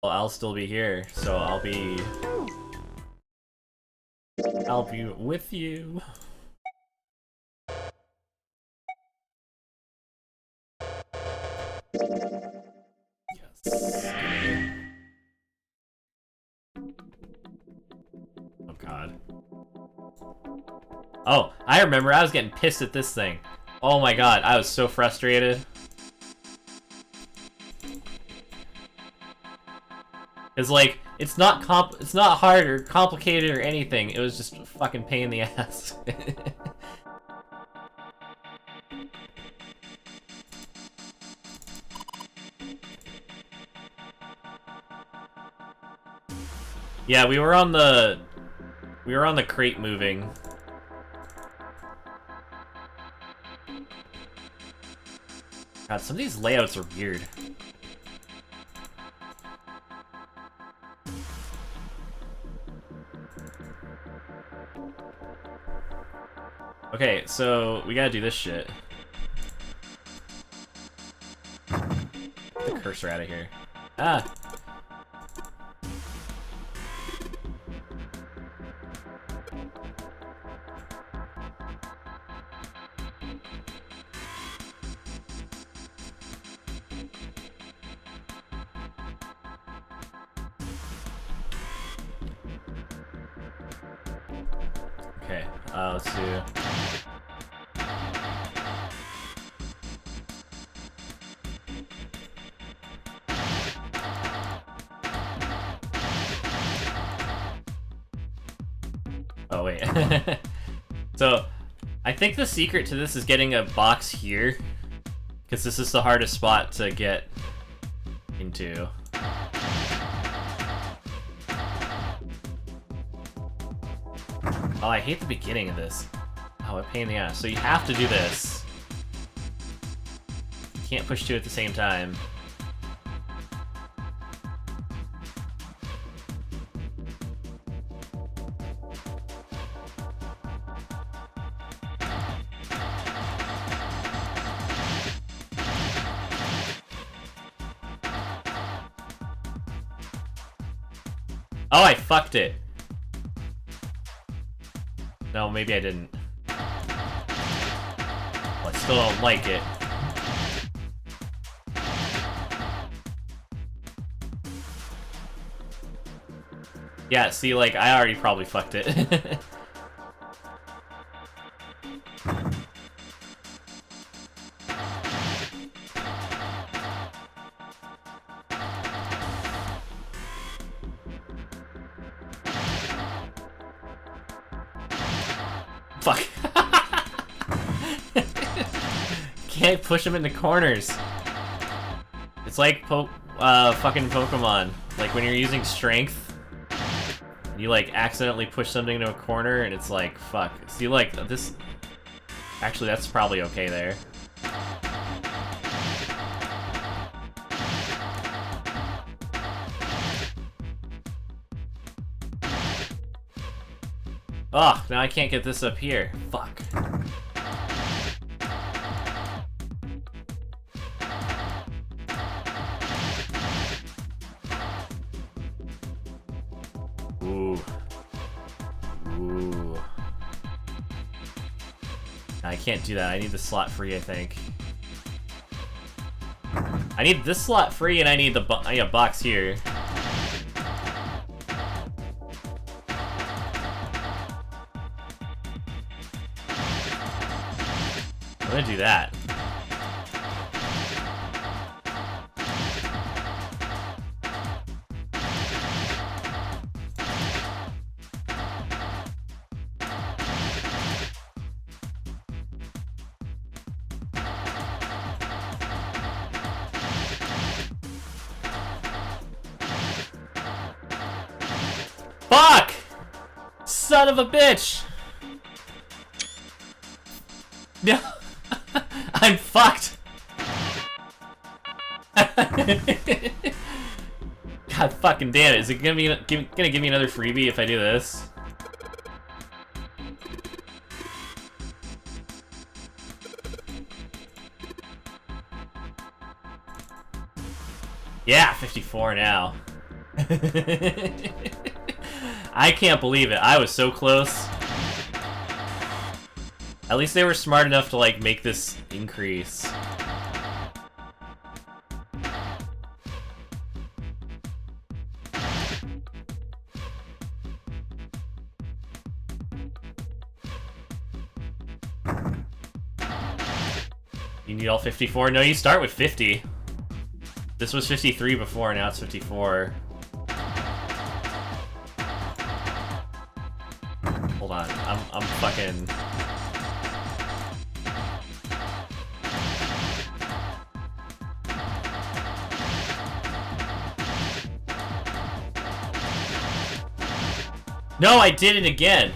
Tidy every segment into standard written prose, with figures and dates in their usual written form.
Well, I'll still be here, so I'll be with you. Yes. Oh god. Oh, I remember. I was getting pissed at this thing. Oh my god, I was so frustrated. It's like, it's not hard or complicated or anything. It was just a fucking pain in the ass. Yeah, we were on the crate moving. God, some of these layouts are weird. Okay, so we gotta do this shit. Get the cursor out of here. Ah! Okay, let's do... Oh, wait. So, I think the secret to this is getting a box here, because this is the hardest spot to get into. Oh, I hate the beginning of this. Oh, a pain in the ass. So you have to do this. You can't push two at the same time. Oh, I fucked it. No, maybe I didn't. Well, I still don't like it. Yeah, see, like, I already probably fucked it. Fuck. Can't push them into corners. It's like fucking Pokemon. Like when you're using strength, you like accidentally push something into a corner and it's like, fuck. See, like this... Actually, that's probably okay there. Oh, now I can't get this up here. Fuck. Ooh. Ooh. I can't do that. I need the slot free, I think. I need this slot free and I need the box here. I'm gonna do that. Fuck! Son of a bitch! No! I'm fucked! God fucking damn it, is it gonna give me another freebie if I do this? Yeah, 54 now. I can't believe it. I was so close. At least they were smart enough to, like, make this increase. You need all 54? No, you start with 50. This was 53 before, now it's 54. Hold on, I'm fucking... No, I did it again!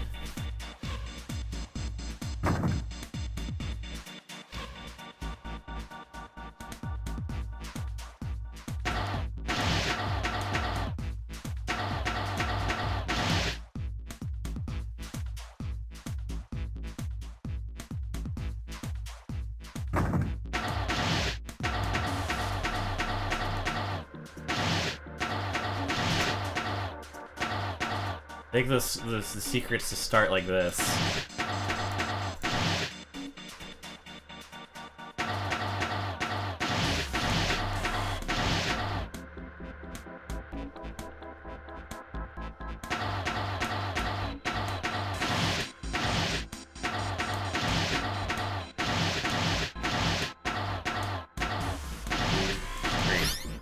I think the secret's to start like this.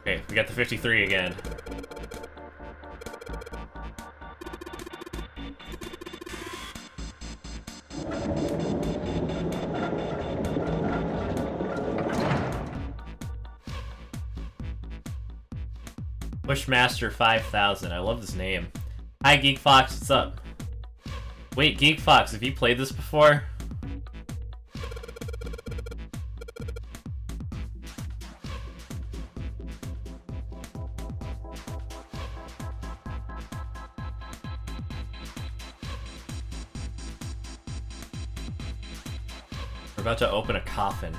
Okay, we got the 53 again. Bushmaster 5000. I love this name. Hi, Geek Fox. What's up? Wait, Geek Fox, have you played this before? We're about to open a coffin.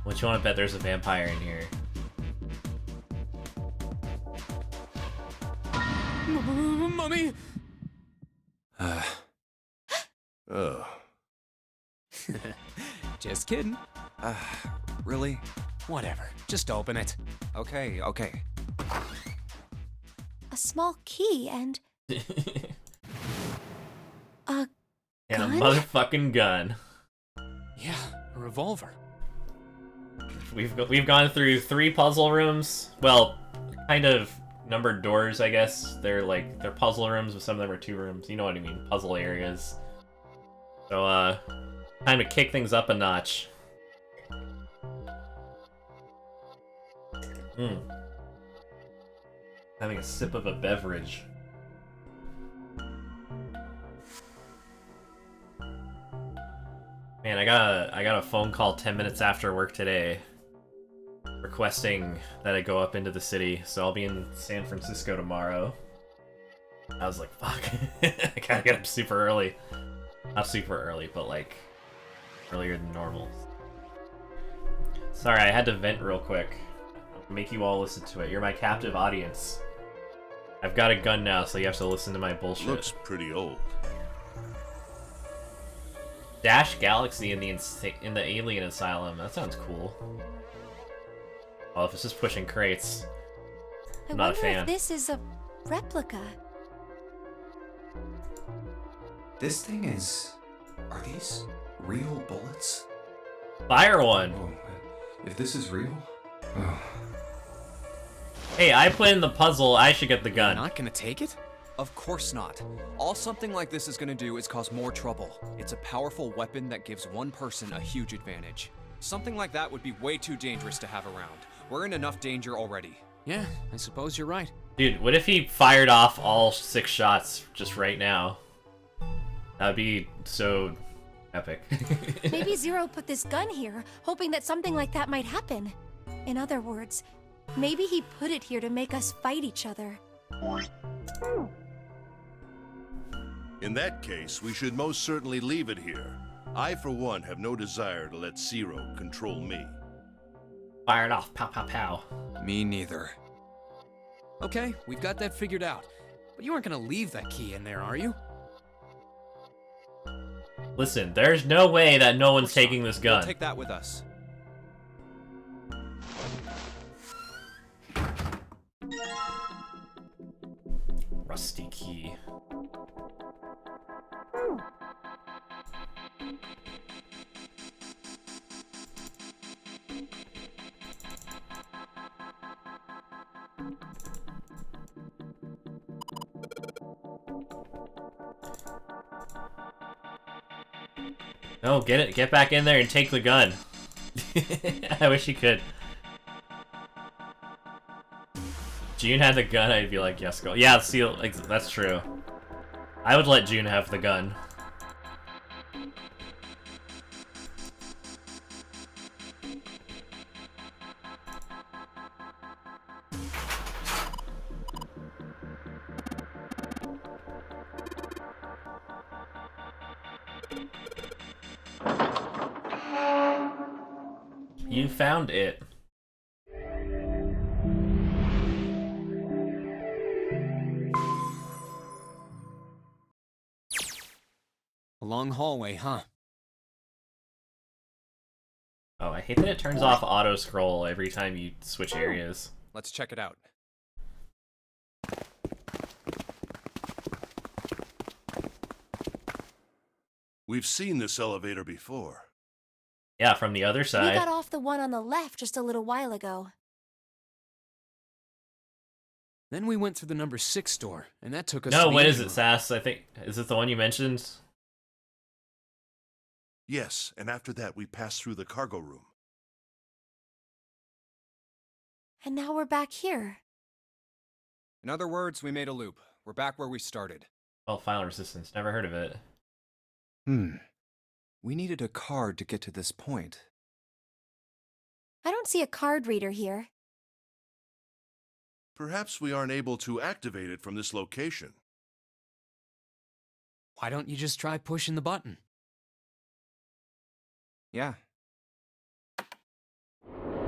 What you want to bet there's a vampire in here? Mummy! Oh. Just kidding. Really? Whatever. Just open it. Okay, okay. A small key and a And a gun? motherfucking gun. Yeah, a revolver. We've gone through 3 puzzle rooms. Well, kind of numbered doors, I guess. They're puzzle rooms, but some of them are 2 rooms. You know what I mean? Puzzle areas. So, time to kick things up a notch. Having a sip of a beverage. Man, I got a phone call 10 minutes after work today requesting that I go up into the city, so I'll be in San Francisco tomorrow. I was like, fuck. I gotta get up super early. Not super early, but like earlier than normal. Sorry, I had to vent real quick. I'll make you all listen to it. You're my captive audience. I've got a gun now, so you have to listen to my bullshit. Looks pretty old. Dash Galaxy in the Alien Asylum. That sounds cool. Well, if it's just pushing crates, I I'm not a wonder fan. if this is a replica. This thing is... Are these real bullets? Fire one. Oh, if this is real... Oh. Hey, I put in the puzzle. I should get the gun. Not gonna take it? Of course not. All something like this is gonna do is cause more trouble. It's a powerful weapon that gives one person a huge advantage. Something like that would be way too dangerous to have around. We're in enough danger already. Yeah, I suppose you're right. Dude, what if he fired off all 6 shots just right now? That'd be so epic. Maybe Zero put this gun here, hoping that something like that might happen. In other words, maybe he put it here to make us fight each other. In that case, we should most certainly leave it here. I, for one, have no desire to let Zero control me. Fire it off. Pow, pow, pow. Me neither. Okay, we've got that figured out. But you aren't gonna leave that key in there, are you? Listen, there's no way that no one's taking this gun. We'll take that with us. Rusty key. No, get it. Get back in there and take the gun. I wish you could. June had the gun, I'd be like, yes, go. Yeah, see, like, that's true. I would let June have the gun. You found it. A long hallway, huh? Oh, I hate that it turns off auto scroll every time you switch areas. Let's check it out. We've seen this elevator before. Yeah, from the other We side. got off the one on the left just a little while ago. Then we went through the number 6 door, and that took us No, to the what is engine it, room. Sass? I think, is it the one you mentioned? Yes, and after that we passed through the cargo room. And now we're back here. In other words, we made a loop. We're back where we started. Well, Final Resistance. Never heard of it. We needed a card to get to this point. I don't see a card reader here. Perhaps we aren't able to activate it from this location. Why don't you just try pushing the button? Yeah.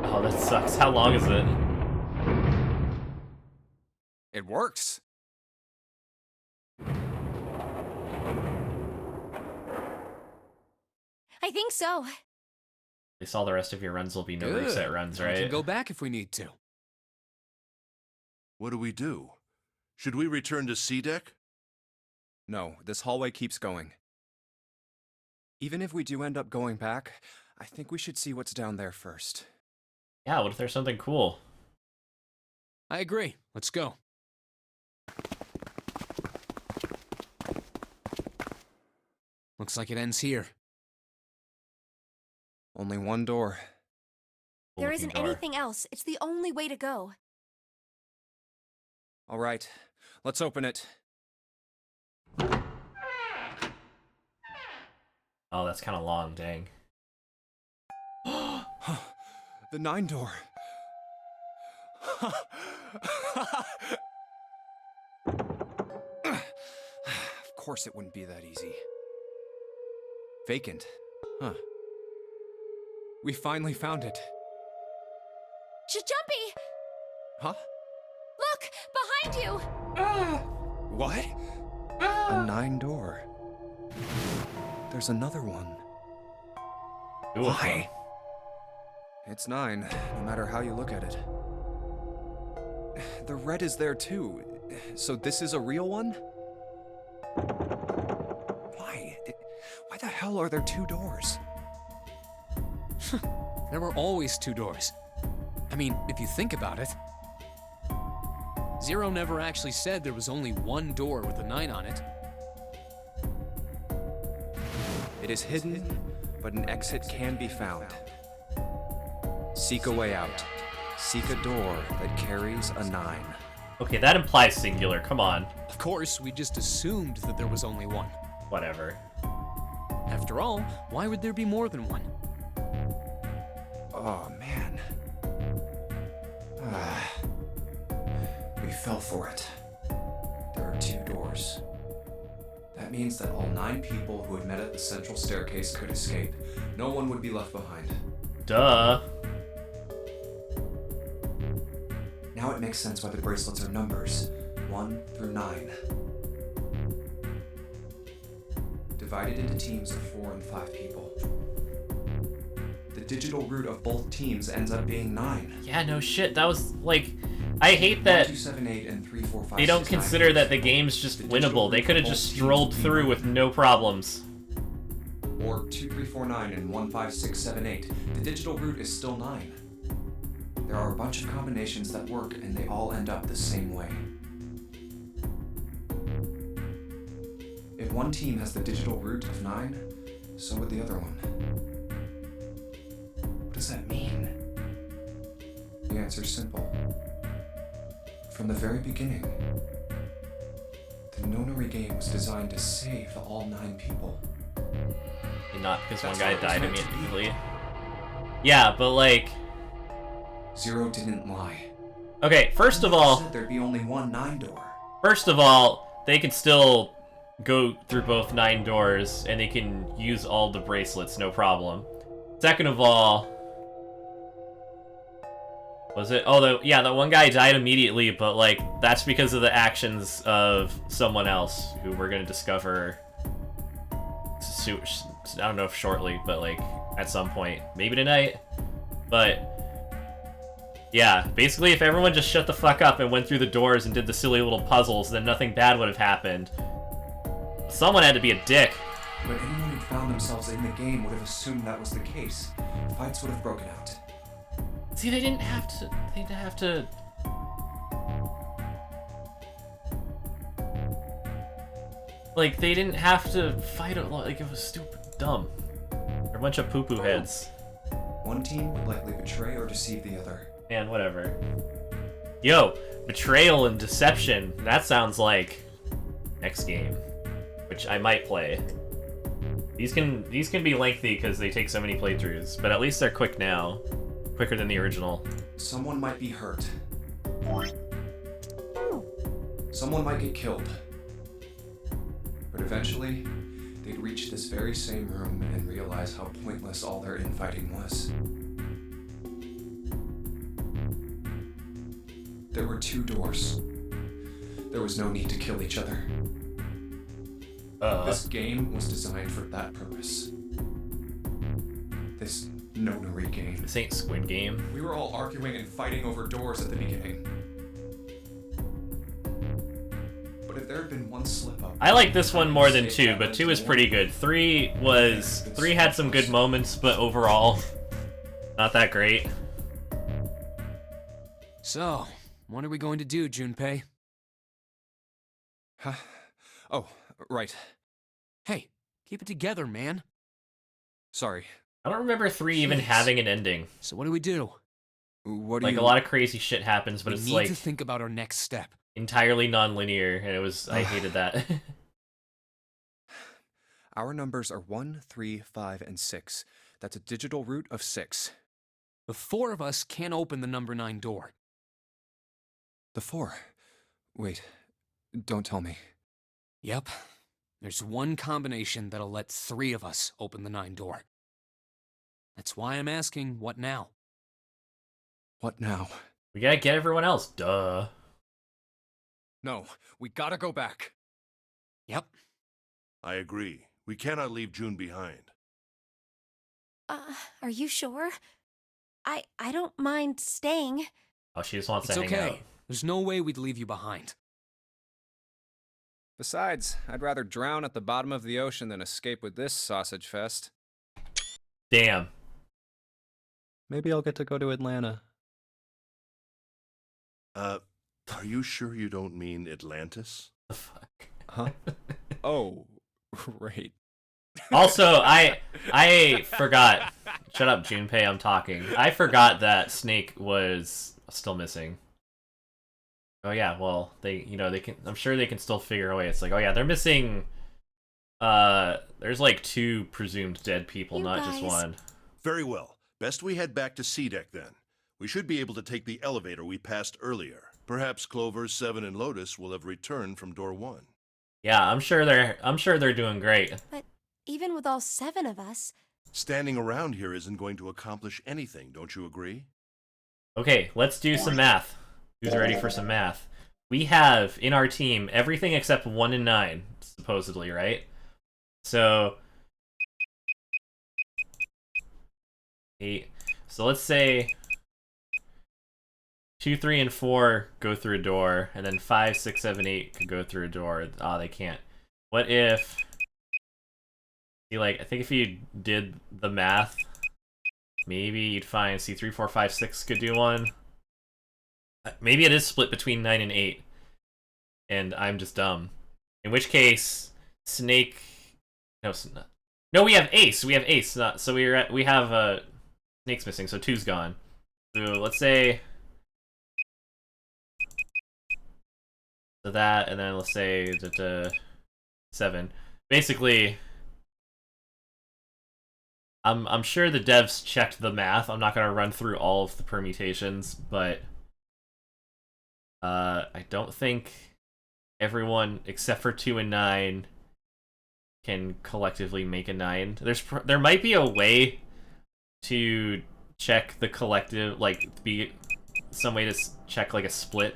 Oh, that sucks. How long is it? It works. I think so. At least all the rest of your runs will be no Good. reset runs, We right? can go back if we need to. What do? Should we return to C deck? No, this hallway keeps going. Even if we do end up going back, I think we should see what's down there first. Yeah, what if there's something cool? I agree. Let's go. Looks like it ends here. Only one door. There Cool-looking isn't door. anything else. It's the only way to go. All right, let's open it. Oh, that's kind of long, dang. The 9 door. Of course it wouldn't be that easy. Vacant. Huh. We finally found it. Jumpy! Huh? Look! Behind you! What? A 9 door. There's another one. Two of them. It's 9, no matter how you look at it. The red is there too. So this is a real one? Why? Why the hell are there 2 doors? There were always 2 doors. I mean, if you think about it. Zero never actually said there was only 1 door with a 9 on it. It is hidden, but an exit can be found. Seek a way out. Seek a door that carries a 9. Okay, that implies singular. Come on. Of course, we just assumed that there was only 1. Whatever. After all, why would there be more than 1? Oh, man. We fell for it. There are 2 doors. That means that all 9 people who had met at the central staircase could escape. No one would be left behind. Duh. Now it makes sense why the bracelets are numbers, 1 through 9. Divided into teams of 4 and 5 people. The digital root of both teams ends up being 9. Yeah, no shit. That was, like... I hate that 1, 2, 7, 8, and 3, 4, 5, they don't 6, 9, consider 8. that the game's just The digital winnable. They root could have of just both strolled teams through being with no problems. Or 2, 3, 4, 9, and 1, 5, 6, 7, 8. The digital root is still 9. There are a bunch of combinations that work, and they all end up the same way. If one team has the digital root of 9, so would the other one. What does that mean? The answer's simple. From the very beginning, the Nonary game was designed to save all 9 people. And not because one That's guy how it was died meant to be. immediately. Yeah, but like... Zero didn't lie. Okay, first of He all... said there'd be only one 9 door. First of all, they can still go through both 9 doors, and they can use all the bracelets, no problem. Second of all... Was it? Oh, yeah, the one guy died immediately, but, like, that's because of the actions of someone else, who we're gonna discover... I don't know if shortly, but, like, at some point. Maybe tonight? But... yeah, basically if everyone just shut the fuck up and went through the doors and did the silly little puzzles, then nothing bad would have happened. Someone had to be a dick. But anyone who found themselves in the game would have assumed that was the case. Fights would have broken out. See, they didn't have to... They'd have to... Like, they didn't have to fight it. Like, it was stupid. Dumb. They're a bunch of poo-poo heads. One team would likely betray or deceive the other. Man, whatever. Yo, betrayal and deception. That sounds like next game, which I might play. These can be lengthy because they take so many playthroughs, but at least they're quick now, quicker than the original. Someone might be hurt. Someone might get killed. But eventually, they'd reach this very same room and realize how pointless all their infighting was. There were 2 doors. There was no need to kill each other. This game was designed for that purpose. This Nonary game. This ain't Squid Game. We were all arguing and fighting over doors at the beginning. But if there had been one slip up... I like this one more than 2, but 2 is pretty good. 3 had some good moments, but overall, not that great. So, what are we going to do, Junpei? Huh? Oh, right. Hey, keep it together, man. Sorry. I don't remember 3 even Jeez. having an ending. So what do we do? What do Like, you... a lot of crazy shit happens, but We it's need like to think about our next step. entirely non-linear, and it was... I hated that. Our numbers are 1, 3, 5, and 6. That's a digital root of 6. The 4 of us can't open the number 9 door. The 4. Wait, don't tell me. Yep. There's one combination that'll let 3 of us open the 9 door. That's why I'm asking, what now? What now? We gotta get everyone else, duh. No, we gotta go back. Yep. I agree. We cannot leave June behind. Are you sure? I don't mind staying. Oh, she just wants It's to hang out. okay. There's no way we'd leave you behind. Besides, I'd rather drown at the bottom of the ocean than escape with this sausage fest. Damn. Maybe I'll get to go to Atlanta. Are you sure you don't mean Atlantis? The fuck? Huh? Oh, right. Also, I forgot. Shut up, Junpei, I'm talking. I forgot that Snake was still missing. Oh yeah, well, they can, I'm sure they can still figure a way. It's like, oh yeah, they're missing, there's like 2 presumed dead people, You not just guys. 1. Very well. Best we head back to C-Deck then. We should be able to take the elevator we passed earlier. Perhaps Clover, 7, and Lotus will have returned from door 1. Yeah, I'm sure they're doing great. But even with all 7 of us, Standing around here isn't going to accomplish anything, don't you agree? Okay, let's do some math. Who's ready for some math? We have, in our team, everything except 1 and 9, supposedly, right? So... 8. So let's say... 2, 3, and 4 go through a door, and then 5, 6, 7, 8 could go through a door. Ah, they can't. What if... See, like, I think if you did the math, maybe you'd find C3, 4, 5, 6 could do one. Maybe it is split between 9 and 8. And I'm just dumb. In which case, Snake... No, we have Ace. We have Ace. So we have Snake's missing, so 2's gone. So let's say... So that, and then let's say that 7. Basically, I'm sure the devs checked the math. I'm not gonna run through all of the permutations, but I don't think everyone except for 2 and 9 can collectively make a 9. There might be a way to check the collective, like be some way to check like a split.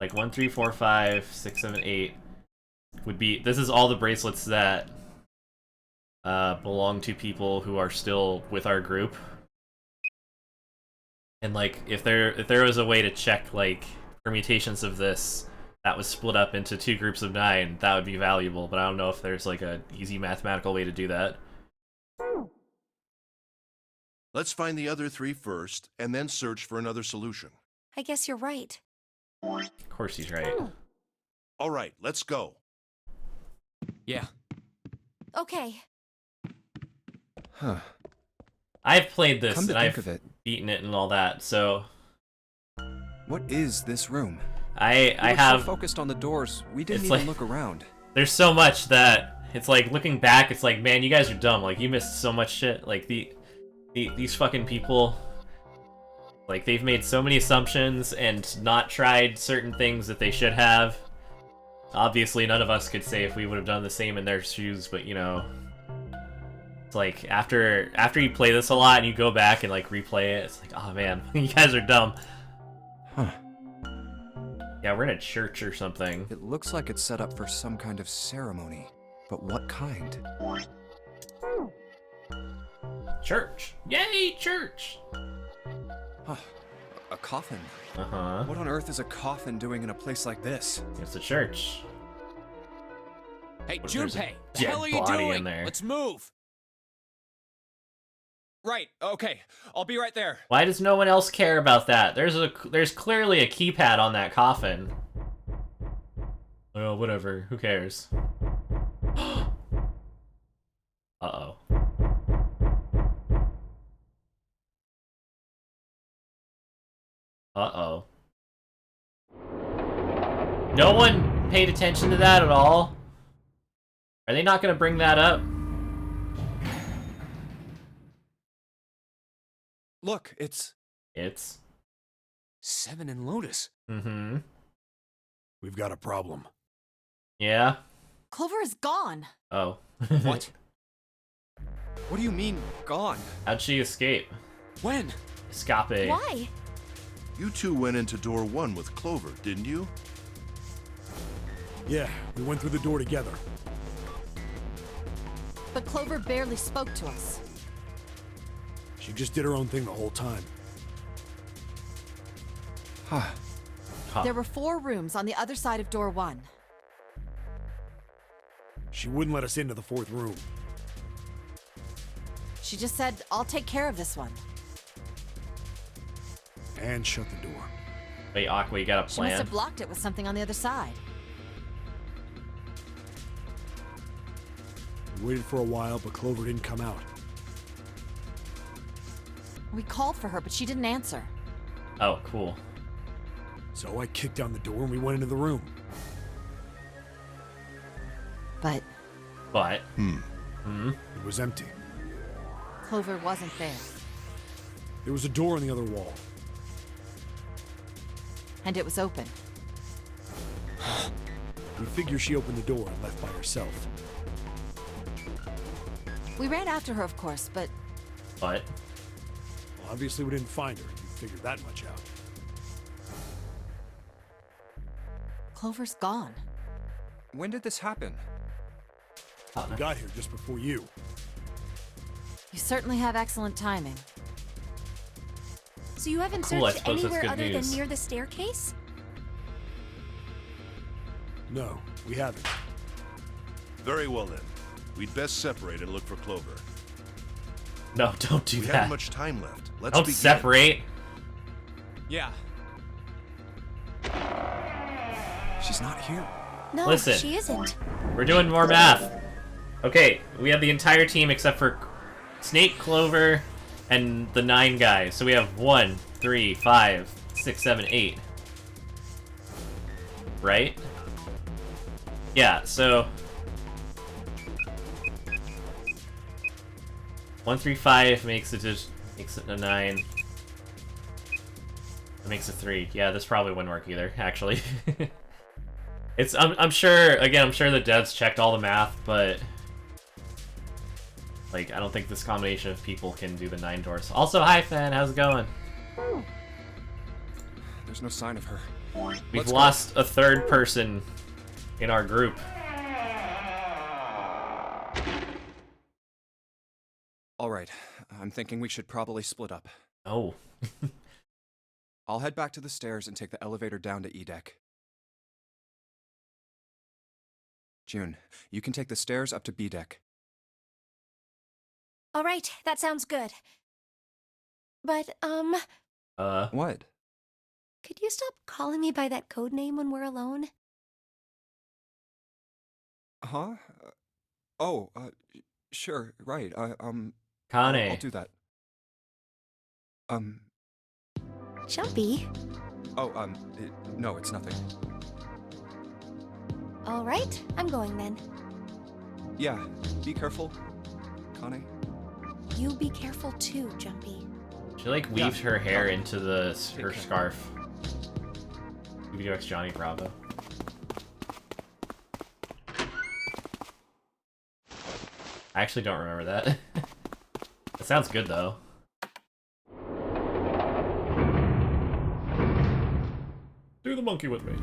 Like 1, 3, 4, 5, 6, 7, 8 would be. This is all the bracelets that belong to people who are still with our group. And like, if there was a way to check like permutations of this that was split up into 2 groups of 9, that would be valuable. But I don't know if there's like an easy mathematical way to do that. Let's find the other 3 first, and then search for another solution. I guess you're right. Of course he's right. All right, let's go. Yeah. Okay. Huh. I've played this Come to and think I've of it, beaten it and all that, so what is this room? We I were have. so focused on the doors, we didn't It's even like- look around. There's so much that it's like looking back. It's like, man, you guys are dumb. Like you missed so much shit. Like these fucking people. Like, they've made so many assumptions and not tried certain things that they should have. Obviously, none of us could say if we would have done the same in their shoes, but, you know... It's like, after you play this a lot and you go back and, like, replay it, it's like, oh, man, you guys are dumb. Huh. Yeah, we're in a church or something. It looks like it's set up for some kind of ceremony. But what kind? Church! Yay, church! Huh. A coffin? Uh-huh. What on earth is a coffin doing in a place like this? It's a church. Hey, What if there's a Junpei, the dead hell are you body doing? in there? Let's move. Right, okay. I'll be right there. Why does no one else care about that? There's clearly a keypad on that coffin. Oh, whatever. Who cares? Uh-oh. Uh-oh. No one paid attention to that at all? Are they not gonna bring that up? Look, it's It's... 7 and Lotus. Mm-hmm. We've got a problem. Yeah? Clover is gone. Oh. What? What do you mean, gone? How'd she escape? When? Escape. Why? You 2 went into door 1 with Clover, didn't you? Yeah, we went through the door together. But Clover barely spoke to us. She just did her own thing the whole time. Huh. Huh. There were 4 rooms on the other side of door 1. She wouldn't let us into the 4th room. She just said, I'll take care of this one. And shut the door. Wait, Aqua, you got a She must plan? have blocked it with something on the other side. We waited for a while, but Clover didn't come out. We called for her, but she didn't answer. Oh, cool. So I kicked down the door and we went into the room. But But... It was empty. Clover wasn't there. There was a door on the other wall. And it was open. We figure she opened the door and left by herself. We ran after her, of course, but But... Well, obviously we didn't find her. You figured that much out. Clover's gone. When did this happen? We got here just before you. You certainly have excellent timing. So you haven't Cool, I searched suppose that's anywhere good other news. than near the staircase? No, we haven't. Very well then. We'd best separate and look for Clover. No, don't do We that. haven't much time left. Let's Don't begin. separate. Yeah. She's not here. No, Listen. she isn't. We're doing more math. Okay, we have the entire team except for Snake, Clover, and the 9 guys. So we have 1, 3, 5, 6, 7, 8. Right? Yeah, so 1, 3, 5 makes it a 9. It makes a 3. Yeah, this probably wouldn't work either, actually. I'm sure, again, I'm sure the devs checked all the math, but like, I don't think this combination of people can do the 9 doors. Also, hi, Fan, how's it going? There's no sign of her. We've Let's go. lost a 3rd person in our group. All right, I'm thinking we should probably split up. Oh. I'll head back to the stairs and take the elevator down to E-Deck. June, you can take the stairs up to B-Deck. All right, that sounds good. But, What? could you stop calling me by that code name when we're alone? Huh? Sure, right. Kane. I'll do that. Jumpy. No, it's nothing. All right, I'm going then. Yeah, be careful, Kane. You be careful too, Jumpy. She like weaved her hair Okay. into her care. scarf. UVX Johnny Bravo. I actually don't remember that. That sounds good though. Do the monkey with me.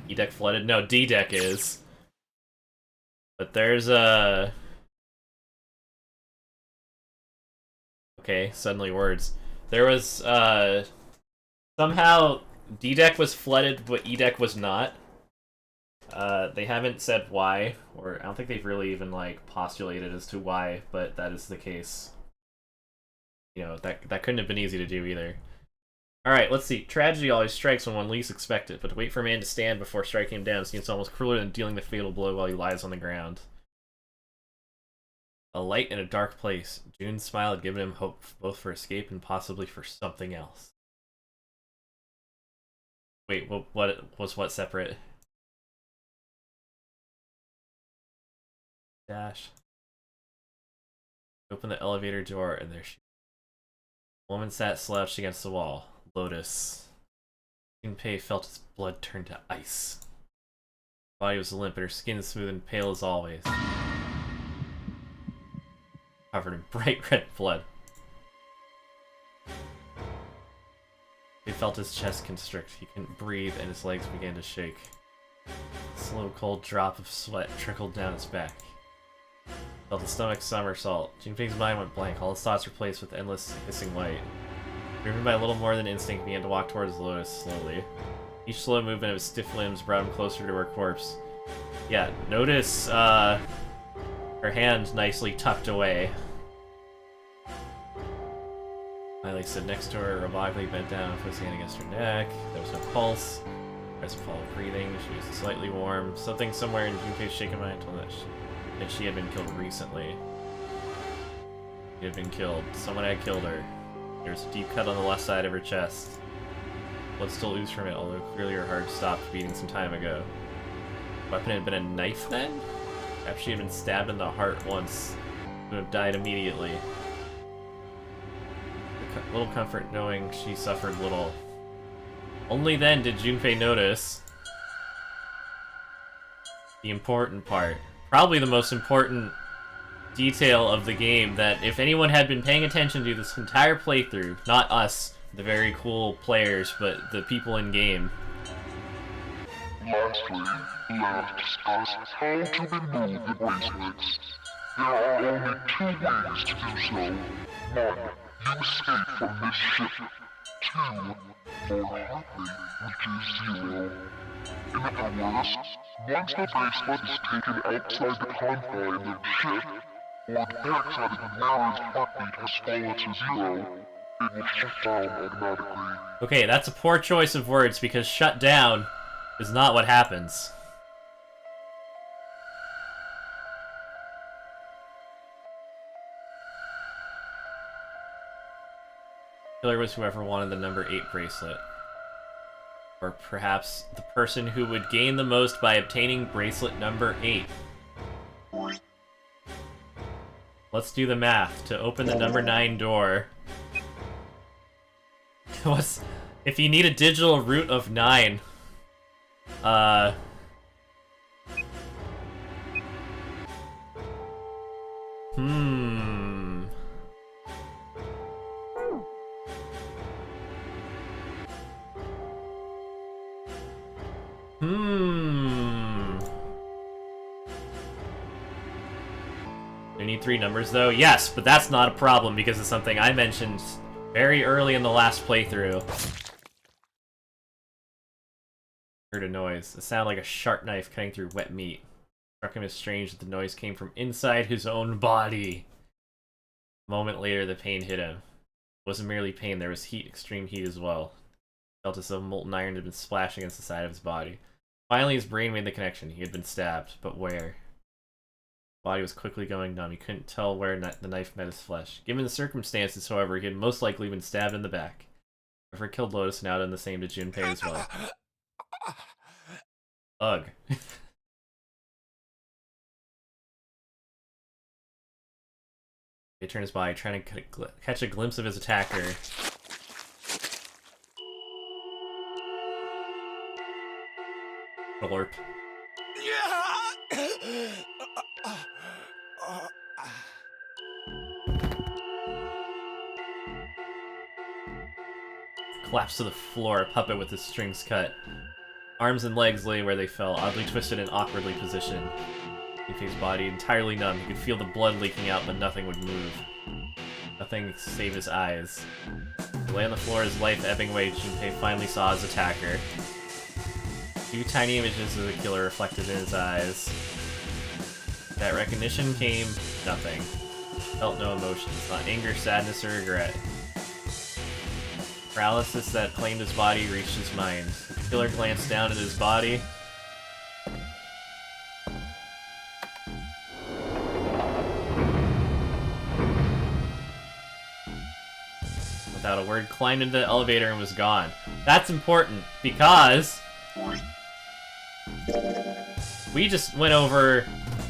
E-Deck flooded? No, D-Deck is. But there's a... Okay, suddenly words. There was, somehow D-Deck was flooded, but E-Deck was not. They haven't said why, or I don't think they've really even, like, postulated as to why, but that is the case. You know, that couldn't have been easy to do either. Alright, let's see. Tragedy always strikes when one least expects it, but to wait for a man to stand before striking him down seems almost crueler than dealing the fatal blow while he lies on the ground. A light in a dark place. June's smile had given him hope both for escape and possibly for something else. Wait, what was what separate? Dash. Open the elevator door and there she... The woman sat slouched against the wall. Lotus. Junpei felt his blood turn to ice. Her body was limp, but her skin smooth and pale as always. Covered in bright red blood. He felt his chest constrict. He couldn't breathe and his legs began to shake. A slow, cold drop of sweat trickled down his back. Felt a stomach somersault. Junpei's mind went blank, all his thoughts replaced with endless hissing light. Driven by a little more than instinct, he began to walk towards Lotus slowly. Each slow movement of his stiff limbs brought him closer to her corpse. Yeah, notice her hand nicely tucked away. Miley stood next to her, robotically bent down, put his hand against her neck. There was no pulse. Present follow breathing. She was slightly warm. Something somewhere in Junpei's shaken mind told that she had been killed recently. She had been killed. Someone had killed her. There was a deep cut on the left side of her chest. Blood still oozed from it, although clearly her heart stopped beating some time ago. The weapon had been a knife then? Perhaps she had been stabbed in the heart once. Would have died immediately. Little comfort knowing she suffered little. Only then did Junpei notice the important part. Probably the most important detail of the game, that if anyone had been paying attention to this entire playthrough, not us, the very cool players, but the people in game, Lastly, let us discuss how to remove the bracelets. There are only two ways to do so. One, you escape from this ship. Two, more likely, reaches zero. In other words, once the bracelet is taken outside the confines of the ship, or detects that the wearer's heartbeat has fallen to zero, it will shut down automatically. Okay, that's a poor choice of words because shut down is not what happens. Killer was whoever wanted the number 8 bracelet. Or perhaps the person who would gain the most by obtaining bracelet number 8. Let's do the math. To open the number 9 door... If you need a digital root of 9... You need 3 numbers, though? Yes, but that's not a problem because it's something I mentioned very early in the last playthrough. Heard a noise. It sounded like a sharp knife cutting through wet meat. Struck him as strange that the noise came from inside his own body. A moment later, the pain hit him. It wasn't merely pain, there was heat, extreme heat as well. He felt as though molten iron had been splashed against the side of his body. Finally, his brain made the connection. He had been stabbed, but where? His body was quickly going numb. He couldn't tell where the knife met his flesh. Given the circumstances, however, he had most likely been stabbed in the back. Whoever killed Lotus now done the same to Junpei as well. Ugh. He turned his body, trying to catch a glimpse of his attacker. Glorp. Collapsed to the floor, a puppet with his strings cut. Arms and legs lay where they fell, oddly twisted and awkwardly positioned. Junpei's body entirely numb. He could feel the blood leaking out, but nothing would move. Nothing save his eyes. He lay on the floor, his life ebbing away. Junpei finally saw his attacker. 2 tiny images of the killer reflected in his eyes. That recognition came nothing. Felt no emotions, not anger, sadness, or regret. Paralysis that claimed his body reached his mind. The killer glanced down at his body. Without a word, climbed into the elevator and was gone. That's important, because we just went over...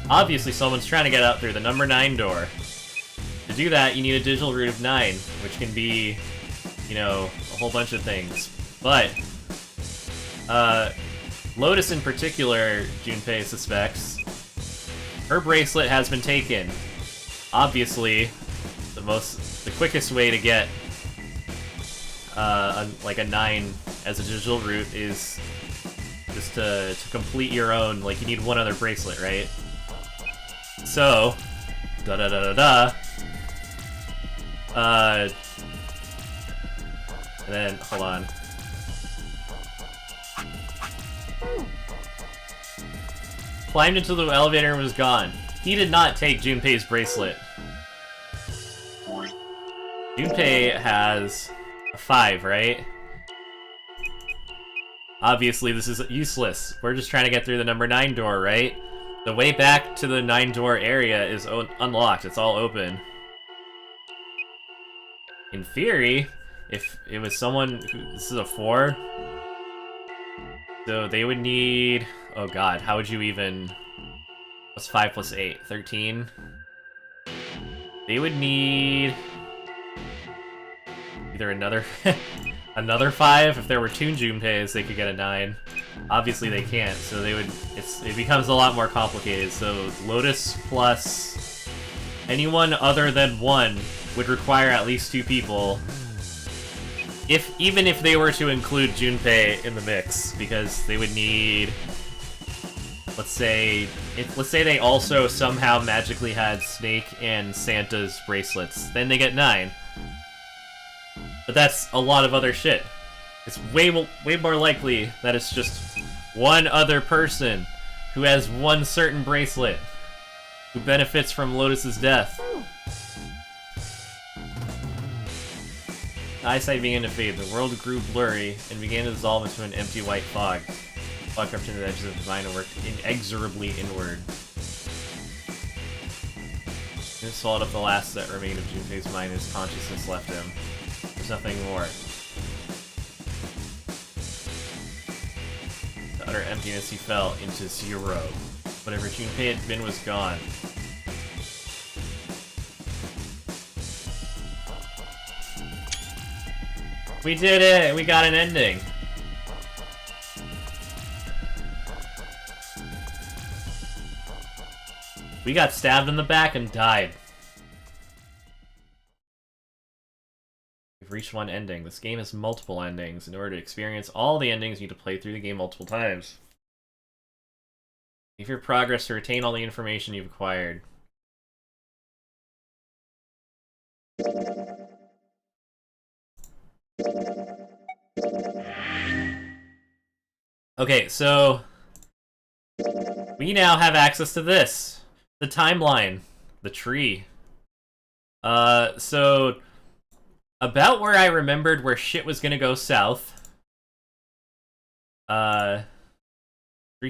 Obviously someone's trying to get out through the number 9 door. To do that, you need a digital root of 9, which can be, you know, a whole bunch of things. But, Lotus in particular, Junpei suspects, her bracelet has been taken. Obviously, the quickest way to get, like a 9 as a digital root is just to complete your own, like, you need one other bracelet, right? So, and then, hold on. Climbed into the elevator and was gone. He did not take Junpei's bracelet. Junpei has a 5, right? Obviously, this is useless. We're just trying to get through the number 9 door, right? The way back to the 9 door area is unlocked. It's all open. In theory, if it was someone who... This is a 4. So they would need... Oh god, how would you even... What's 5 plus 8? 13? They would need... Either another... another 5? If there were 2 Junpeis, they could get a 9. Obviously they can't, so they would... It becomes a lot more complicated. So Lotus plus... anyone other than 1 would require at least 2 people. even if they were to include Junpei in the mix, because they would need, let's say they also somehow magically had Snake and Santa's bracelets, then they get 9. But that's a lot of other shit. It's way more likely that it's just one other person who has one certain bracelet who benefits from Lotus's death. The eyesight began to fade. The world grew blurry and began to dissolve into an empty white fog. The fog crept into the edges of the mind and worked inexorably inward. It swallowed up the last that remained of Junpei's mind. His consciousness left him. There's nothing more. The utter emptiness, he fell into 0. Whatever Junpei had been was gone. We did it! We got an ending! We got stabbed in the back and died. We've reached one ending. This game has multiple endings. In order to experience all the endings, you need to play through the game multiple times. Save your progress to retain all the information you've acquired. Okay, so we now have access to this. The timeline. The tree. So about where I remembered where shit was gonna go south. 3,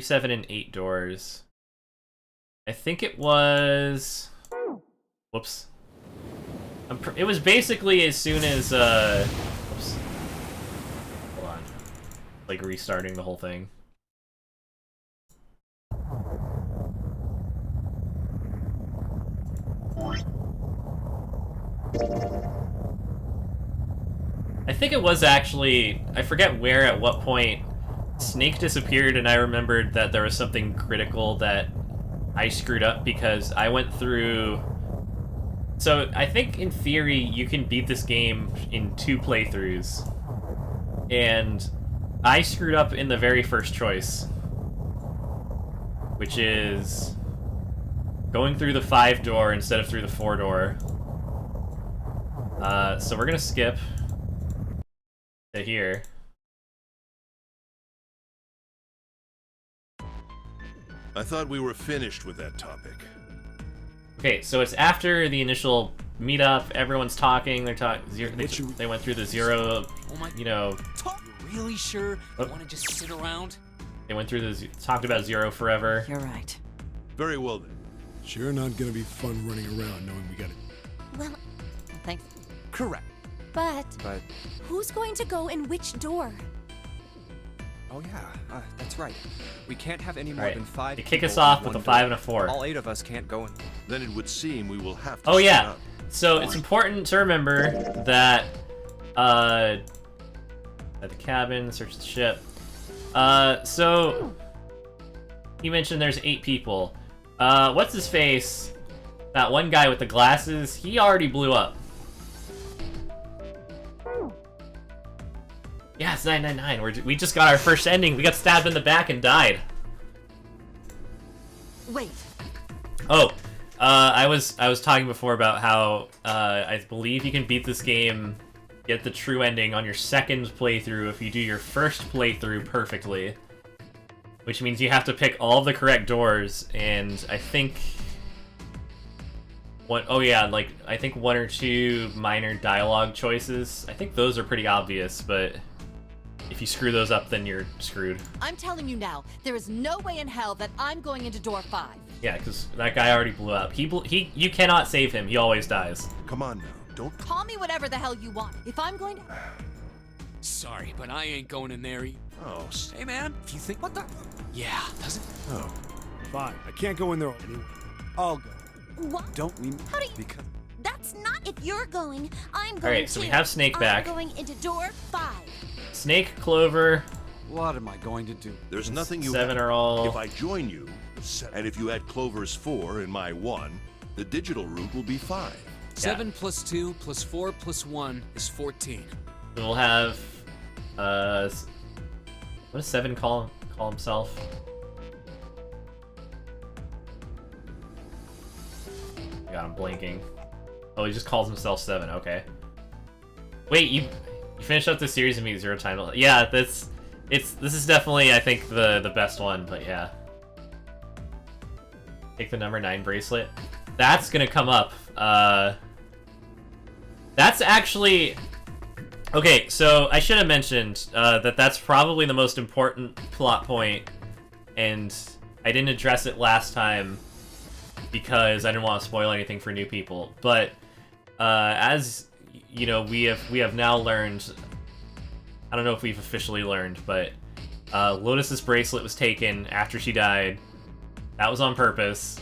7, and 8 doors. I think it was... Whoops. It was basically as soon as, whoops. Hold on. Like, restarting the whole thing. I think it was actually... I forget where at what point Snake disappeared, and I remembered that there was something critical that I screwed up because I went through... So, I think in theory you can beat this game in 2 playthroughs. And I screwed up in the very first choice. Which is going through the 5 door instead of through the 4 door. So we're gonna skip to here. I thought we were finished with that topic. Okay, so it's after the initial meetup. Everyone's talking. They're talking. They went through the 0. You know. Really sure you want to just sit around? They went through the talked about 0 forever. You're right. Very well then. Sure not gonna be fun running around knowing we got it. Well, Thanks. Correct. but But, who's going to go in which door? oh yeah, that's right. We can't have any more Alright, than 5 you kick us people in off with one a 5 door. and a 4. All 8 of us can't go in. Then it would seem we will have to Oh split yeah. up. So it's important to remember that at the cabin, search the ship. So he mentioned there's 8 people. What's his face? That one guy with the glasses, he already blew up. Yeah, it's 999. We just got our first ending. We got stabbed in the back and died. Wait. Oh, I was talking before about how I believe you can beat this game, get the true ending on your second playthrough if you do your first playthrough perfectly. Which means you have to pick all the correct doors, and I think... I think 1 or 2 minor dialogue choices. I think those are pretty obvious, but if you screw those up, then you're screwed. I'm telling you now, there is no way in hell that I'm going into door 5. Yeah, because that guy already blew up. You cannot save him. He always dies. Come on now, don't... Call me whatever the hell you want. If I'm going to... Sorry, but I ain't going in there. Oh, Hey man, if you think... What the... Yeah, doesn't... oh. Fine, I can't go in there anyway. I'll go. What? Don't we... How do you... Because... That's not if you're going. I'm going Alright, so we have Snake back. I'm going into door 5. Snake, Clover, What am I going to do? There's nothing you 7 have. are all... If I join you, and if you add Clover's 4 and my 1, the digital route will be 5. 7 plus 2 plus 4 plus 1 is 14. We'll have, what does 7 call himself? God, I'm blanking. Oh, he just calls himself 7, okay. Wait, you finished up the series and meet 0 time. Yeah, this is definitely, I think, the best one, but yeah. Take the number 9 bracelet. That's gonna come up. That's actually... Okay, so I should have mentioned that's probably the most important plot point, and I didn't address it last time because I didn't want to spoil anything for new people. But as you know, we have now learned. I don't know if we've officially learned, but Lotus's bracelet was taken after she died. That was on purpose,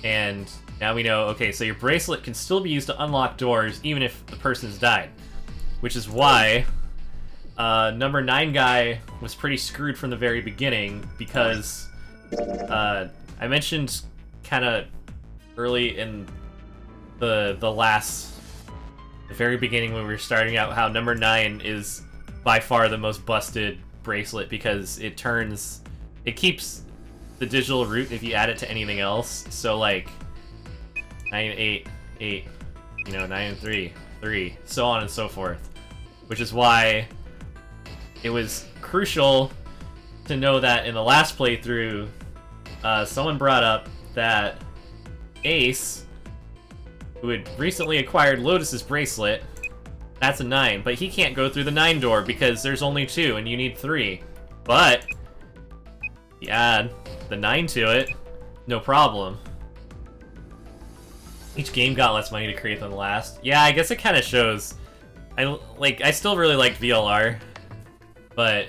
and now we know. Okay, so your bracelet can still be used to unlock doors even if the person's died. Which is why number 9 guy was pretty screwed from the very beginning, because I mentioned kind of early in the very beginning when we were starting out how number 9 is by far the most busted bracelet because it keeps the digital root if you add it to anything else. So like 9, 8, 8, 9 and 3. 3, so on and so forth. Which is why it was crucial to know that in the last playthrough, someone brought up that Ace, who had recently acquired Lotus's bracelet, that's a 9, but he can't go through the 9 door because there's only 2 and you need 3. But you add the 9 to it, no problem. Each game got less money to create than the last. Yeah, I guess it kind of shows. I still really liked VLR, but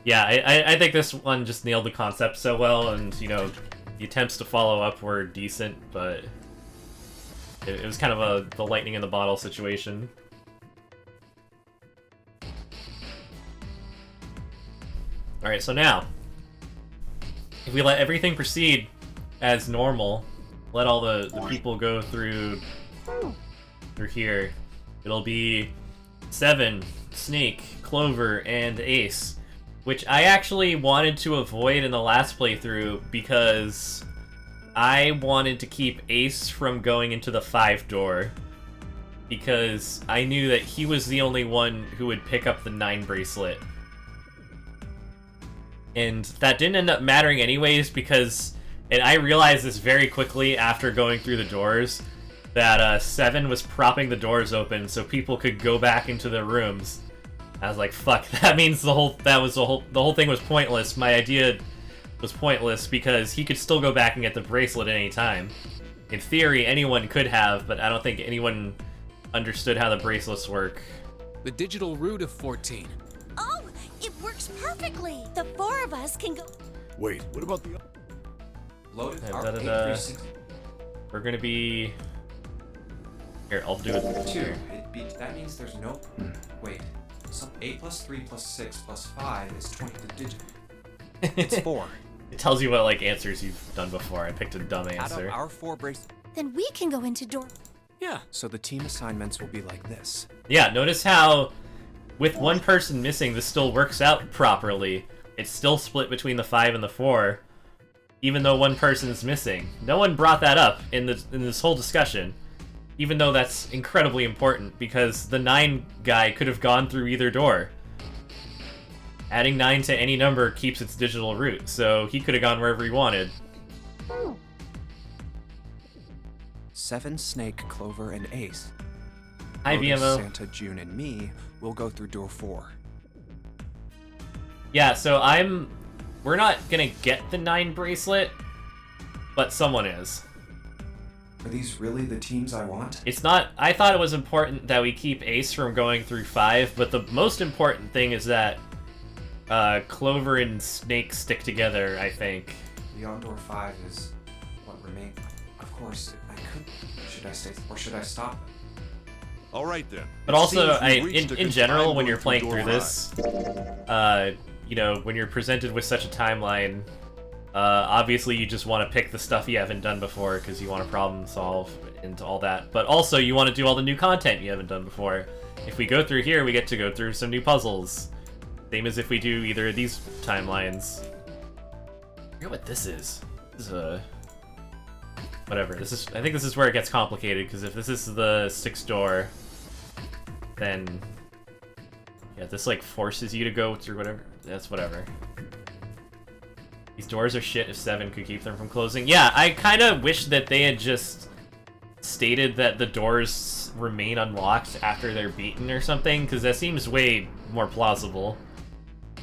yeah, I think this one just nailed the concept so well, and the attempts to follow up were decent, but it was kind of the lightning in the bottle situation. All right, so now, if we let everything proceed as normal, let all the people go through here, it'll be 7, Snake, Clover, and Ace, which I actually wanted to avoid in the last playthrough because I wanted to keep Ace from going into the 5 door because I knew that he was the only one who would pick up the 9 bracelet. And that didn't end up mattering anyways because, and I realized this very quickly after going through the doors, that 7 was propping the doors open so people could go back into their rooms. I was like, fuck, that means the whole thing was pointless. My idea was pointless because he could still go back and get the bracelet at any time. In theory, anyone could have, but I don't think anyone understood how the bracelets work. The digital root of 14. Oh, it works perfectly. The 4 of us can go. Wait, what about the... Loaded Yeah, our da-da-da. 836 We're gonna be... Here, I'll do it. 2. That means there's no... Wait. 8 plus 3 plus 6 plus 5 is 20 the digit. It's 4. It tells you what answers you've done before. I picked a dumb Out answer. of our 4 bracelets. Then we can go into door. Yeah. So the team assignments will be like this. Yeah, notice how with one person missing, this still works out properly. It's still split between the 5 and the 4, even though one person's missing. No one brought that up in this whole discussion, even though that's incredibly important, because the 9 guy could have gone through either door. Adding 9 to any number keeps its digital root, so he could have gone wherever he wanted. 7, Snake, Clover, and Ace. Hi, Lotus, VMO. Santa, June, and me will go through door 4. Yeah, so we're not gonna get the 9 bracelet, but someone is. Are these really the teams I want? It's not. I thought it was important that we keep Ace from going through 5, but the most important thing is that Clover and Snake stick together, I think. Beyond door 5 is what remains. Of course, I could. Should I stay or should I stop? All right then. But It also, seems we reached a in general, confined when you're room playing door through this, when you're presented with such a timeline, obviously you just want to pick the stuff you haven't done before because you want to problem solve. and all that. But also, you want to do all the new content you haven't done before. If we go through here, we get to go through some new puzzles. Same as if we do either of these timelines. I forget what this is. This is a... Whatever. This is. I think this is where it gets complicated, because if this is the 6th door, then... Yeah, this, like, forces you to go through whatever. That's whatever. These doors are shit if 7 could keep them from closing. Yeah, I kind of wish that they had just stated that the doors remain unlocked after they're beaten or something, because that seems way more plausible.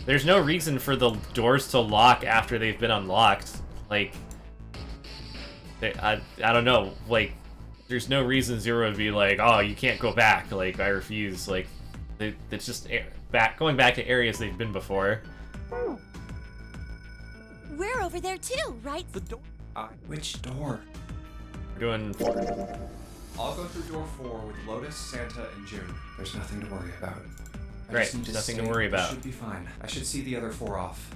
There's no reason for the doors to lock after they've been unlocked. Like, I don't know. Like, there's no reason Zero would be like, oh, you can't go back. Like, I refuse. Like, it's just going back to areas they've been before. We're over there too, right? The door. Which door? We're doing... I'll go through door 4 with Lotus, Santa, and June. There's nothing to worry about. Right, nothing to worry about. Should be fine. I should see the other 4 off.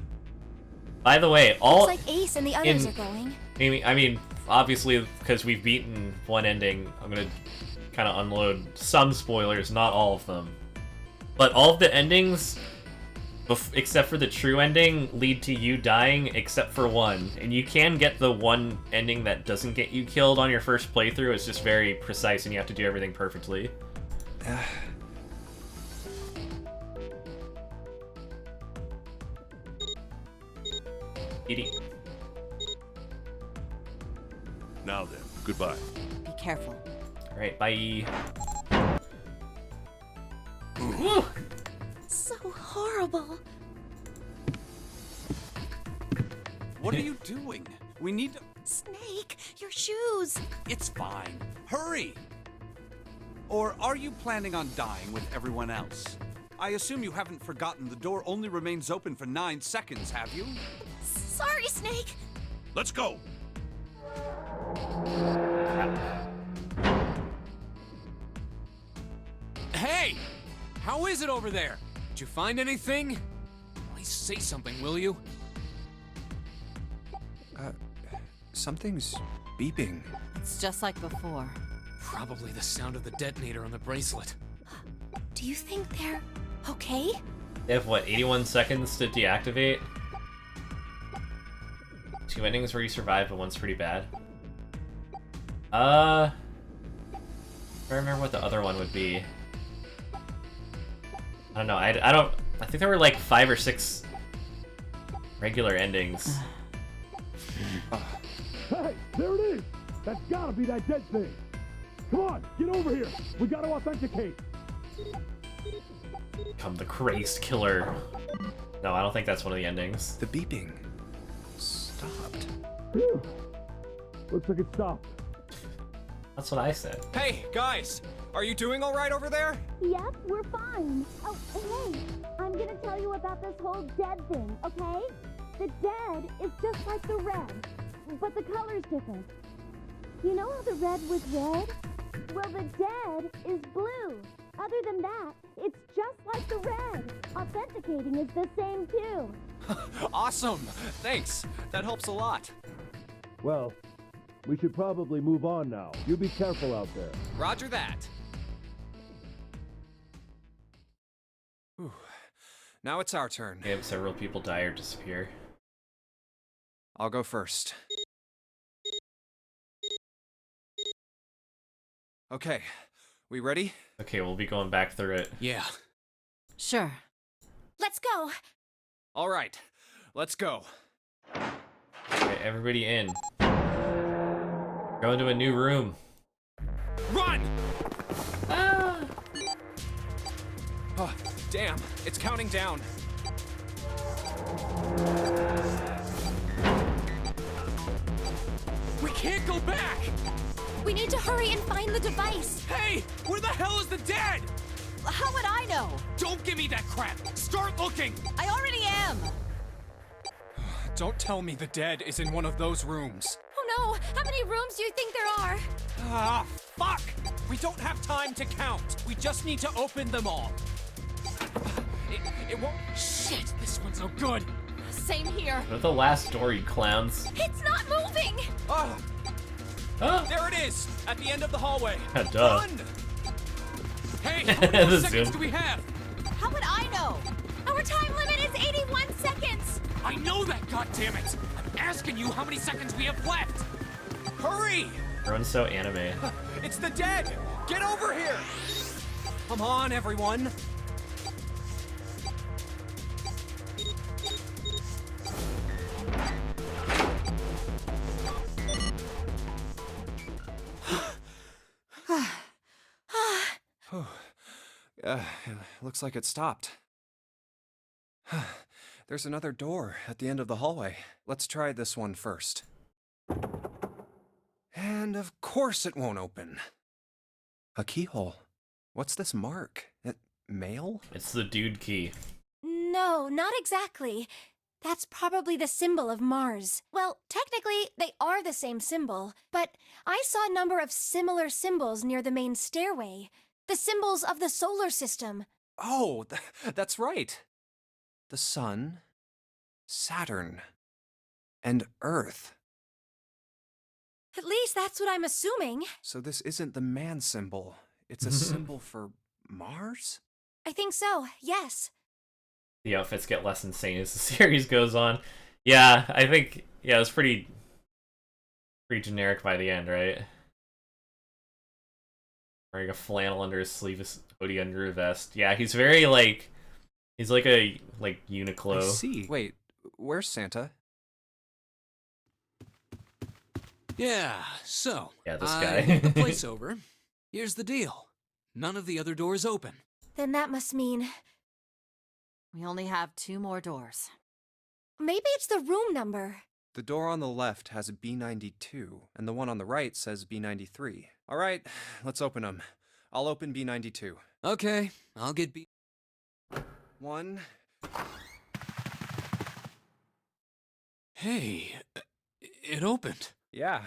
By the way, all... Looks like Ace and the others are going. I mean, obviously, because we've beaten one ending, I'm gonna kind of unload some spoilers, not all of them. But all of the endings, except for the true ending, lead to you dying, except for one. And you can get the one ending that doesn't get you killed on your first playthrough. It's just very precise, and you have to do everything perfectly. Edie. Now then, goodbye. Be careful. Alright, bye. So horrible. What are you doing? We need to... Snake, your shoes. It's fine. Hurry! Or are you planning on dying with everyone else? I assume you haven't forgotten the door only remains open for 9 seconds, have you? Sorry, Snake. Let's go! Hey! How is it over there? Did you find anything? Please say something, will you? Something's beeping. It's just like before. Probably the sound of the detonator on the bracelet. Do you think they're okay? They have, what, 81 seconds to deactivate? 2 endings where you survive, but one's pretty bad. I remember what the other one would be. I don't know, I think there were like 5 or 6 regular endings. Hey, there it is! That's gotta be that dead thing! Come on, get over here! We gotta authenticate! Become the crazed killer. No, I don't think that's one of the endings. The beeping stopped. Phew. Looks like it stopped. That's what I said. Hey, guys! Are you doing alright over there? Yep, we're fine. Oh, hey, I'm gonna tell you about this whole dead thing, okay? The dead is just like the red, but the color's different. You know how the red was red? Well, the dead is blue. Other than that, it's just like the red. Authenticating is the same too. Awesome! Thanks. That helps a lot. Well, we should probably move on now. You be careful out there. Roger that. Whew. Now it's our turn. We have several people die or disappear. I'll go first. Okay, we ready? Okay, we'll be going back through it. Yeah. Sure. Let's go. All right, let's go. Okay, everybody in. Go into a new room. Run! Oh, damn, it's counting down. We can't go back! We need to hurry and find the device. Hey, where the hell is the dead? How would I know? Don't give me that crap! Start looking! I already am! Don't tell me the dead is in one of those rooms. Oh no! How many rooms do you think there are? Ah, fuck! We don't have time to count. We just need to open them all. It won't... Shit, this one's no good. Same here. Go to the last door, you clowns. It's not moving! Ah! There it is, at the end of the hallway. Duh. Run! Hey, how many more The seconds zoom. do we have? How would I know? Our time limit is 81 seconds! I know that, goddammit! I'm asking you how many seconds we have left! Hurry! Everyone's so anime. It's the dead! Get over here! Come on, everyone! Looks like it stopped. There's another door at the end of the hallway. Let's try this one first. And of course it won't open. A keyhole. What's this mark? Mail? It's the dude key. No, not exactly. That's probably the symbol of Mars. Well, technically, they are the same symbol, but I saw a number of similar symbols near the main stairway. The symbols of the solar system. Oh, that's right. The Sun, Saturn, and Earth. At least that's what I'm assuming. So this isn't the man symbol. It's a symbol for Mars? I think so, yes. The outfits get less insane as the series goes on. Yeah, I think, yeah, it was pretty generic by the end, right? Wearing a flannel under his sleeve, a hoodie under a vest. Yeah, he's very, like, he's like a, Uniqlo. I see. Wait, where's Santa? Yeah, so. Yeah, this I guy. moved the place over. Here's the deal. None of the other doors open. Then that must mean... We only have 2 more doors. maybe it's the room number. The door on the left has B92, and the one on the right says B93. All right, let's open them. I'll open B92. Okay, I'll get B... 1. Hey, it opened. Yeah,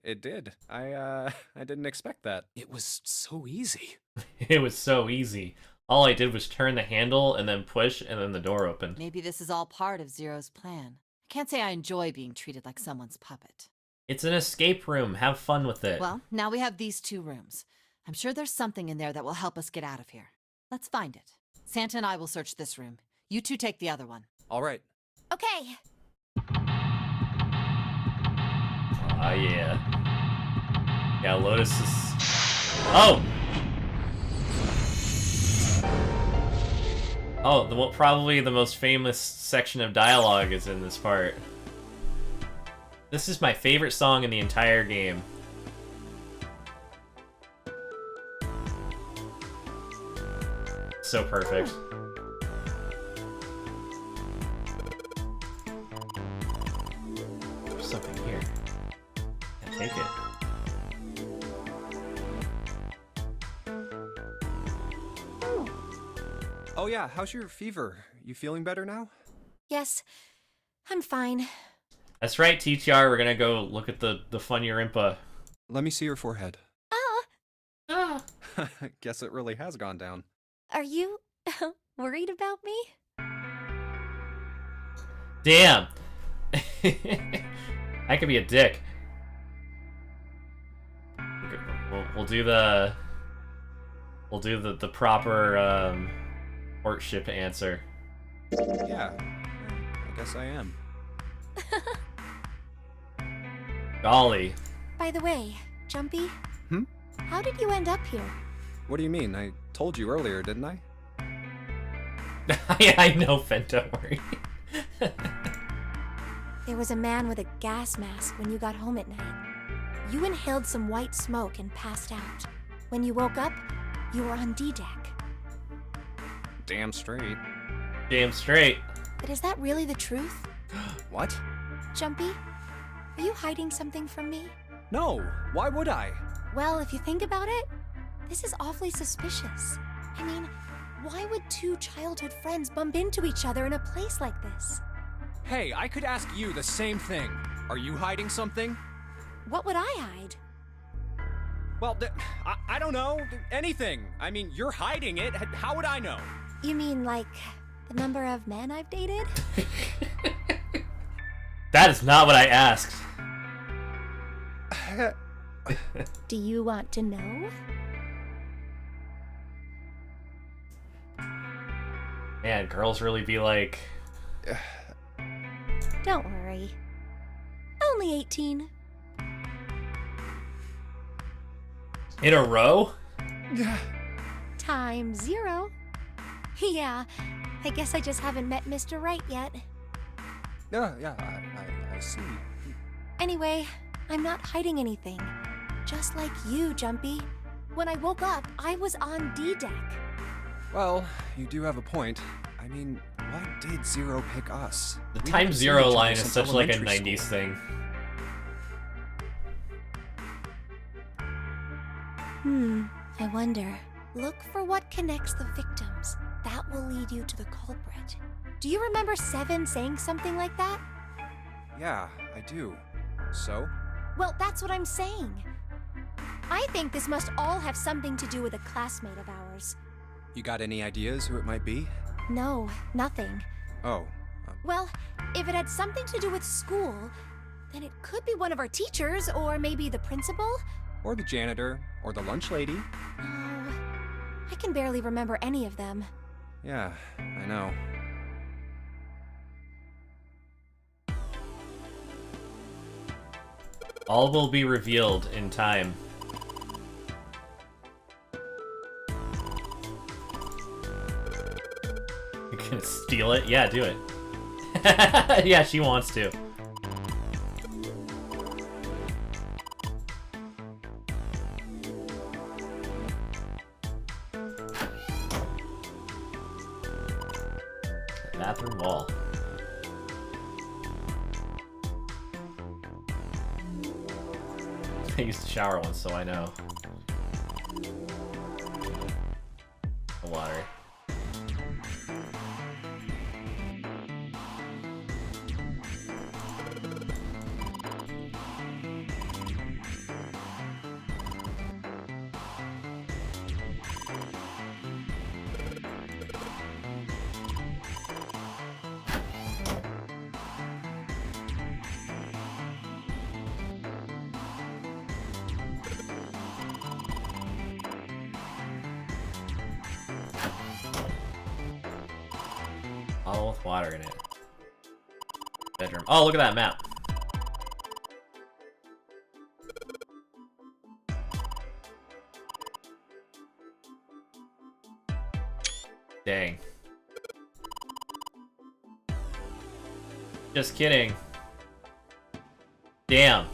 it did. I didn't expect that. It was so easy. It was so easy. All I did was turn the handle and then push, and then the door opened. Maybe this is all part of Zero's plan. I can't say I enjoy being treated like someone's puppet. It's an escape room. Have fun with it. Well, now we have these 2 rooms. I'm sure there's something in there that will help us get out of here. Let's find it. Santa and I will search this room. You 2 take the other one. All right. Okay. Ah, yeah. Yeah, Lotus is... Oh! Oh, probably the most famous section of dialogue is in this part. This is my favorite song in the entire game. So perfect. There's something here. Yeah, take it. Oh yeah, how's your fever? You feeling better now? Yes, I'm fine. That's right, TTR. We're gonna go look at the Funyurimpa. Let me see your forehead. Oh, Guess it really has gone down. are you worried about me? Damn! I could be a dick. Okay, we'll do the proper courtship answer. Yeah, I guess I am. Golly. By the way, Jumpy. Hmm? How did you end up here? What do you mean? I told you earlier, didn't I? I know, Fen, don't worry. There was a man with a gas mask when you got home at night. You inhaled some white smoke and passed out. When you woke up, you were on D-Deck. Damn straight. Damn straight. But is that really the truth? What? Jumpy, are you hiding something from me? No, why would I? Well, if you think about it, this is awfully suspicious. I mean, why would 2 childhood friends bump into each other in a place like this? Hey, I could ask you the same thing. Are you hiding something? What would I hide? Well, I don't know. Anything. I mean, you're hiding it. How would I know? You mean like the number of men I've dated? That is not what I asked. Do you want to know? Man, girls really be like... Don't worry. Only 18. In a row? Times 0. Yeah, I guess I just haven't met Mr. Right yet. I see. Anyway, I'm not hiding anything. Just like you, Jumpy. When I woke up, I was on D deck. Well, you do have a point. I mean, why did Zero pick us? The We times haven't seen 0 each other line is since such like a elementary 90s school. thing. I wonder. Look for what connects the victims. That will lead you to the culprit. Do you remember Seven saying something like that? Yeah, I do. So? Well, that's what I'm saying. I think this must all have something to do with a classmate of ours. You got any ideas who it might be? No, nothing. Oh. Well, if it had something to do with school, then it could be one of our teachers, or maybe the principal. Or the janitor, or the lunch lady. Oh, I can barely remember any of them. Yeah, I know. All will be revealed in time. You gonna steal it? Yeah, do it. Yeah, she wants to. Bathroom wall. I used to shower once, so I know. The water. Bottle with water in it. Bedroom. Oh, look at that map. Dang. Just kidding. Damn.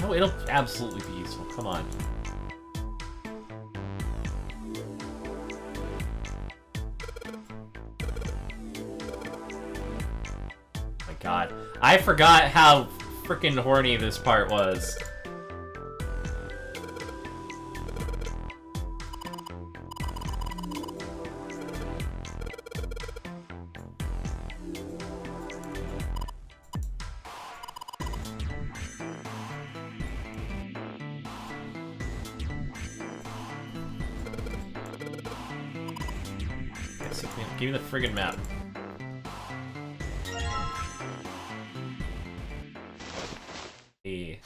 No, it'll absolutely be useful. Come on. My God. I forgot how freaking horny this part was. Give me the friggin' map. Hey.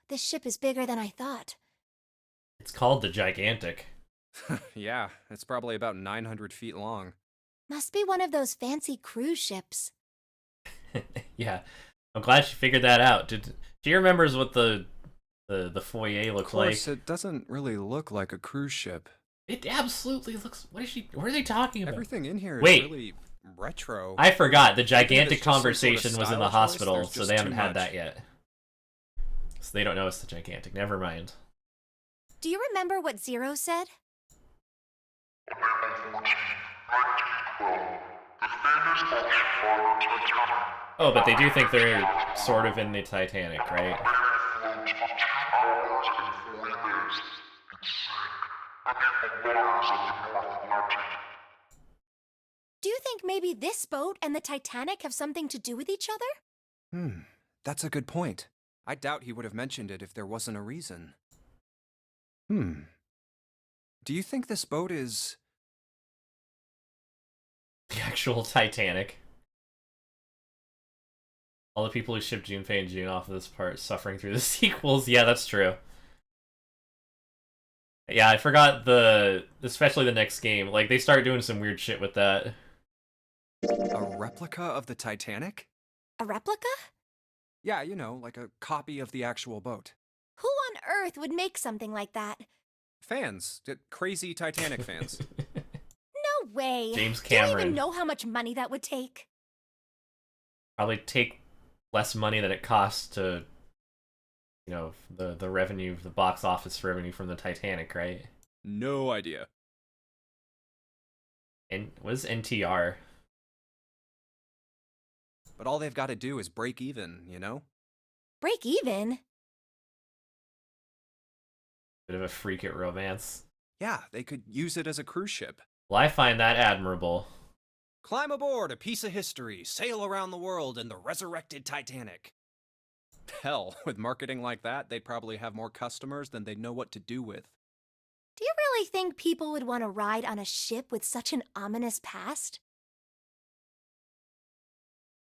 This ship is bigger than I thought. It's called the Gigantic. Yeah, it's probably about 900 feet long. Must be one of those fancy cruise ships. Yeah. I'm glad she figured that out. She remembers what the foyer looks like. Of course, it doesn't really look like a cruise ship. It absolutely looks... What are they talking about? Everything in here is Wait. really retro. I forgot. The it's gigantic just some sort of conversation was in style the choice, hospital, there's so just they too haven't had much. that yet. So they don't know it's the gigantic. Never mind. Do you remember what Zero said? Oh, but they do think they're sort of in the Titanic, right? Do you think maybe this boat and the Titanic have something to do with each other? That's a good point. I doubt he would have mentioned it if there wasn't a reason. Do you think this boat is The actual Titanic. All the people who shipped Junpei and June off of this part suffering through the sequels. Yeah, that's true. Yeah, I forgot especially the next game. Like, they start doing some weird shit with that. A replica of the Titanic? A replica? Yeah, you know, like a copy of the actual boat. Who on earth would make something like that? Fans. Crazy Titanic fans. No way. James Do you Cameron. even know how much money that would take? Probably take less money than it costs to, you know, the revenue, the box office revenue from the Titanic, right? No idea. And what is NTR? But all they've got to do is break even, you know? Break even? Bit of a freak at romance. Yeah, they could use it as a cruise ship. Well, I find that admirable. Climb aboard a piece of history, sail around the world in the resurrected Titanic. Hell, with marketing like that, they'd probably have more customers than they'd know what to do with. Do you really think people would want to ride on a ship with such an ominous past?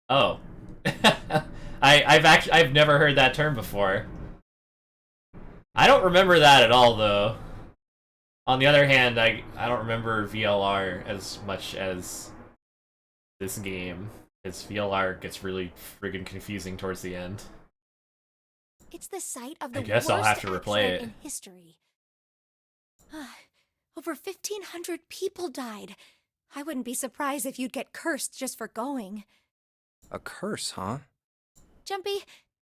Oh. I've never heard that term before. I don't remember that at all, though. On the other hand, I don't remember VLR as much as this game. Its VLR gets really friggin' confusing towards the end. It's the site of the I guess I'll have to worst replay accident it. in history. Over 1,500 people died. I wouldn't be surprised if you'd get cursed just for going. A curse, huh? Jumpy,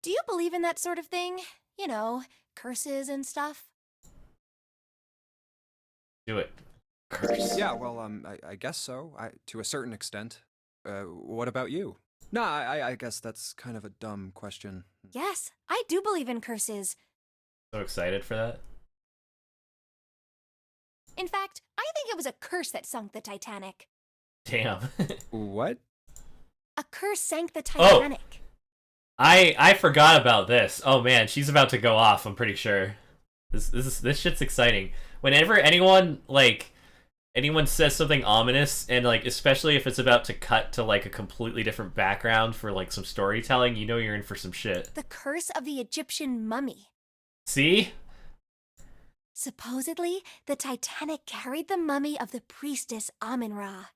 do you believe in that sort of thing? You know, curses and stuff? Do it. Curse. Yeah, well, I guess so, to a certain extent. What about you? No, I guess that's kind of a dumb question. Yes, I do believe in curses. So excited for that. In fact, I think it was a curse that sunk the Titanic. Damn. What? A curse sank the Titanic. I forgot about this. Oh man, she's about to go off, I'm pretty sure. This shit's exciting. Whenever anyone says something ominous, and like especially if it's about to cut to like a completely different background for like some storytelling, you know you're in for some shit. The curse of the Egyptian mummy. See? Supposedly, the Titanic carried the mummy of the priestess Amun-Ra,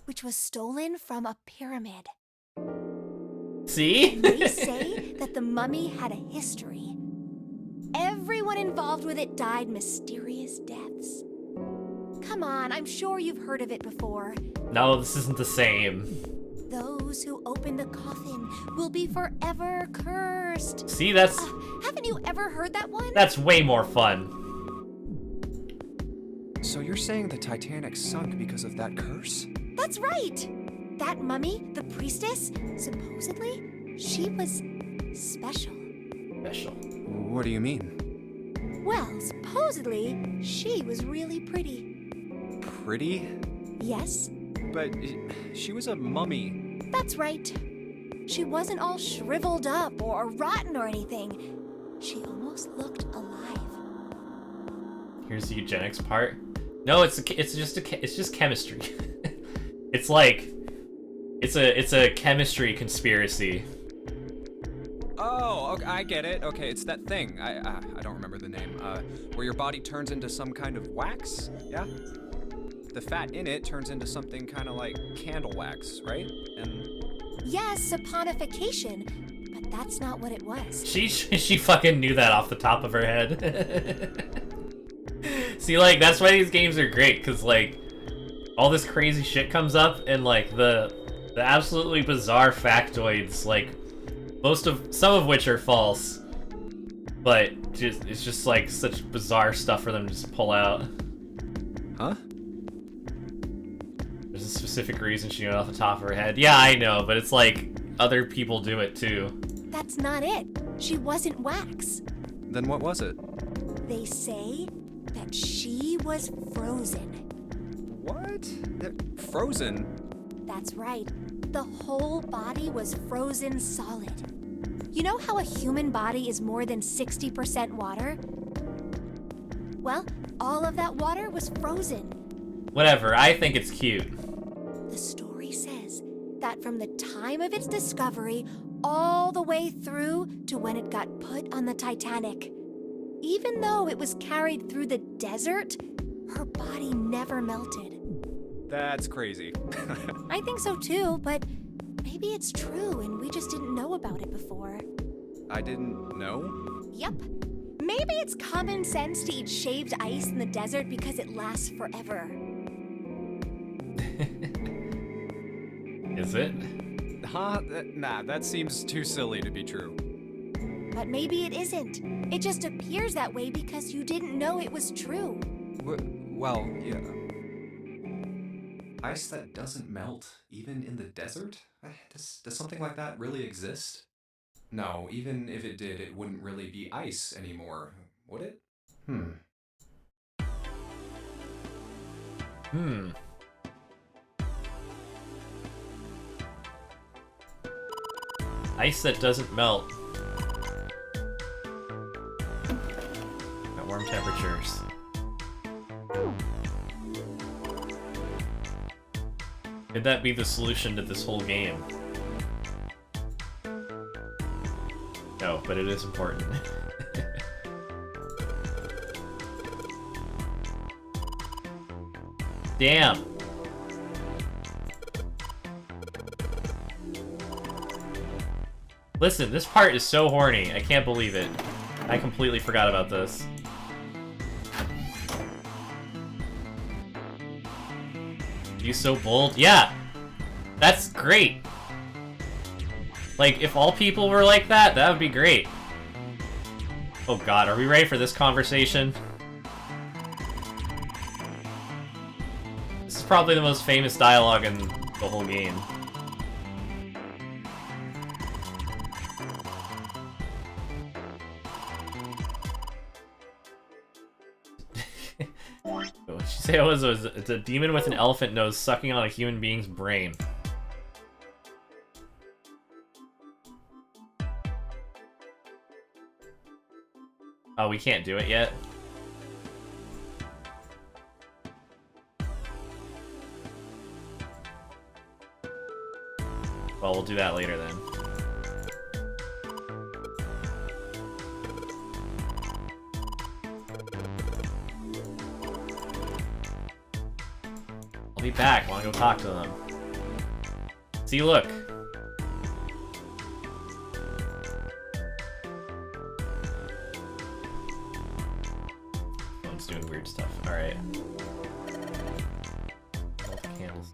which was stolen from a pyramid. See? They say that the mummy had a history. Everyone involved with it died mysterious deaths. Come on, I'm sure you've heard of it before. No, this isn't the same. Those who open the coffin will be forever cursed. See, that's... haven't you ever heard that one? That's way more fun. So you're saying the Titanic sunk because of that curse? That's right! That mummy, the priestess, supposedly, she was special. Special. What do you mean? Well, supposedly, she was really pretty. Pretty? Yes, But she was a mummy. that's right. She wasn't all shriveled up or rotten or anything. She almost looked alive. Here's the eugenics part. No, it's just chemistry. It's like it's a chemistry conspiracy. Oh, okay, I get it. Okay, it's that thing. I don't remember the name. Where your body turns into some kind of wax? Yeah? The fat in it turns into something kind of like candle wax, right? And Yes, saponification, but that's not what it was. She fucking knew that off the top of her head. See, like, that's why these games are great, because, like, all this crazy shit comes up, and, like, the absolutely bizarre factoids, like, some of which are false, but it's just, like, such bizarre stuff for them to just pull out. Huh? There's a specific reason she knew it off the top of her head. Yeah, I know, but it's like, other people do it, too. That's not it. She wasn't wax. Then what was it? They say that she was frozen. What? Frozen? That's right. The whole body was frozen solid. You know how a human body is more than 60% water? Well, all of that water was frozen. Whatever, I think it's cute. The story that from the time of its discovery all the way through to when it got put on the Titanic, even though it was carried through the desert, her body never melted. That's crazy. I think so too, but maybe it's true and we just didn't know about it before. I didn't know? Yep. Maybe it's common sense to eat shaved ice in the desert because it lasts forever. Is it? Huh? Nah, that seems too silly to be true. But maybe it isn't. It just appears that way because you didn't know it was true. Well, yeah. Ice that doesn't melt, even in the desert? Does something like that really exist? No, even if it did, it wouldn't really be ice anymore, would it? Ice that doesn't melt. At warm temperatures. Could that be the solution to this whole game? No, but it is important. Damn! Listen, this part is so horny. I can't believe it. I completely forgot about this. You so bold? Yeah! That's great! Like, if all people were like that, that would be great. Oh god, are we ready for this conversation? This is probably the most famous dialogue in the whole game. What did she say it was? It's a demon with an elephant nose sucking on a human being's brain. Oh, we can't do it yet? Well, we'll do that later then. I'll be back. I want to go talk to them. See, look. Phone's doing weird stuff. Alright. Candles.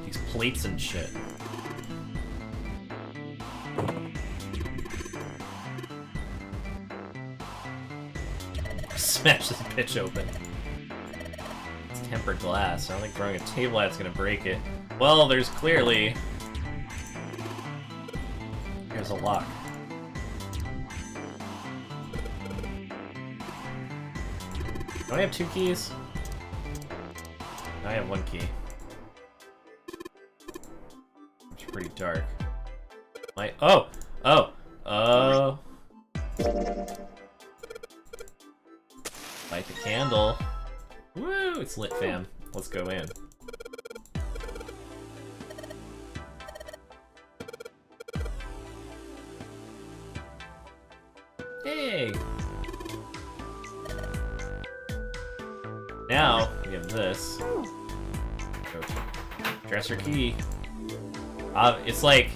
These plates and shit. Smash this bitch open. It's tempered glass. I don't think throwing a table at's gonna break it. Well, there's clearly... Here's a lock. Do I have 2 keys? I have 1 key. It's pretty dark. Oh! Light the candle. Woo! It's lit, fam. Let's go in. Hey! Now, we have this. Dresser key. It's like,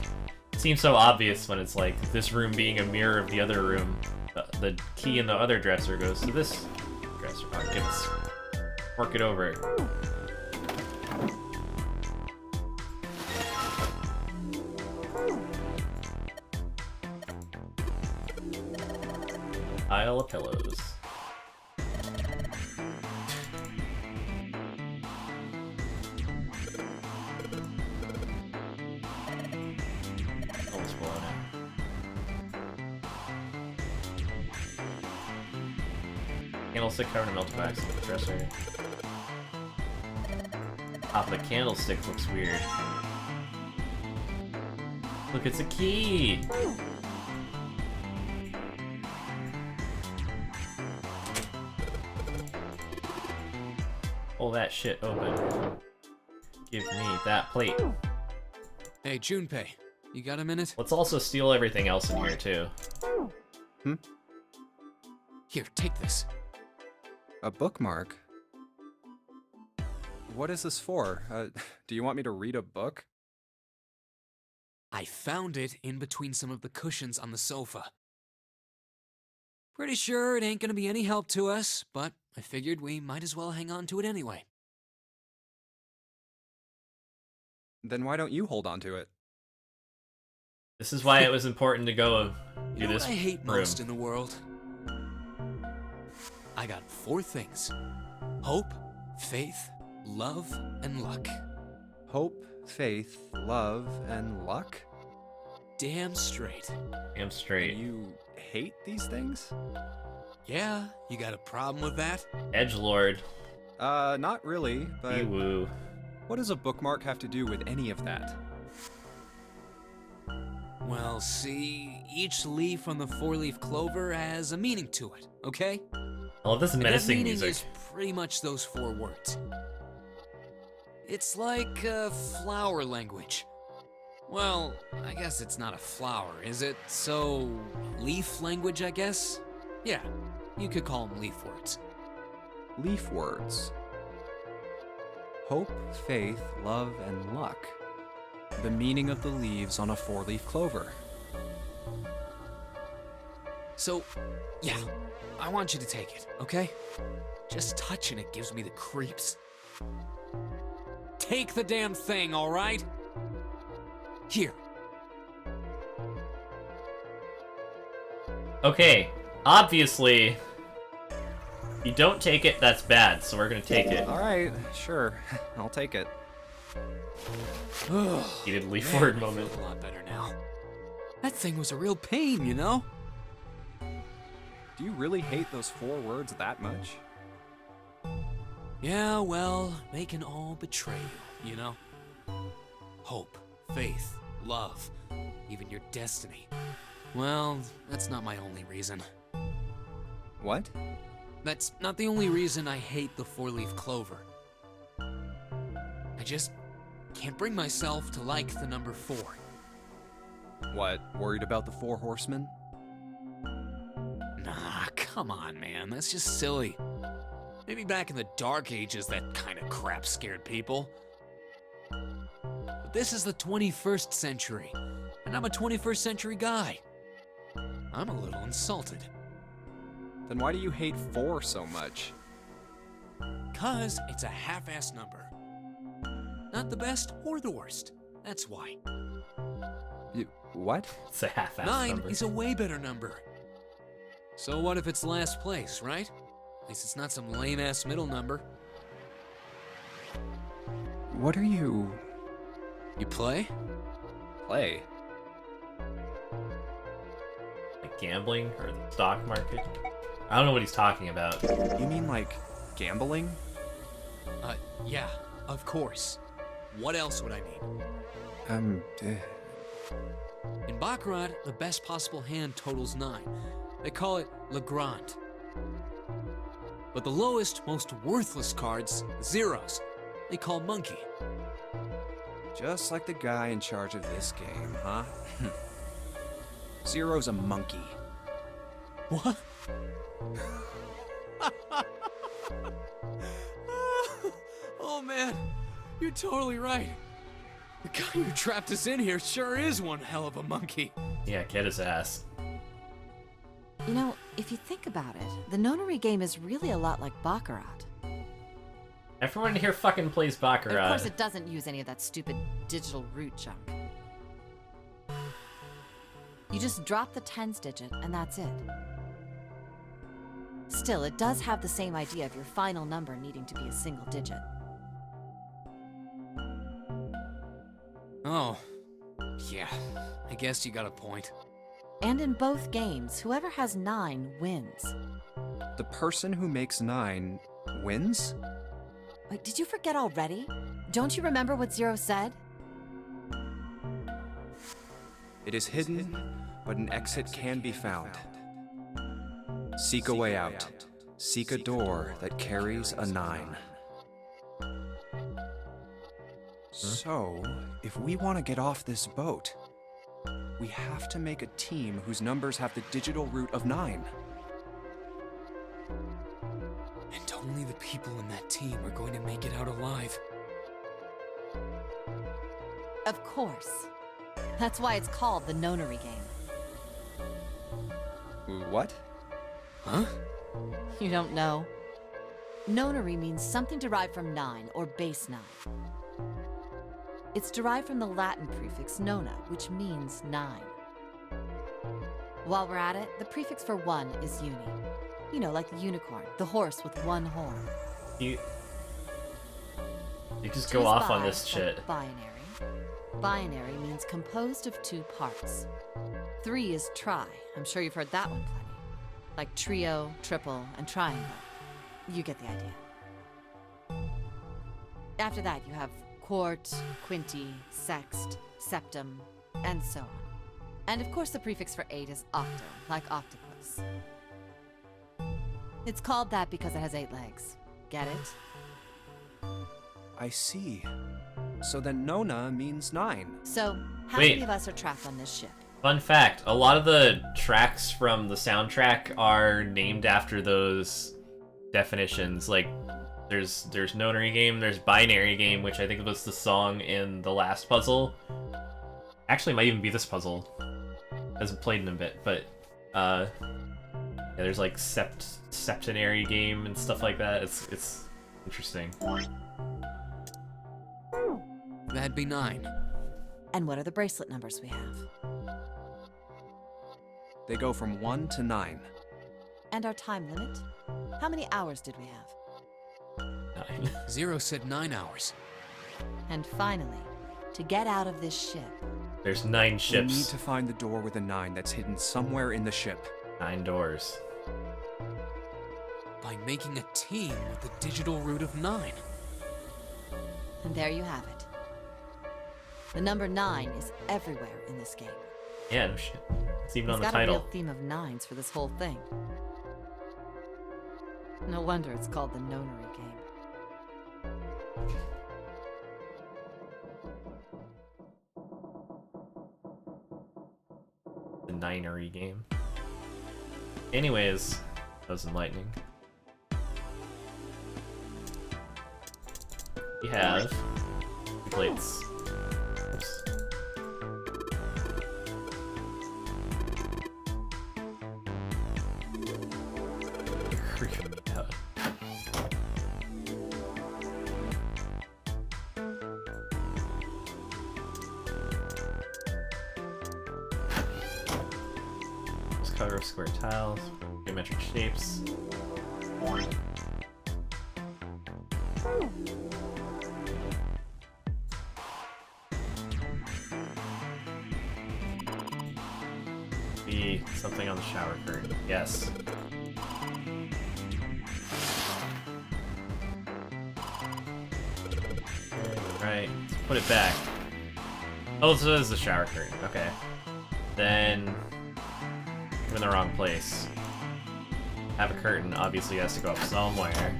it seems so obvious when it's like, this room being a mirror of the other room. The key in the other dresser goes to this dresser. Work it over. Pile of pillows. Almost blown out. Candlestick covered in melted wax on the dresser. Top of the candlestick looks weird. Look, it's a key! pull that shit open. Give me that plate. Hey, Junpei, you got a minute? Let's also steal everything else in here, too. Here, take this. A bookmark? What is this for? Do you want me to read a book? I found it in between some of the cushions on the sofa. Pretty sure it ain't gonna be any help to us, but I figured we might as well hang on to it anyway. Then why don't you hold on to it? This is why it was important to go do You know this what I hate room. most in the world? I got 4 things. Hope, faith, love, and luck. Hope, faith, love, and luck? Damn straight. Damn straight. You hate these things? Yeah, you got a problem with that? Edgelord. Not really, but Woo. what does a bookmark have to do with any of that? Well, see, each leaf on the 4-leaf clover has a meaning to it, okay? I love this And that menacing meaning music. is pretty much those 4 words. It's like flower language. Well, I guess it's not a flower, is it? So, leaf language, I guess? Yeah, you could call them leaf words. Leaf words. Hope, faith, love, and luck. The meaning of the leaves on a 4-leaf clover. So, yeah, I want you to take it, okay? Just touching it gives me the creeps. Take the damn thing, all right? Here. Okay, obviously, if you don't take it, that's bad, so we're gonna take it. Alright, sure. I'll take it. Heated leaf Man, word I moment. feel a lot better now. That thing was a real pain, you know? Do you really hate those 4 words that much? Yeah, well, they can all betray you, you know? Hope, faith, love, even your destiny. Well, that's not my only reason. What? That's not the only reason I hate the 4-leaf clover. I just can't bring myself to like the number 4. What, worried about the 4 horsemen? Nah, come on, man, that's just silly. Maybe back in the Dark Ages that kind of crap scared people. But this is the 21st century, and I'm a 21st century guy. I'm a little insulted. Then why do you hate 4 so much? 'Cause it's a half-ass number. Not the best or the worst. That's why. What? It's a half-ass 9 number. is a way better number. So what if it's last place, right? At least it's not some lame-ass middle number. What are you... You play? play? Like gambling or the stock market? I don't know what he's talking about. You mean like gambling? Yeah, of course. What else would I mean? In Baccarat, the best possible hand totals 9. They call it Le Grand. But the lowest, most worthless cards, zeros, they call Monkey. Just like the guy in charge of this game, huh? Zero's a monkey. What? Oh man, you're totally right. The guy who trapped us in here sure is one hell of a monkey. Yeah, get his ass. You know, if you think about it, the nonary game is really a lot like Baccarat. Everyone here fucking plays But Baccarat. of course, it doesn't use any of that stupid digital root junk. You just drop the tens digit, and that's it. Still, it does have the same idea of your final number needing to be a single digit. Oh, yeah, I guess you got a point. And in both games, whoever has 9 wins. The person who makes 9 wins? Wait, did you forget already? Don't you remember what Zero said? It is hidden, but an exit can be found. Seek a way out. Seek a door that carries a 9. So, if we want to get off this boat, we have to make a team whose numbers have the digital root of 9. And only the people in that team are going to make it out alive. Of course. That's why it's called the nonary game. What? Huh? You don't know? Nonary means something derived from 9, or base 9. It's derived from the Latin prefix nona, which means 9. While we're at it, the prefix for 1 is uni. You know, like the unicorn, the horse with 1 horn. You just go off on this like shit. Binary. Binary means composed of 2 parts. 3 is tri. I'm sure you've heard that one plenty. Like trio, triple, and triangle. You get the idea. After that, you have quart, quinti, sext, septum, and so on. And of course, the prefix for 8 is octo, like octopus. It's called that because it has 8 legs. Get it? I see. So then Nona means 9. So, how Wait. many of us are trapped on this ship? Fun fact, a lot of the tracks from the soundtrack are named after those definitions. Like, there's nonary game, there's binary game, which I think was the song in the last puzzle. Actually, it might even be this puzzle. Hasn't played in a bit, but yeah, there's like septenary game and stuff like that. It's interesting. That'd be 9. And what are the bracelet numbers we have? They go from 1 to 9. And our time limit? How many hours did we have? 9. Zero said 9 hours. And finally, to get out of this ship. There's 9 We need ships, to find the door with a 9 that's hidden somewhere in the ship. 9 doors. By making a team with the digital root of 9. And there you have it. The number 9 is everywhere in this game. Yeah, no shit. It's even on It's the got a title. real theme of 9s for this whole thing. No wonder it's called the nonary game. The ninery game. Anyways, that was enlightening. We have plates. Oops. Creeping me out. Just cover of square tiles, geometric shapes. Be something on the shower curtain. Yes. Right. Let's put it back. Oh, so this is the shower curtain. Okay. Then I'm in the wrong place. Have a curtain. Obviously, it has to go up somewhere.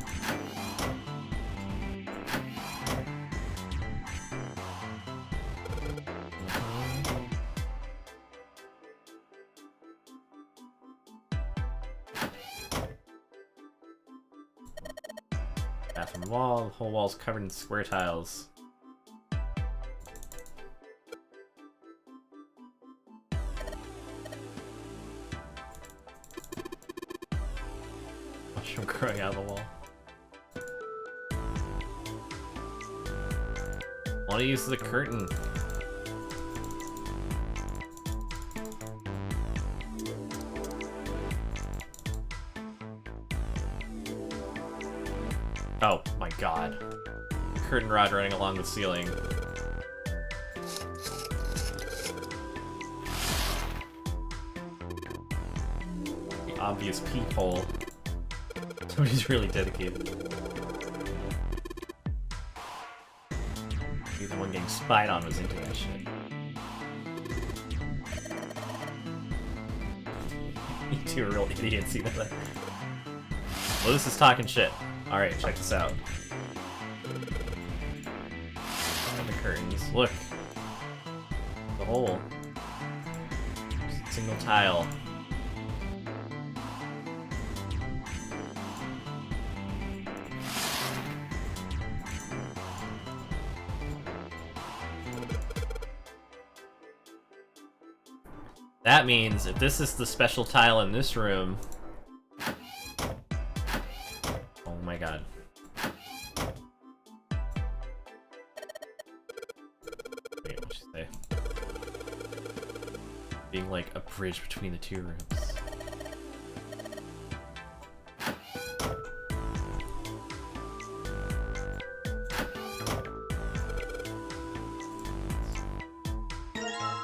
Bathroom wall. The whole wall's covered in square tiles. Mushroom growing out of the wall. Want to use the curtain? Oh my god. Curtain rod running along the ceiling. The obvious peephole. Somebody's really dedicated. Maybe the one getting spied on was into that shit. You two are real idiots, you know that? Well, this is talking shit. Alright, check this out. And the curtain. Look. The hole. Single tile. That means if this is the special tile in this room... Oh my god. Wait, what'd she say? Being like a bridge between the two rooms.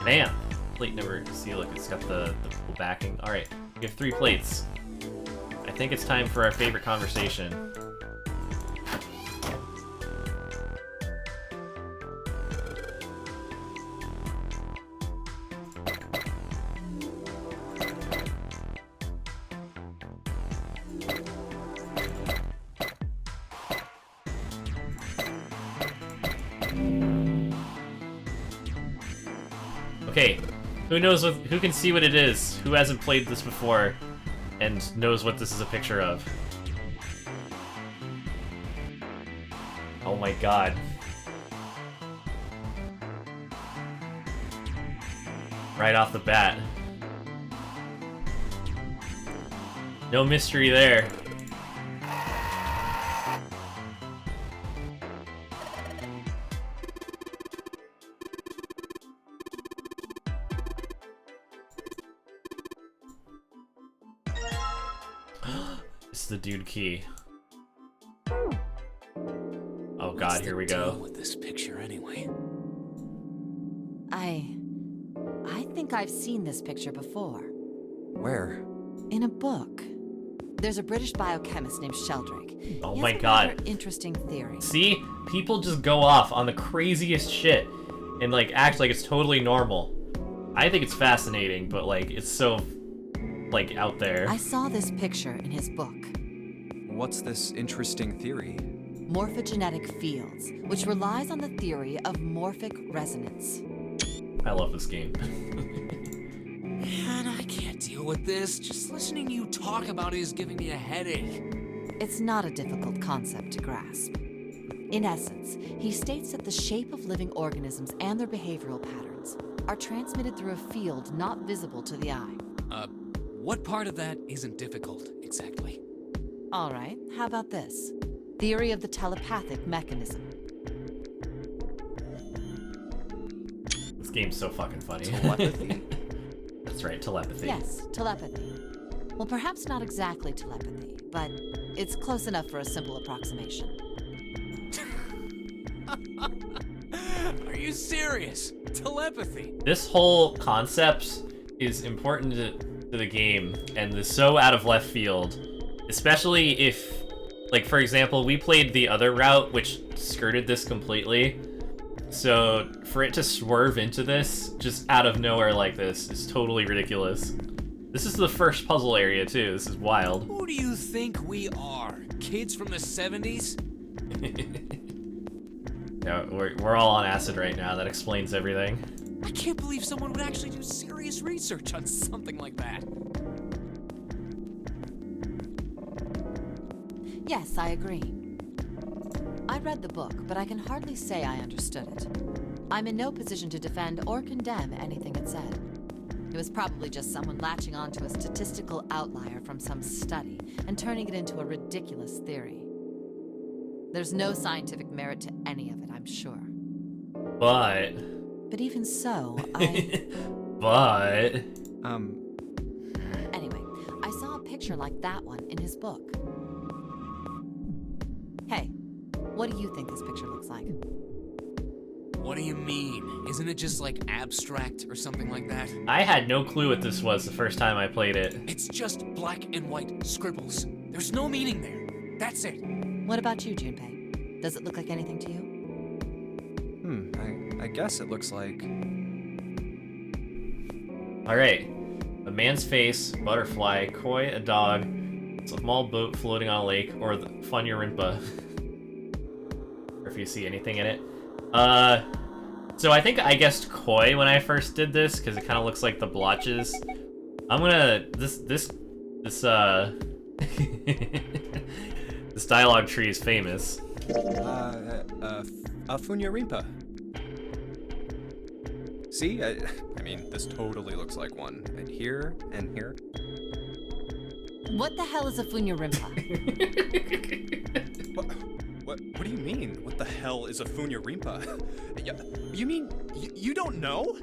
Bam! Plate number, see, look, it's got the cool backing. Alright, we have 3 plates. I think it's time for our favorite conversation. Okay, who knows who can see what it is? Who hasn't played this before and knows what this is a picture of? Oh my god. Right off the bat. No mystery there. It's the dude key. Oh god, here we go. What's the deal with this picture anyway? I think I've seen this picture before. Where? In a book. There's a British biochemist named Sheldrake. Oh He my has a god. rather interesting theory. See? People just go off on the craziest shit and like act like it's totally normal. I think it's fascinating, but like it's so like out there. I saw this picture in his book. What's this interesting theory? Morphogenetic fields, which relies on the theory of morphic resonance. I love this game. Man, I can't deal with this. Just listening to you talk about it is giving me a headache. It's not a difficult concept to grasp. In essence, he states that the shape of living organisms and their behavioral patterns are transmitted through a field not visible to the eye. What part of that isn't difficult, exactly? All right, how about this? Theory of the telepathic mechanism. This game's so fucking funny. Telepathy? That's right, telepathy. Yes, telepathy. Well, perhaps not exactly telepathy, but it's close enough for a simple approximation. Are you serious? Telepathy? This whole concept is important to the game and is so out of left field, especially if, like, for example, we played the other route which skirted this completely, so for it to swerve into this just out of nowhere like this is totally ridiculous. This is the first puzzle area too. This is wild. Who do you think we are? Kids from the 70s? Yeah, we're all on acid right now. That explains everything. I can't believe someone would actually do serious research on something like that. Yes, I agree. I read the book, but I can hardly say I understood it. I'm in no position to defend or condemn anything it said. It was probably just someone latching onto a statistical outlier from some study and turning it into a ridiculous theory. There's no scientific merit to any of it, I'm sure. But even so, I... But... Anyway, I saw a picture like that one in his book. Hey, what do you think this picture looks like? What do you mean? Isn't it just like abstract or something like that? I had no clue what this was the first time I played it. It's just black and white scribbles. There's no meaning there. That's it. What about you, Junpei? Does it look like anything to you? I guess it looks like... Alright. A man's face, butterfly, koi, a dog, a small boat floating on a lake, or the Funyarimpa. Or if you see anything in it. So I think I guessed koi when I first did this because it kind of looks like the blotches. I'm gonna this this dialogue tree is famous. Funyarimpa. See, I mean, this totally looks like one. And here and here. What the hell is a Funyarimpa? What do you mean? What the hell is a Funyarimpa? You mean you don't know?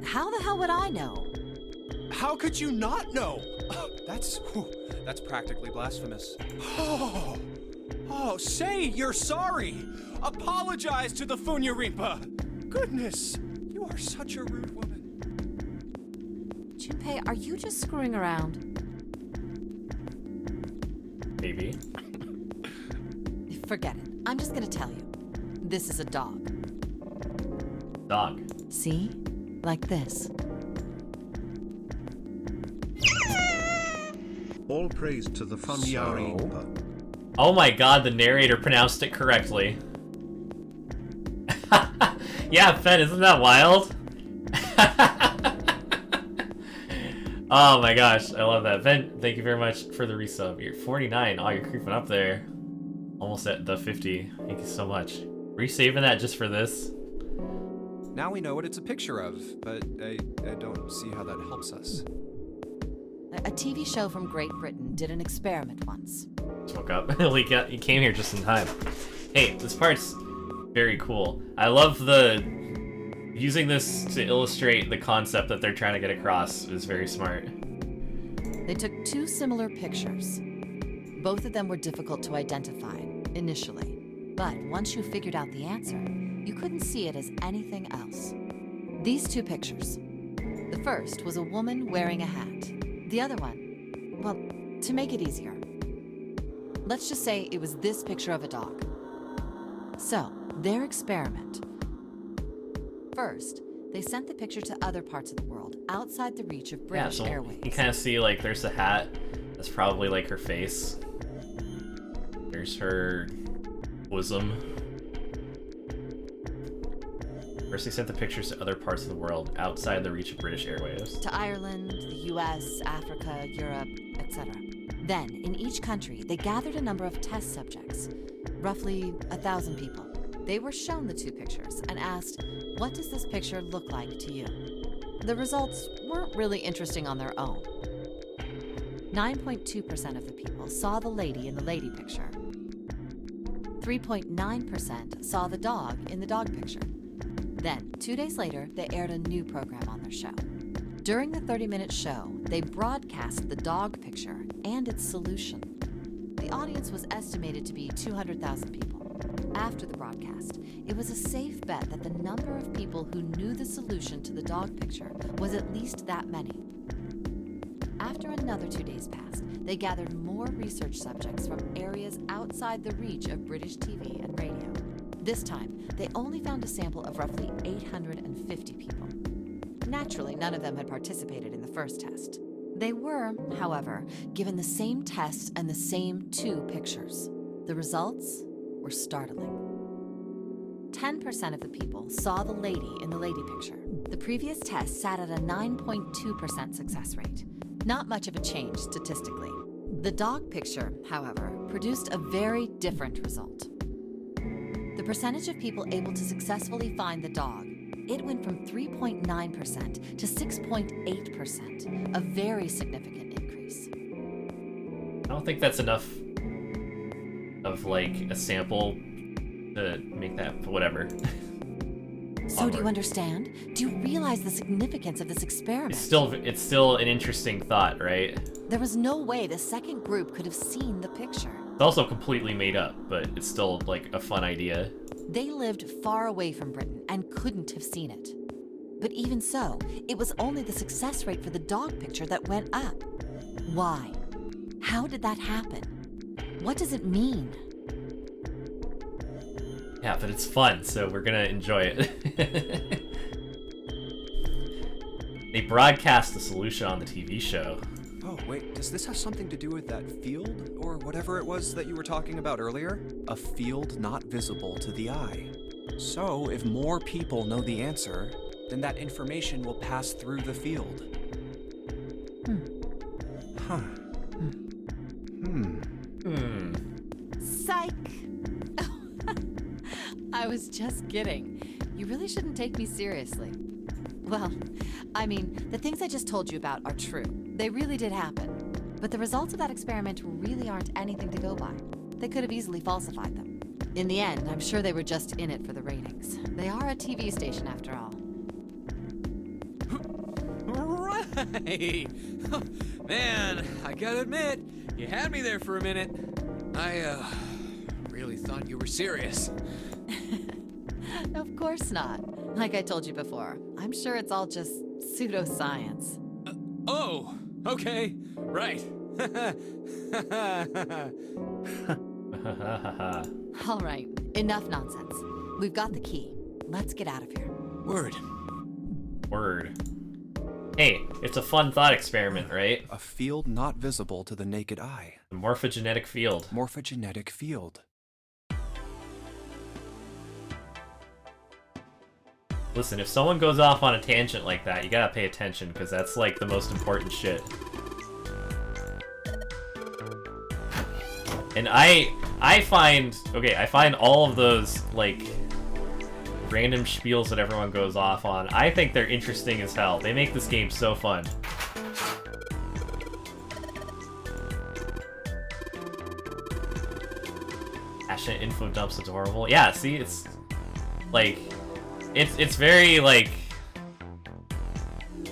How the hell would I know? How could you not know? That's practically blasphemous. Oh, say you're sorry. Apologize to the Funyarimpa. Goodness, you are such a rude woman. Junpei, are you just screwing around? Maybe. Forget it. I'm just gonna tell you. This is a dog. Dog. See? Like this. All praise to the Funyarimpa. Oh my god, the narrator pronounced it correctly. Yeah, Fen, isn't that wild? Oh my gosh, I love that. Fen, thank you very much for the resub. You're 49. Oh, you're creeping up there. Almost at the 50. Thank you so much. Were you saving that just for this? Now we know what it's a picture of, but I don't see how that helps us. A TV show from Great Britain did an experiment once. Just woke up. You came here just in time. Hey, this part's very cool. I love using this to illustrate the concept that they're trying to get across is very smart. They took two similar pictures. Both of them were difficult to identify initially, but once you figured out the answer, you couldn't see it as anything else. These two pictures. The first was a woman wearing a hat. The other one, well, to make it easier, let's just say it was this picture of a dog. So, their experiment. First, they sent the picture to other parts of the world, outside the reach of British Airways. You kind of see, like, there's the hat. That's probably, like, her face. There's her bosom. First, they sent the pictures to other parts of the world, outside the reach of British Airways. To Ireland, the US, Africa, Europe, etc. Then, in each country, they gathered a number of test subjects, roughly 1,000 people. They were shown the two pictures and asked, what does this picture look like to you? The results weren't really interesting on their own. 9.2% of the people saw the lady in the lady picture. 3.9% saw the dog in the dog picture. Then, 2 days later, they aired a new program on their show. During the 30-minute show, they broadcast the dog picture and its solution. The audience was estimated to be 200,000 people. After the broadcast, it was a safe bet that the number of people who knew the solution to the dog picture was at least that many. After another 2 days passed, they gathered more research subjects from areas outside the reach of British TV and radio. This time, they only found a sample of roughly 850 people. Naturally, none of them had participated in the first test. They were, however, given the same test and the same two pictures. The results were startling. 10% of the people saw the lady in the lady picture. The previous test sat at a 9.2% success rate. Not much of a change statistically. The dog picture, however, produced a very different result. The percentage of people able to successfully find the dog, it went from 3.9% to 6.8%, a very significant increase. I don't think that's enough of, like, a sample to make that, whatever. So do you understand? Do you realize the significance of this experiment? It's still an interesting thought, right? There was no way the second group could have seen the picture. It's also completely made up, but it's still, like, a fun idea. They lived far away from Britain and couldn't have seen it. But even so, it was only the success rate for the dog picture that went up. Why? How did that happen? What does it mean? Yeah, but it's fun, so we're gonna enjoy it. They broadcast the solution on the TV show. Oh, wait, does this have something to do with that field, or whatever it was that you were talking about earlier? A field not visible to the eye. So, if more people know the answer, then that information will pass through the field. Huh. Psych! I was just kidding. You really shouldn't take me seriously. Well, I mean, the things I just told you about are true. They really did happen. But the results of that experiment really aren't anything to go by. They could have easily falsified them. In the end, I'm sure they were just in it for the ratings. They are a TV station after all. Right! Man, I gotta admit, you had me there for a minute. I, really thought you were serious. Of course not. Like I told you before, I'm sure it's all just pseudoscience. Oh, okay, right. All right, enough nonsense. We've got the key. Let's get out of here. Word. Hey, it's a fun thought experiment, right? A field not visible to the naked eye. The morphogenetic field. Morphogenetic field. Listen, if someone goes off on a tangent like that, you gotta pay attention, because that's like the most important shit. And I find all of those, like, random spiels that everyone goes off on, I think they're interesting as hell. They make this game so fun. Passionate info dump's adorable. Yeah, see, it's like, it's very, like, I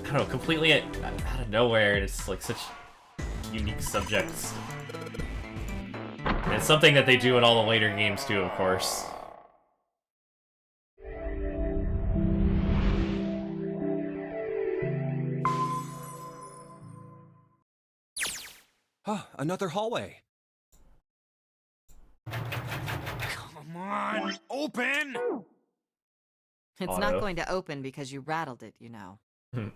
don't know, completely out of nowhere, and it's like such unique subjects. And it's something that they do in all the later games too, of course. Another hallway. Come on, open! It's not going to open because you rattled it, you know. Damn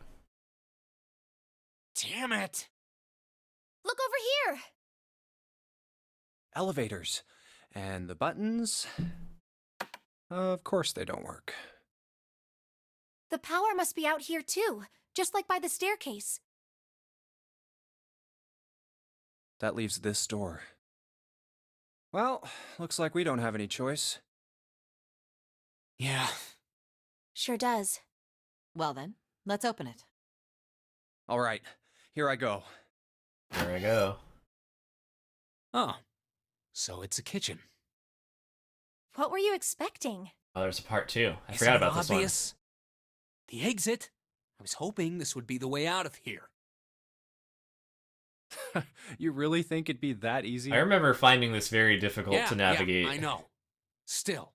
it! Look over here! Elevators. And the buttons... Of course they don't work. The power must be out here too, just like by the staircase. That leaves this door. Well, looks like we don't have any choice. Yeah. Sure does. Well then, let's open it. All right, here I go. Here I go. Oh, so it's a kitchen. What were you expecting? Oh, there's a part 2. I Isn't forgot it about this one. obvious? The exit. I was hoping this would be the way out of here. You really think it'd be that easy? I remember finding this very difficult to navigate. Yeah, I know. Still.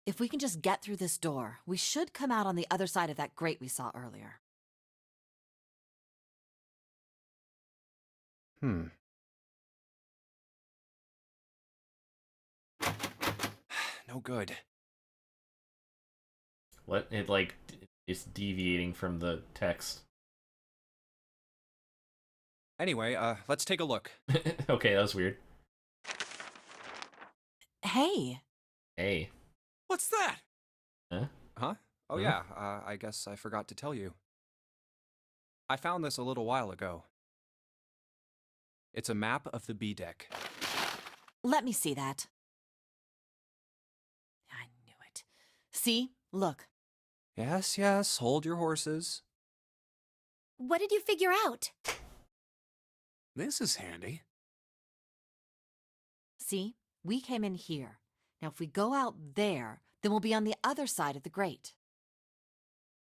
If we can just get through this door, we should come out on the other side of that grate we saw earlier. No good. What? It, like, it's deviating from the text. Anyway, let's take a look. Okay, that was weird. Hey. Hey. What's that? Huh? Oh yeah, I guess I forgot to tell you. I found this a little while ago. It's a map of the B deck. Let me see that. I knew it. See? Look. Yes, hold your horses. What did you figure out? This is handy. See? We came in here. Now if we go out there, then we'll be on the other side of the grate.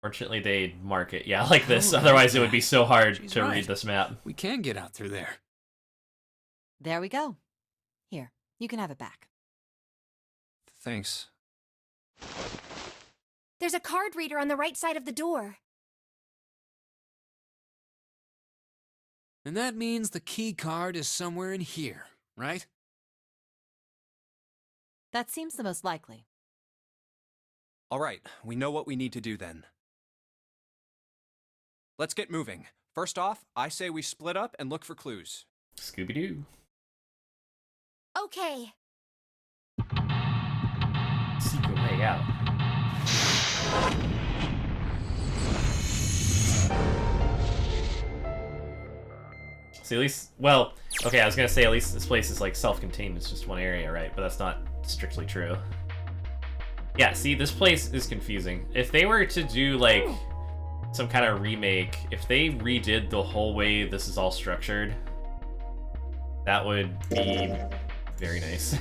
Fortunately, they mark it, yeah, like this. Otherwise, it would be so hard She's to right. read this map. We can get out through there. There we go. Here, you can have it back. Thanks. There's a card reader on the right side of the door. And that means the key card is somewhere in here, right? That seems the most likely. All right, we know what we need to do then. Let's get moving. First off, I say we split up and look for clues. Scooby-Doo. Okay. way out. See, at least, well, okay, I was gonna say at least this place is like self-contained, it's just one area, right? But that's not strictly true. Yeah, see, this place is confusing. If they were to do like some kind of remake, if they redid the whole way this is all structured, that would be very nice.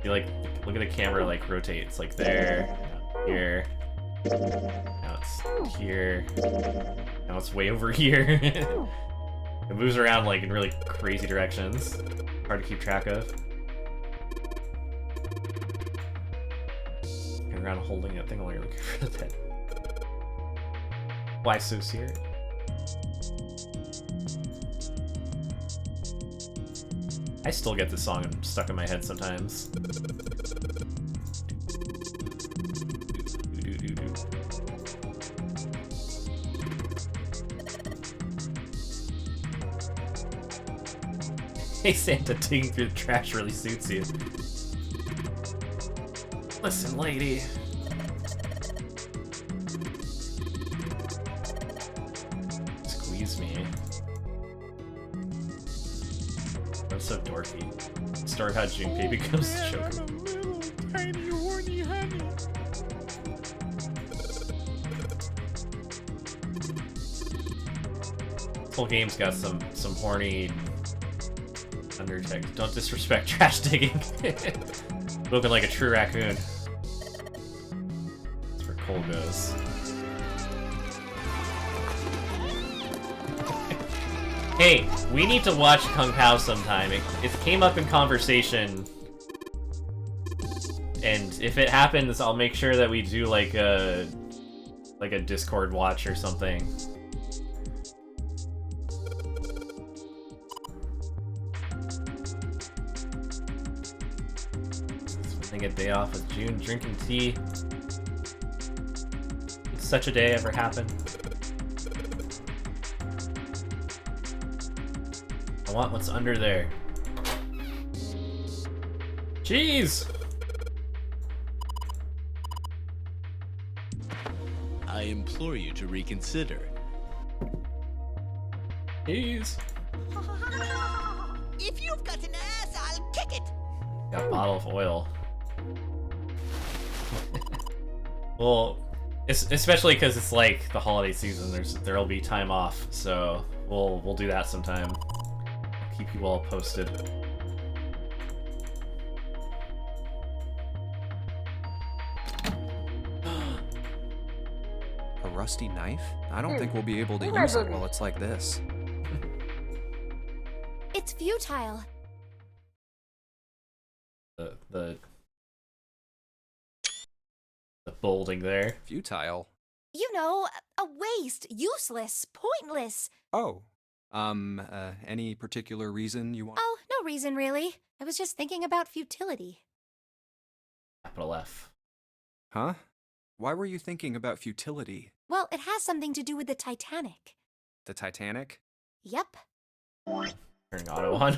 You like, look at the camera like rotate. It's like there, here, now it's here, now it's way over here. It moves around like in really crazy directions. Hard to keep track of. Going around holding that thing while you're looking for the head. Why so serious? I still get this song stuck in my head sometimes. Hey Santa, digging through the trash really suits you. Listen, lady. Squeeze me. I'm so dorky. Story about Junpei becomes Shoku. Tiny horny honey. This whole game's got some horny undertext. Don't disrespect trash digging. Looking like a true raccoon. That's where Cole goes. Hey, we need to watch Kung Pao sometime. It came up in conversation, and if it happens, I'll make sure that we do like a Discord watch or something. Spending a day off with June, drinking tea. Did such a day ever happen? I want what's under there. Jeez! I implore you to reconsider. Jeez. If you've got an ass, I'll kick it. Got a bottle of oil. Well, especially because it's like the holiday season. There'll be time off, so we'll do that sometime. Keep you all posted. A rusty knife? I don't think we'll be able to use it while it's like this. It's futile. The bolding there. Futile? You know, a waste, useless, pointless. Oh. Any particular reason you want? Oh, no reason really. I was just thinking about futility. Capital F. Huh? Why were you thinking about futility? Well, it has something to do with the Titanic. The Titanic? Yep. Turning auto on.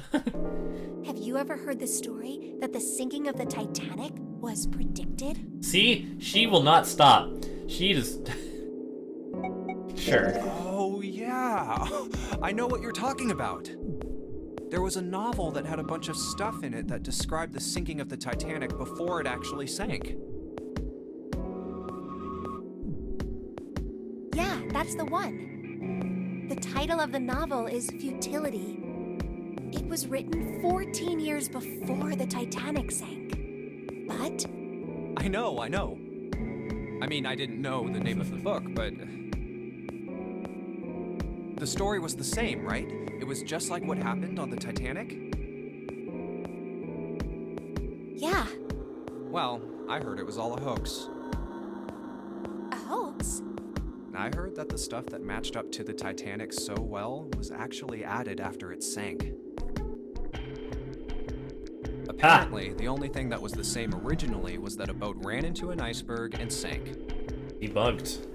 Have you ever heard the story that the sinking of the Titanic was predicted? See? She will not stop. She just... Sure. Oh, yeah. I know what you're talking about. There was a novel that had a bunch of stuff in it that described the sinking of the Titanic before it actually sank. Yeah, that's the one. The title of the novel is Futility. It was written 14 years before the Titanic sank. But... I know. I mean, I didn't know the name of the book, but... The story was the same, right? It was just like what happened on the Titanic? Yeah. Well, I heard it was all a hoax. A hoax? I heard that the stuff that matched up to the Titanic so well was actually added after it sank. Apparently, the only thing that was the same originally was that a boat ran into an iceberg and sank. Debunked.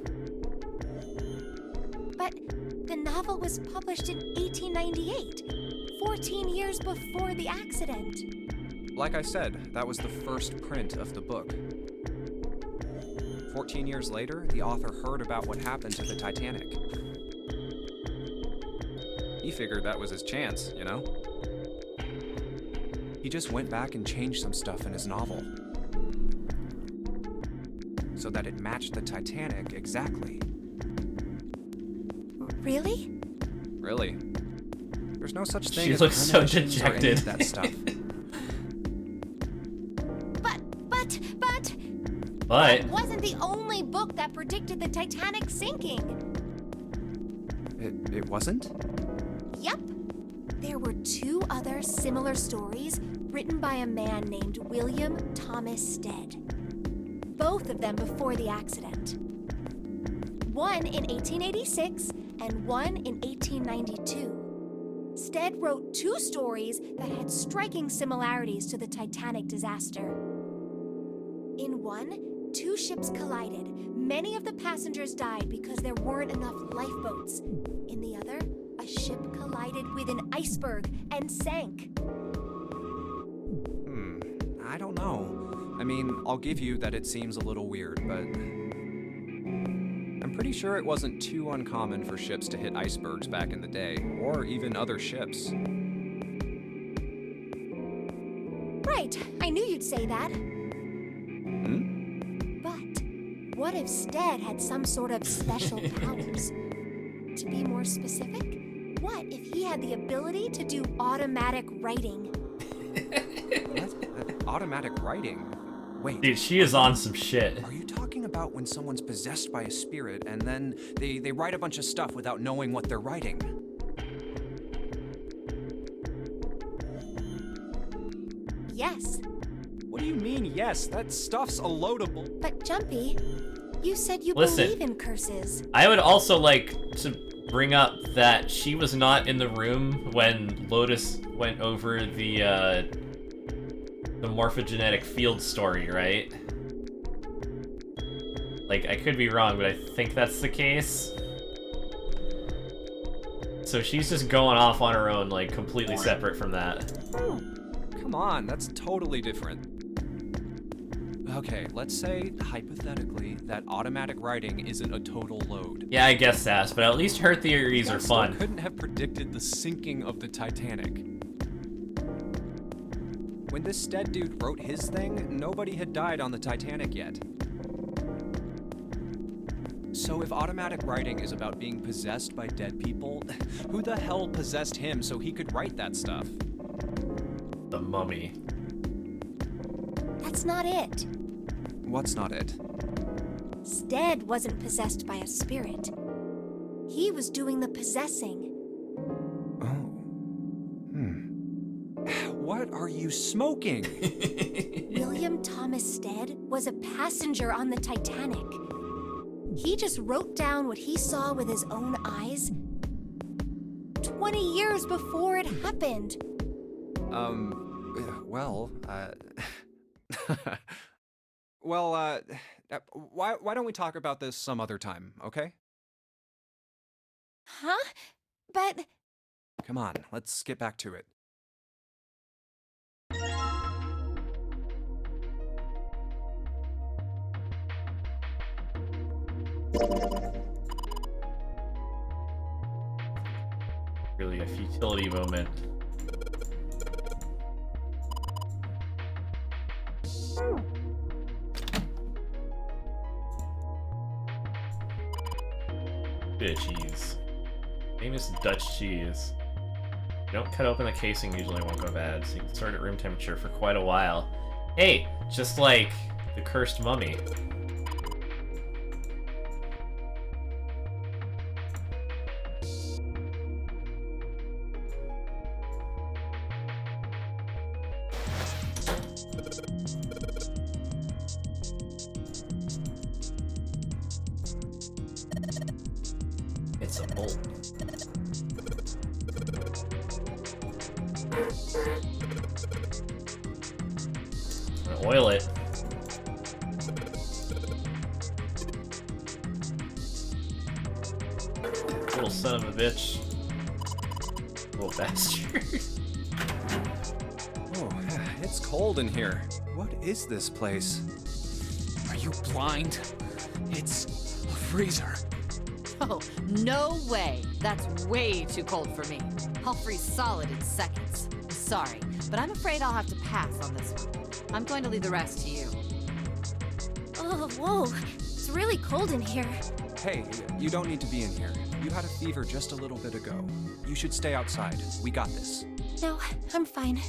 But the novel was published in 1898, 14 years before the accident. Like I said, that was the first print of the book. 14 years later, the author heard about what happened to the Titanic. He figured that was his chance, you know? He just went back and changed some stuff in his novel, so that it matched the Titanic exactly. Really? Really. There's no such thing She as looks so premonitions or any dejected. of that stuff. But wasn't the only book that predicted the Titanic sinking. It wasn't? Yep. There were 2 other similar stories written by a man named William Thomas Stead. Both of them before the accident. One in 1886 and one in 1892. Stead wrote 2 stories that had striking similarities to the Titanic disaster. In one, 2 ships collided. Many of the passengers died because there weren't enough lifeboats. In the other, a ship collided with an iceberg and sank. I don't know. I mean, I'll give you that it seems a little weird, but I'm pretty sure it wasn't too uncommon for ships to hit icebergs back in the day, or even other ships. Right, I knew you'd say that. But what if Stead had some sort of special powers? To be more specific, what if he had the ability to do automatic writing? What? Automatic writing? Wait. Dude, she is on some shit. Are you talking about when someone's possessed by a spirit and then they write a bunch of stuff without knowing what they're writing? Yes. What do you mean, yes? That stuff's a loadable. But Jumpy, you said you Listen. believe in curses. I would also like to bring up that she was not in the room when Lotus went over the morphogenetic field story, right? Like, I could be wrong, but I think that's the case. So she's just going off on her own, like, completely separate from that. Come on, that's totally different. Okay, let's say, hypothetically, that automatic writing isn't a total load. Yeah, I guess that, but at least her theories are fun. Couldn't have predicted the sinking of the Titanic. When this Stead dude wrote his thing, nobody had died on the Titanic yet. So if automatic writing is about being possessed by dead people, who the hell possessed him so he could write that stuff? The mummy. That's not it. What's not it? Stead wasn't possessed by a spirit. He was doing the possessing. What are you smoking? William Thomas Stead was a passenger on the Titanic. He just wrote down what he saw with his own eyes 20 years before it happened. Well, why don't we talk about this some other time, okay? Huh? But... Come on, let's get back to it. Really a futility moment. Bit of cheese. Famous Dutch cheese. You don't cut open the casing, usually won't go bad, so you can store it at room temperature for quite a while. Hey, just like the cursed mummy. It's a bolt. I'm gonna oil it. Little son of a bitch. Little bastard. Oh, it's cold in here. What is this place? Are you blind? It's a freezer. Oh, no way. That's way too cold for me. I'll freeze solid in seconds. Sorry, but I'm afraid I'll have to pass on this one. I'm going to leave the rest to you. Oh, whoa. It's really cold in here. Hey, you don't need to be in here. You had a fever just a little bit ago. You should stay outside. We got this. No, I'm fine.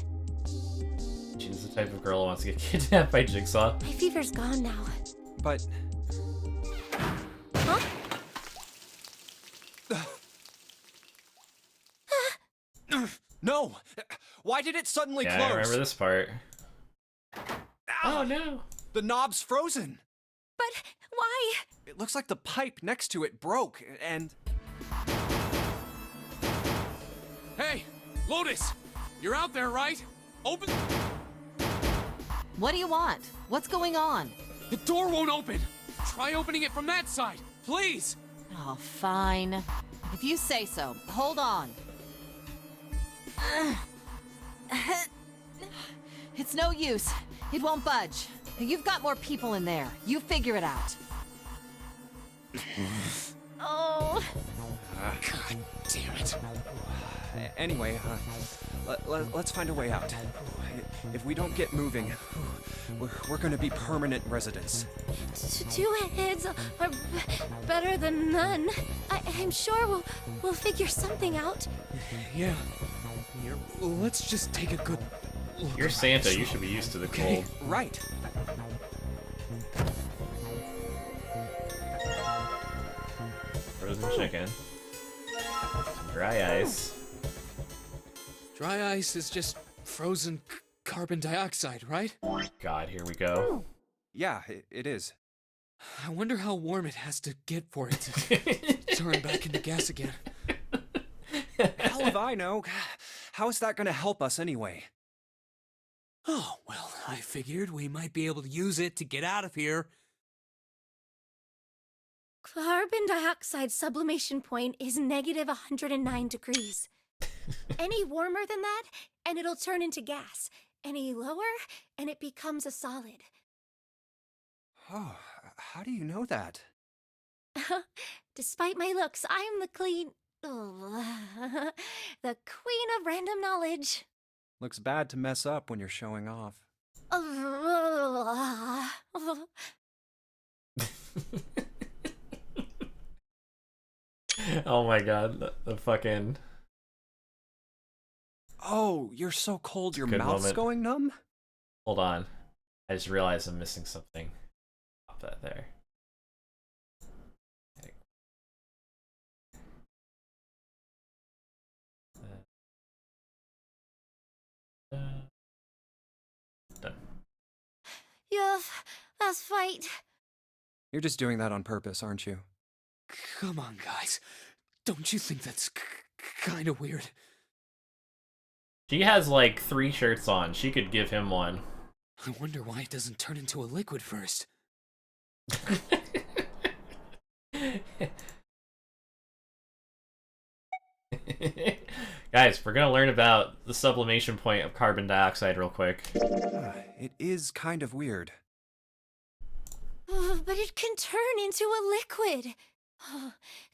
She's the type of girl who wants to get kidnapped by Jigsaw. My fever's gone now. But... Huh? No! Why did it suddenly Yeah, close? I remember this part. Ow. Oh no! The knob's frozen! But why? It looks like the pipe next to it broke, and... Hey, Lotus! You're out there, right? Open... What do you want? What's going on? The door won't open! Try opening it from that side, please! Oh, fine. If you say so. Hold on. It's no use. It won't budge. You've got more people in there. You figure it out. Oh. God damn it. Anyway, let's find a way out. If we don't get moving, we're gonna be permanent residents. Two heads are better than none. I'm sure we'll figure something out. Yeah. Here, let's just take a good look. You're Santa, you should be used to the cold. Right. Frozen chicken. Some dry ice. Dry ice is just frozen carbon dioxide, right? God, here we go. Yeah, it is. I wonder how warm it has to get for it to turn back into gas again. Hell if I know. How is that gonna help us anyway? Oh, well, I figured we might be able to use it to get out of here. Carbon dioxide sublimation point is negative 109 degrees. Any warmer than that, and it'll turn into gas. Any lower, and it becomes a solid. Oh, how do you know that? Despite my looks, I'm the the queen of random knowledge. Looks bad to mess up when you're showing off. Oh my god, the fucking... Oh, you're so cold your Good mouth's moment. going numb? Hold on. I just realized I'm missing something. Pop that there. Done. Let's fight. You're just doing that on purpose, aren't you? Come on, guys. Don't you think that's kind of weird? She has like 3 shirts on. She could give him one. I wonder why it doesn't turn into a liquid first. Guys, we're gonna learn about the sublimation point of carbon dioxide real quick. It is kind of weird. But it can turn into a liquid.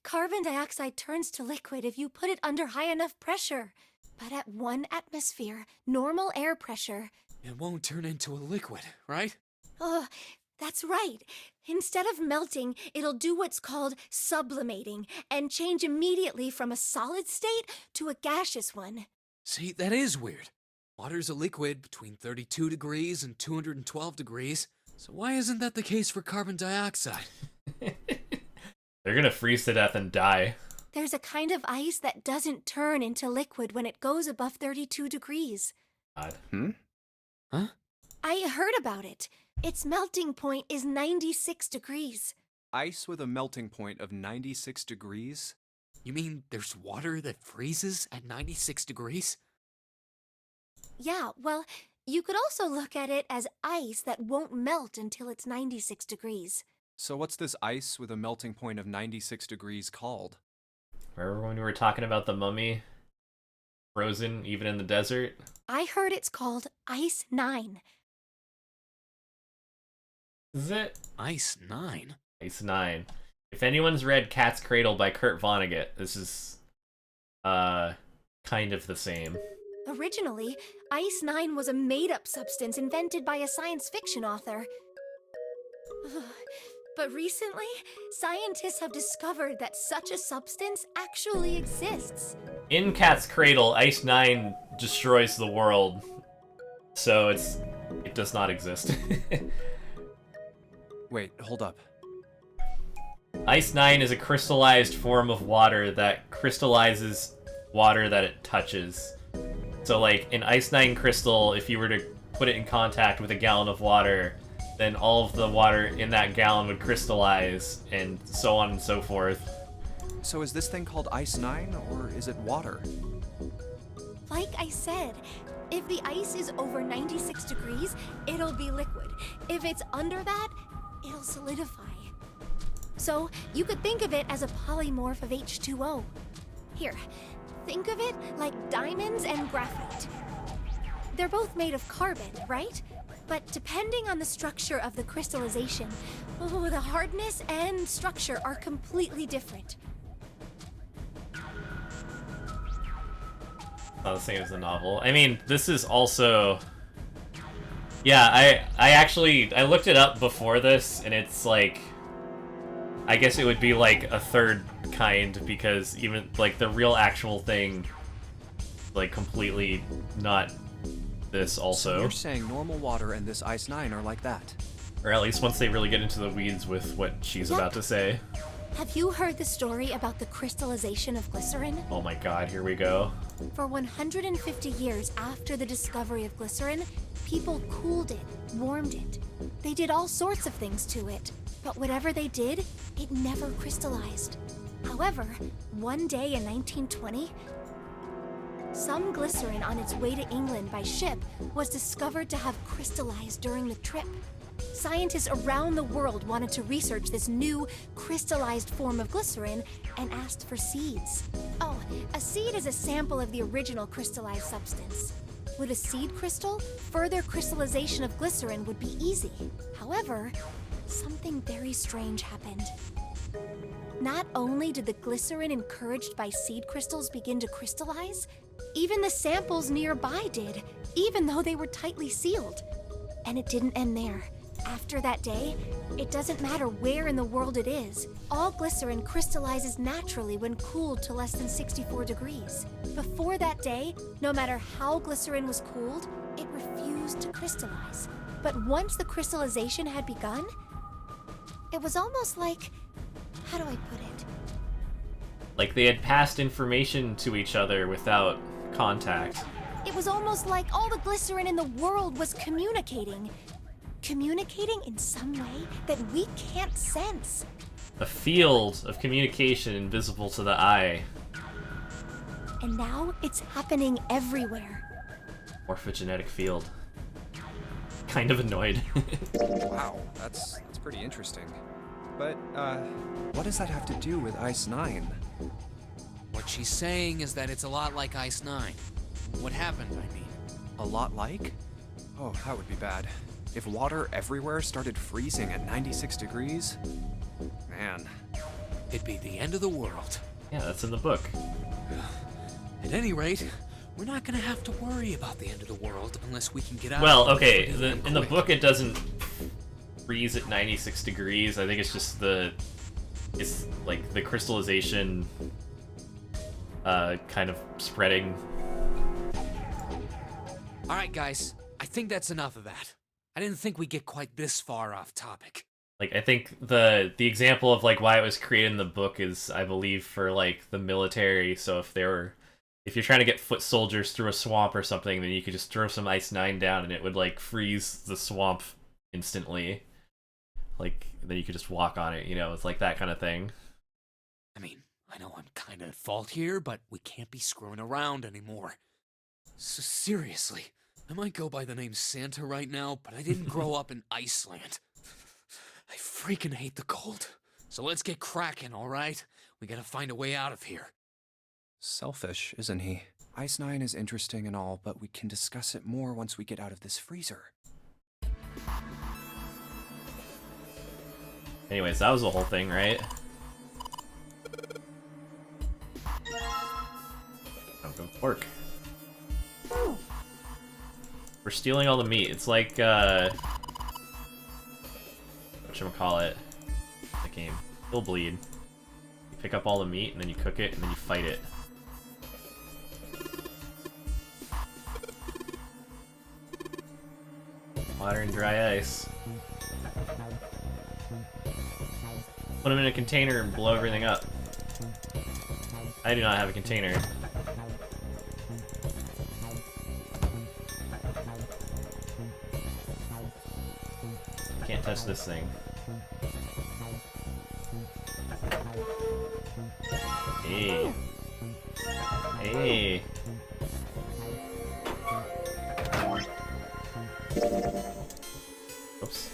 Carbon dioxide turns to liquid if you put it under high enough pressure. But at 1 atmosphere, normal air pressure... It won't turn into a liquid, right? That's right. Instead of melting, it'll do what's called sublimating and change immediately from a solid state to a gaseous one. See, that is weird. Water's a liquid between 32 degrees and 212 degrees. So why isn't that the case for carbon dioxide? They're gonna freeze to death and die. There's a kind of ice that doesn't turn into liquid when it goes above 32 degrees. God. Huh? I heard about it. Its melting point is 96 degrees. Ice with a melting point of 96 degrees? You mean there's water that freezes at 96 degrees? Yeah, well, you could also look at it as ice that won't melt until it's 96 degrees. So what's this ice with a melting point of 96 degrees called? Remember when we were talking about the mummy? frozen even in the desert. I heard it's called Ice 9. Is it? Ice 9? Ice 9. If anyone's read Cat's Cradle by Kurt Vonnegut, this is kind of the same. Originally, Ice 9 was a made-up substance invented by a science fiction author. But recently, scientists have discovered that such a substance actually exists. In Cat's Cradle, Ice 9 destroys the world, so it does not exist. Wait, hold up. Ice 9 is a crystallized form of water that crystallizes water that it touches. So like, in Ice 9 crystal, if you were to put it in contact with a gallon of water, then all of the water in that gallon would crystallize, and so on and so forth. So is this thing called Ice 9, or is it water? Like I said, if the ice is over 96 degrees, it'll be liquid. If it's under that, it'll solidify. So you could think of it as a polymorph of H2O. Here, think of it like diamonds and graphite. They're both made of carbon, right? But depending on the structure of the crystallization, the hardness and structure are completely different. Not the same as the novel. I mean, this is also... Yeah, I looked it up before this, and it's like... I guess it would be like a third kind, because even, like, the real actual thing, like, completely not this also. So you're saying normal water and this Ice 9 are like that? Or at least once they really get into the weeds with what she's about to say. Have you heard the story about the crystallization of glycerin? Oh my god, here we go. For 150 years after the discovery of glycerin, people cooled it, warmed it. They did all sorts of things to it. But whatever they did, it never crystallized. However, one day in 1920, some glycerin on its way to England by ship was discovered to have crystallized during the trip. Scientists around the world wanted to research this new crystallized form of glycerin and asked for seeds. Oh, a seed is a sample of the original crystallized substance. With a seed crystal, further crystallization of glycerin would be easy. However, something very strange happened. Not only did the glycerin encouraged by seed crystals begin to crystallize, even the samples nearby did, even though they were tightly sealed. And it didn't end there. After that day, it doesn't matter where in the world it is. All glycerin crystallizes naturally when cooled to less than 64 degrees. Before that day, no matter how glycerin was cooled, it refused to crystallize. But once the crystallization had begun, it was almost like... how do I put it? Like they had passed information to each other without contact. It was almost like all the glycerin in the world was communicating. Communicating in some way that we can't sense. A field of communication invisible to the eye. And now it's happening everywhere. Morphogenetic field. Kind of annoyed. Wow, that's pretty interesting. But, what does that have to do with Ice 9? What she's saying is that it's a lot like Ice 9. What happened, I mean. A lot like? Oh, that would be bad. If water everywhere started freezing at 96 degrees? Man. It'd be the end of the world. Yeah, that's in the book. At any rate, we're not gonna have to worry about the end of the world unless we can get out Well, of okay, in the book it doesn't freeze at 96 degrees. I think it's just it's like the crystallization kind of spreading. Alright guys, I think that's enough of that. I didn't think we'd get quite this far off topic. Like, I think the example of like why it was created in the book is, I believe, for like the military. So if you're trying to get foot soldiers through a swamp or something, then you could just throw some Ice 9 down and it would like freeze the swamp instantly. Like, then you could just walk on it, you know, it's like that kind of thing. I mean, I know I'm kind of at fault here, but we can't be screwing around anymore. So seriously, I might go by the name Santa right now, but I didn't grow up in Iceland. I freaking hate the cold. So let's get cracking, alright? We gotta find a way out of here. Selfish, isn't he? Ice 9 is interesting and all, but we can discuss it more once we get out of this freezer. Anyways, that was the whole thing, right? I'm gonna pork. We're stealing all the meat. It's like, whatchamacallit? The game. Kill Bleed. You pick up all the meat, and then you cook it, and then you fight it. Water and dry ice. Put them in a container and blow everything up. I do not have a container. Can't touch this thing. Hey. Hey. Oops.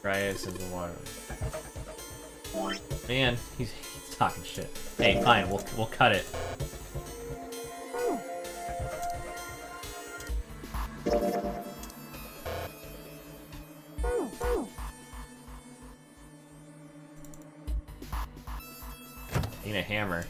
Dry ice in the water. Man, he's talking shit. Hey, fine, we'll cut it. Need a hammer.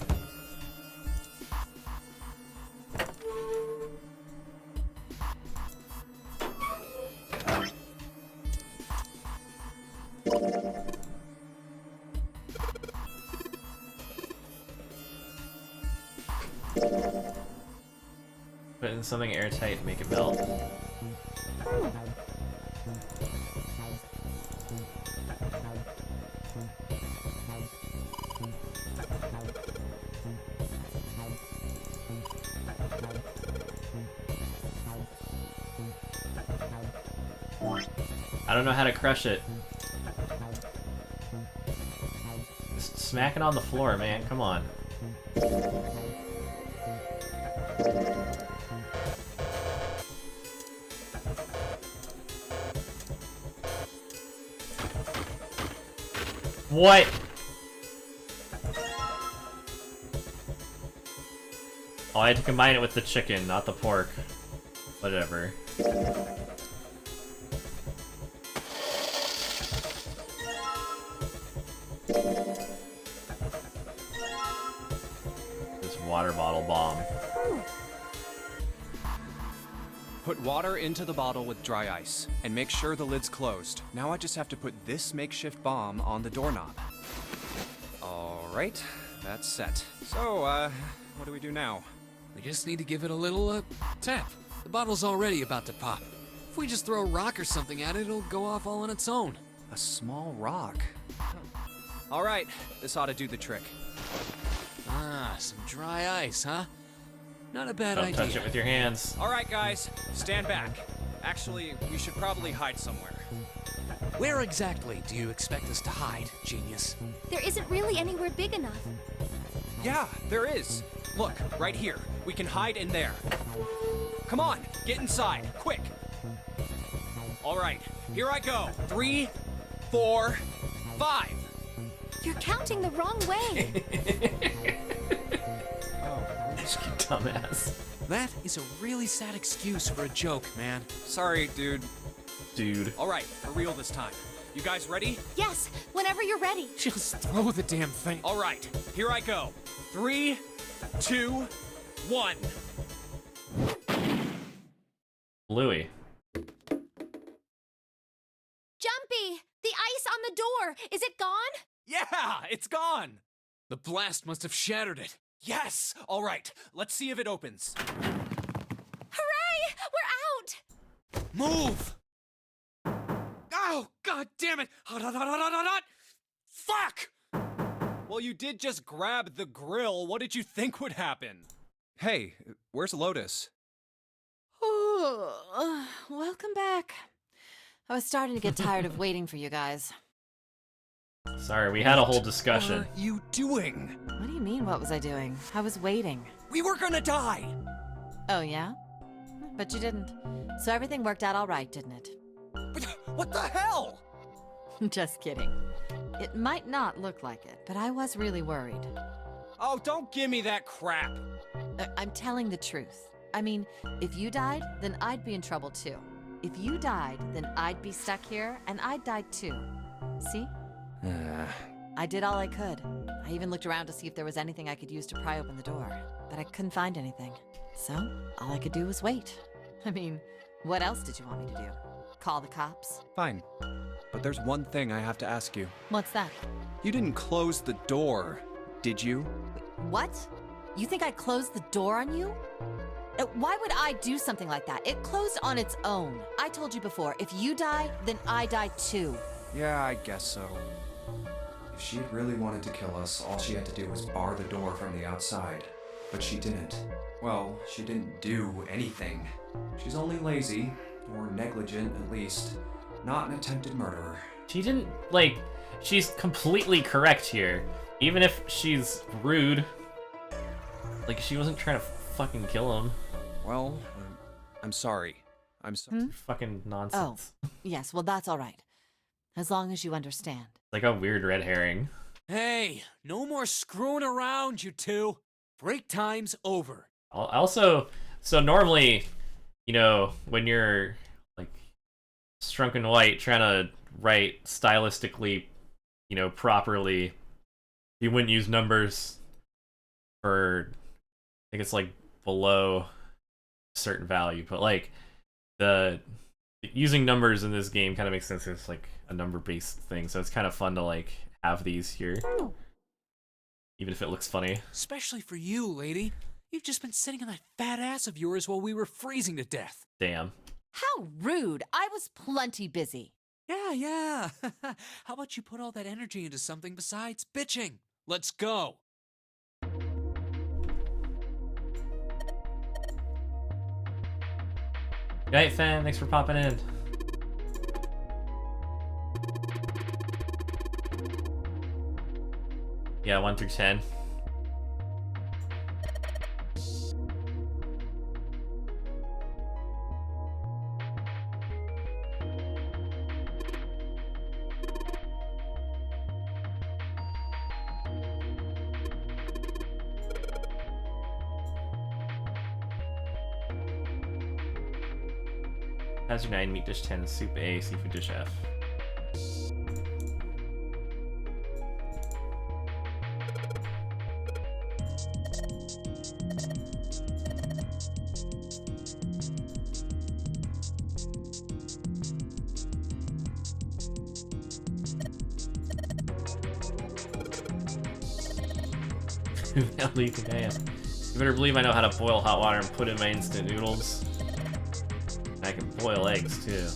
Put in something airtight and make it melt. I don't know how to crush it. Just smack it on the floor, man. Come on. What? Oh, I had to combine it with the chicken, not the pork. Whatever. This water bottle bomb. Put water into the bottle with dry ice, and make sure the lid's closed. Now I just have to put this makeshift bomb on the doorknob. Alright, that's set. So, what do we do now? We just need to give it a little, tap. The bottle's already about to pop. If we just throw a rock or something at it, it'll go off all on its own. A small rock. Alright, this ought to do the trick. Ah, some dry ice, huh? Not a bad idea. Don't touch it with your hands. Alright, guys, stand back. Actually, we should probably hide somewhere. Where exactly do you expect us to hide, genius? There isn't really anywhere big enough. Yeah, there is. Look, right here. We can hide in there. Come on, get inside, quick. Alright, here I go. 3, 4, 5. You're counting the wrong way. Dumbass. That is a really sad excuse for a joke, man. Sorry, dude. Dude. Alright, for real this time. You guys ready? Yes, whenever you're ready. Just throw the damn thing. Alright, here I go. 3, 2, 1. Louie. Jumpy! The ice on the door! Is it gone? Yeah, it's gone! The blast must have shattered it. Yes! Alright, let's see if it opens. Hooray! We're out! Move! Oh, god damn it! Hot, hot, hot, hot, hot, hot! Fuck! Well, you did just grab the grill. What did you think would happen? Hey, where's Lotus? Oh, welcome back. I was starting to get tired of waiting for you guys. Sorry, we had a whole discussion. What were you doing? What do you mean, what was I doing? I was waiting. We were gonna die! Oh, yeah? But you didn't. So everything worked out all right, didn't it? What the hell? Just kidding. It might not look like it, but I was really worried. Oh, don't give me that crap. I'm telling the truth. I mean, if you died, then I'd be in trouble too. If you died, then I'd be stuck here, and I'd die too. See? I did all I could. I even looked around to see if there was anything I could use to pry open the door, but I couldn't find anything. So, all I could do was wait. I mean, what else did you want me to do? Call the cops? Fine. But there's one thing I have to ask you. What's that? You didn't close the door, did you? What? You think I closed the door on you? Why would I do something like that? It closed on its own. I told you before, if you die, then I die too. Yeah, I guess so. If she had really wanted to kill us, all she had to do was bar the door from the outside. But she didn't. Well, she didn't do anything. She's only lazy, or negligent at least, not an attempted murderer. She didn't, like, she's completely correct here. Even if she's rude, like, she wasn't trying to fucking kill him. Well, I'm sorry. I'm sorry. Fucking nonsense. Oh, yes, well, that's all right. As long as you understand. Like a weird red herring. Hey, no more screwing around, you two. Break time's over. Also, so normally, you know, when you're, like, Strunk White trying to write stylistically, you know, properly, you wouldn't use numbers for, I think it's, like, below a certain value, but, like, using numbers in this game kind of makes sense. It's, like, a number-based thing, so it's kind of fun to, like, have these here. Even if it looks funny. Especially for you, lady. You've just been sitting on that fat ass of yours while we were freezing to death. Damn. How rude! I was plenty busy. Yeah. How about you put all that energy into something besides bitching? Let's go. Good night, fan. Thanks for popping in. Yeah, 1 through 10. Hazard 9, meat dish 10, soup A, seafood dish F. Who the hell do you think I am? You better believe I know how to boil hot water and put in my instant noodles. I can boil eggs too.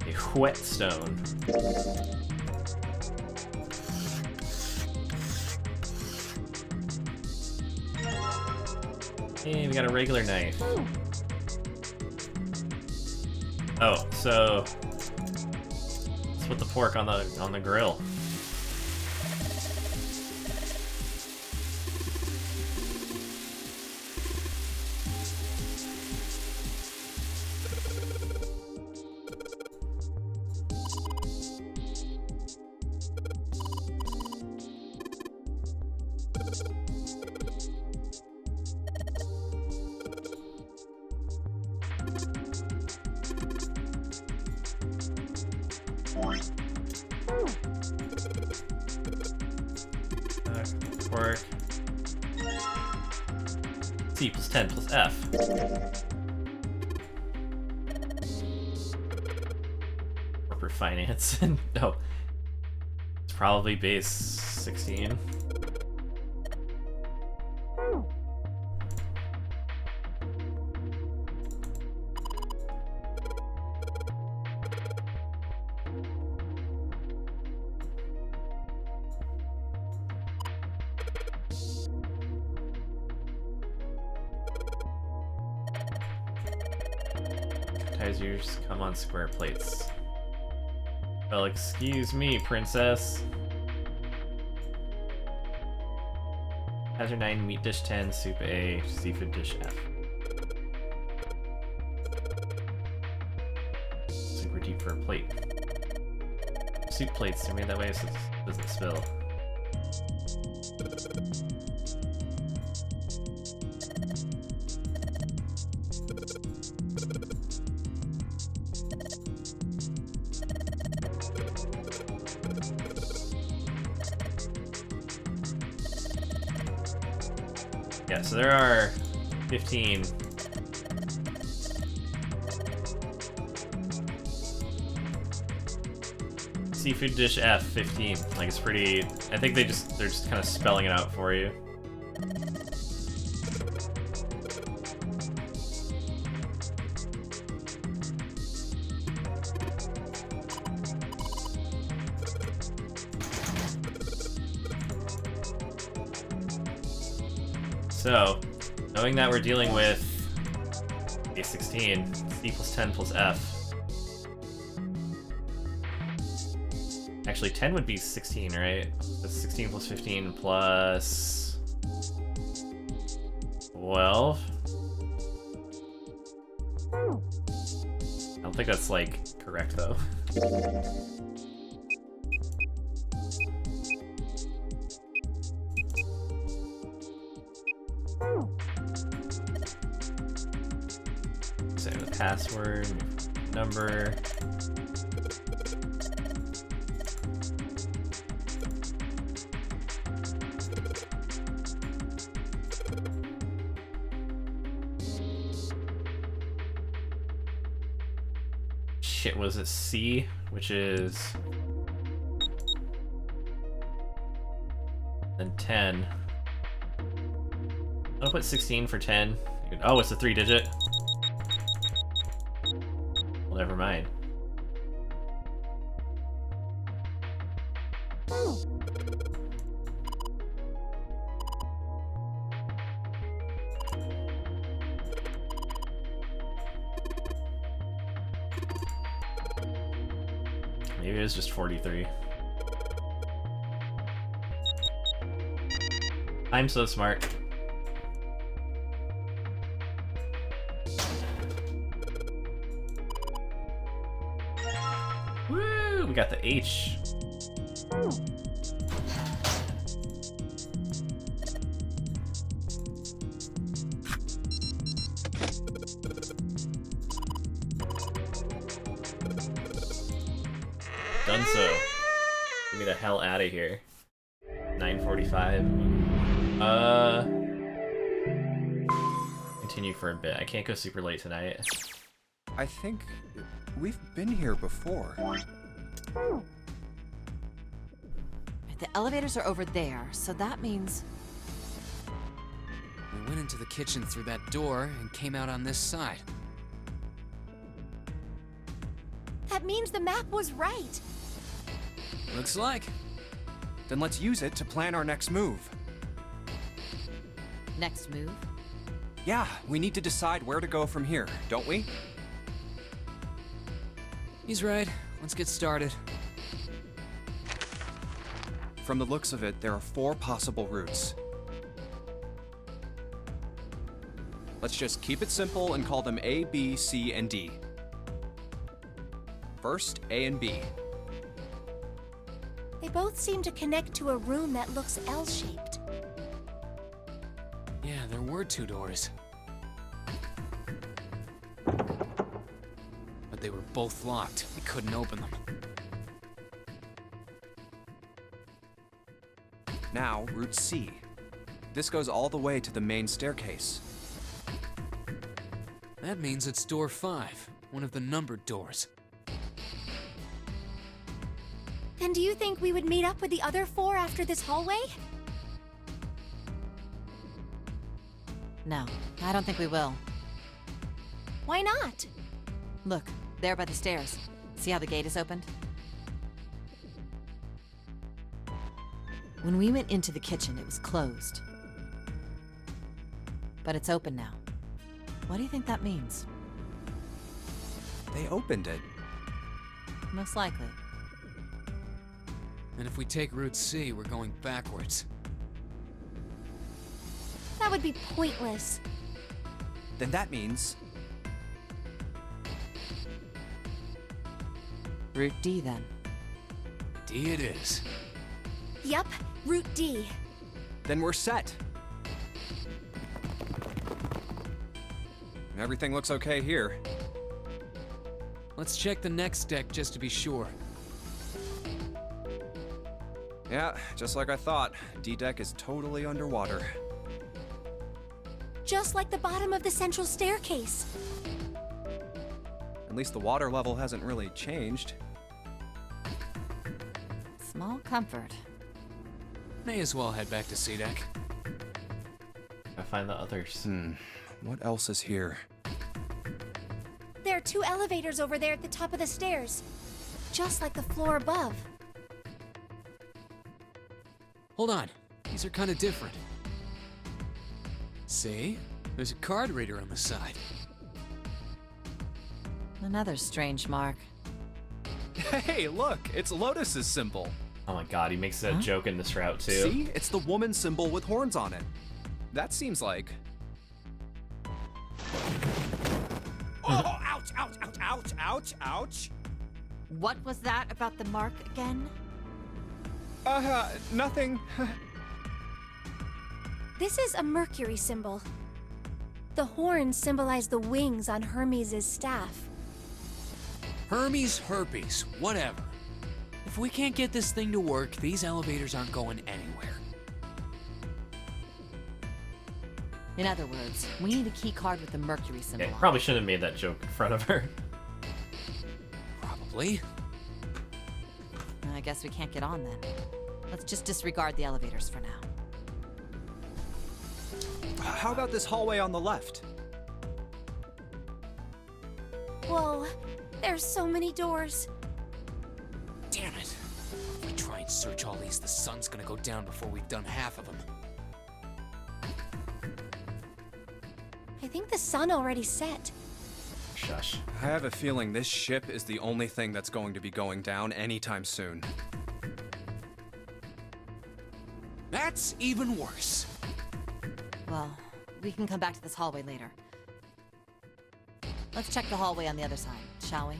A whetstone. Hey, we got a regular knife. Oh, so let's put the pork on the grill. Pork. C plus 10 plus F. Corporate finance. No. It's probably base 16. Risers come on square plates. Well, excuse me, princess. Hazard 9, meat dish 10, soup A, seafood dish F. Super deep for a plate. Soup plates are made that way so it doesn't spill. Yeah, so there are 15. Seafood dish F, 15. Like, it's pretty... I think they're just kind of spelling it out for you. So, knowing that we're dealing with a 16, C plus 10 plus F. Actually, 10 would be 16, right? That's 16 plus 15 plus 12. I don't think that's, like, correct, though. Say the password, number. Shit, was it C, which is then 10. I'll put 16 for 10. Oh, it's a 3-digit. Well, never mind. Maybe it was just 43. I'm so smart. Woo! We got the H. Done so. Get me the hell out of here. 9:45. Continue for a bit. I can't go super late tonight. I think we've been here before. The elevators are over there, so that means... We went into the kitchen through that door and came out on this side. That means the map was right. Looks like. Then let's use it to plan our next move. Next move? Yeah, we need to decide where to go from here, don't we? He's right. Let's get started. From the looks of it, there are 4 possible routes. Let's just keep it simple and call them A, B, C, and D. First, A and B. They both seem to connect to a room that looks L-shaped. Yeah, there were 2 doors. But they were both locked. We couldn't open them. Now, route C. This goes all the way to the main staircase. That means it's door 5, one of the numbered doors. Then do you think we would meet up with the other 4 after this hallway? No, I don't think we will. Why not? Look, there by the stairs. See how the gate is opened? When we went into the kitchen, it was closed. But it's open now. What do you think that means? They opened it. Most likely. And if we take Route C, we're going backwards. That would be pointless. Then that means... Route D, then. D it is. Yup, Route D. Then we're set. Everything looks okay here. Let's check the next deck just to be sure. Yeah, just like I thought. D-deck is totally underwater. Just like the bottom of the central staircase. At least the water level hasn't really changed. Small comfort. May as well head back to C deck. I find the others. What else is here? There are 2 elevators over there at the top of the stairs. Just like the floor above. Hold on. These are kind of different. See? There's a card reader on the side. Another strange mark. Hey, look! It's Lotus's symbol. Oh my god, he makes a joke in this route too. See? It's the woman symbol with horns on it. That seems like... Oh, ouch, ouch, ouch, ouch, ouch, ouch. What was that about the mark again? Nothing. This is a Mercury symbol. The horns symbolize the wings on Hermes' staff. Hermes, herpes, whatever. If we can't get this thing to work, these elevators aren't going anywhere. In other words, we need a key card with the Mercury symbol. Yeah, on probably shouldn't have made that joke in front of her. Probably. it. I guess we can't get on then. Let's just disregard the elevators for now. How about this hallway on the left? Whoa, there's so many doors. Damn it. If we try and search all these, the sun's gonna go down before we've done half of them. I think the sun already set. Shush. I have a feeling this ship is the only thing that's going to be going down anytime soon. That's even worse. Well, we can come back to this hallway later. Let's check the hallway on the other side, shall we?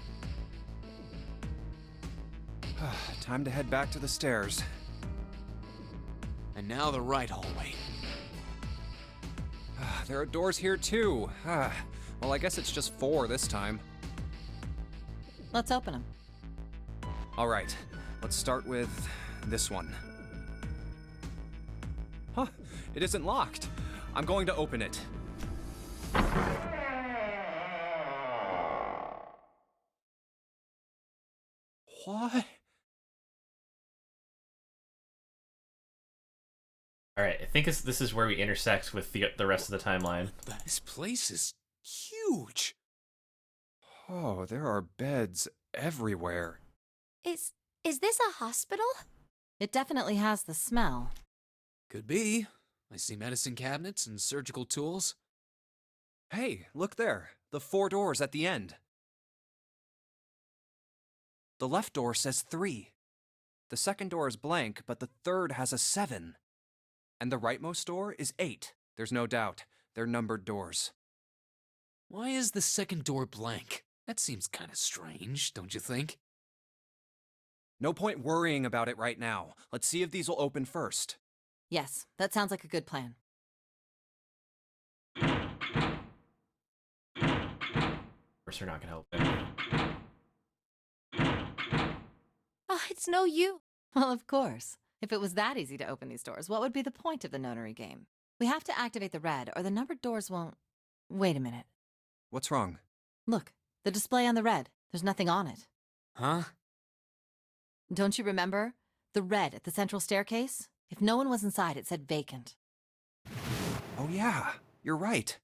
Time to head back to the stairs. And now the right hallway. There are doors here too. Well, I guess it's just 4 this time. Let's open them. All right, let's start with this one. Huh, it isn't locked. I'm going to open it. What? Alright, I think this is where we intersect with the rest of the timeline. This place is huge. Oh, there are beds everywhere. Is this a hospital? It definitely has the smell. Could be. I see medicine cabinets and surgical tools. Hey, look there. The 4 doors at the end. The left door says 3. The second door is blank, but the third has a 7. And the rightmost door is 8. There's no doubt. They're numbered doors. Why is the second door blank? That seems kind of strange, don't you think? No point worrying about it right now. Let's see if these will open first. Yes, that sounds like a good plan. Of course, they're not gonna open. Oh, it's no use. Well, of course. If it was that easy to open these doors, what would be the point of the notary game? We have to activate the red, or the numbered doors won't... Wait a minute. What's wrong? Look, the display on the red. There's nothing on it. Huh? Don't you remember? The red at the central staircase? If no one was inside, it said vacant. Oh yeah, you're right.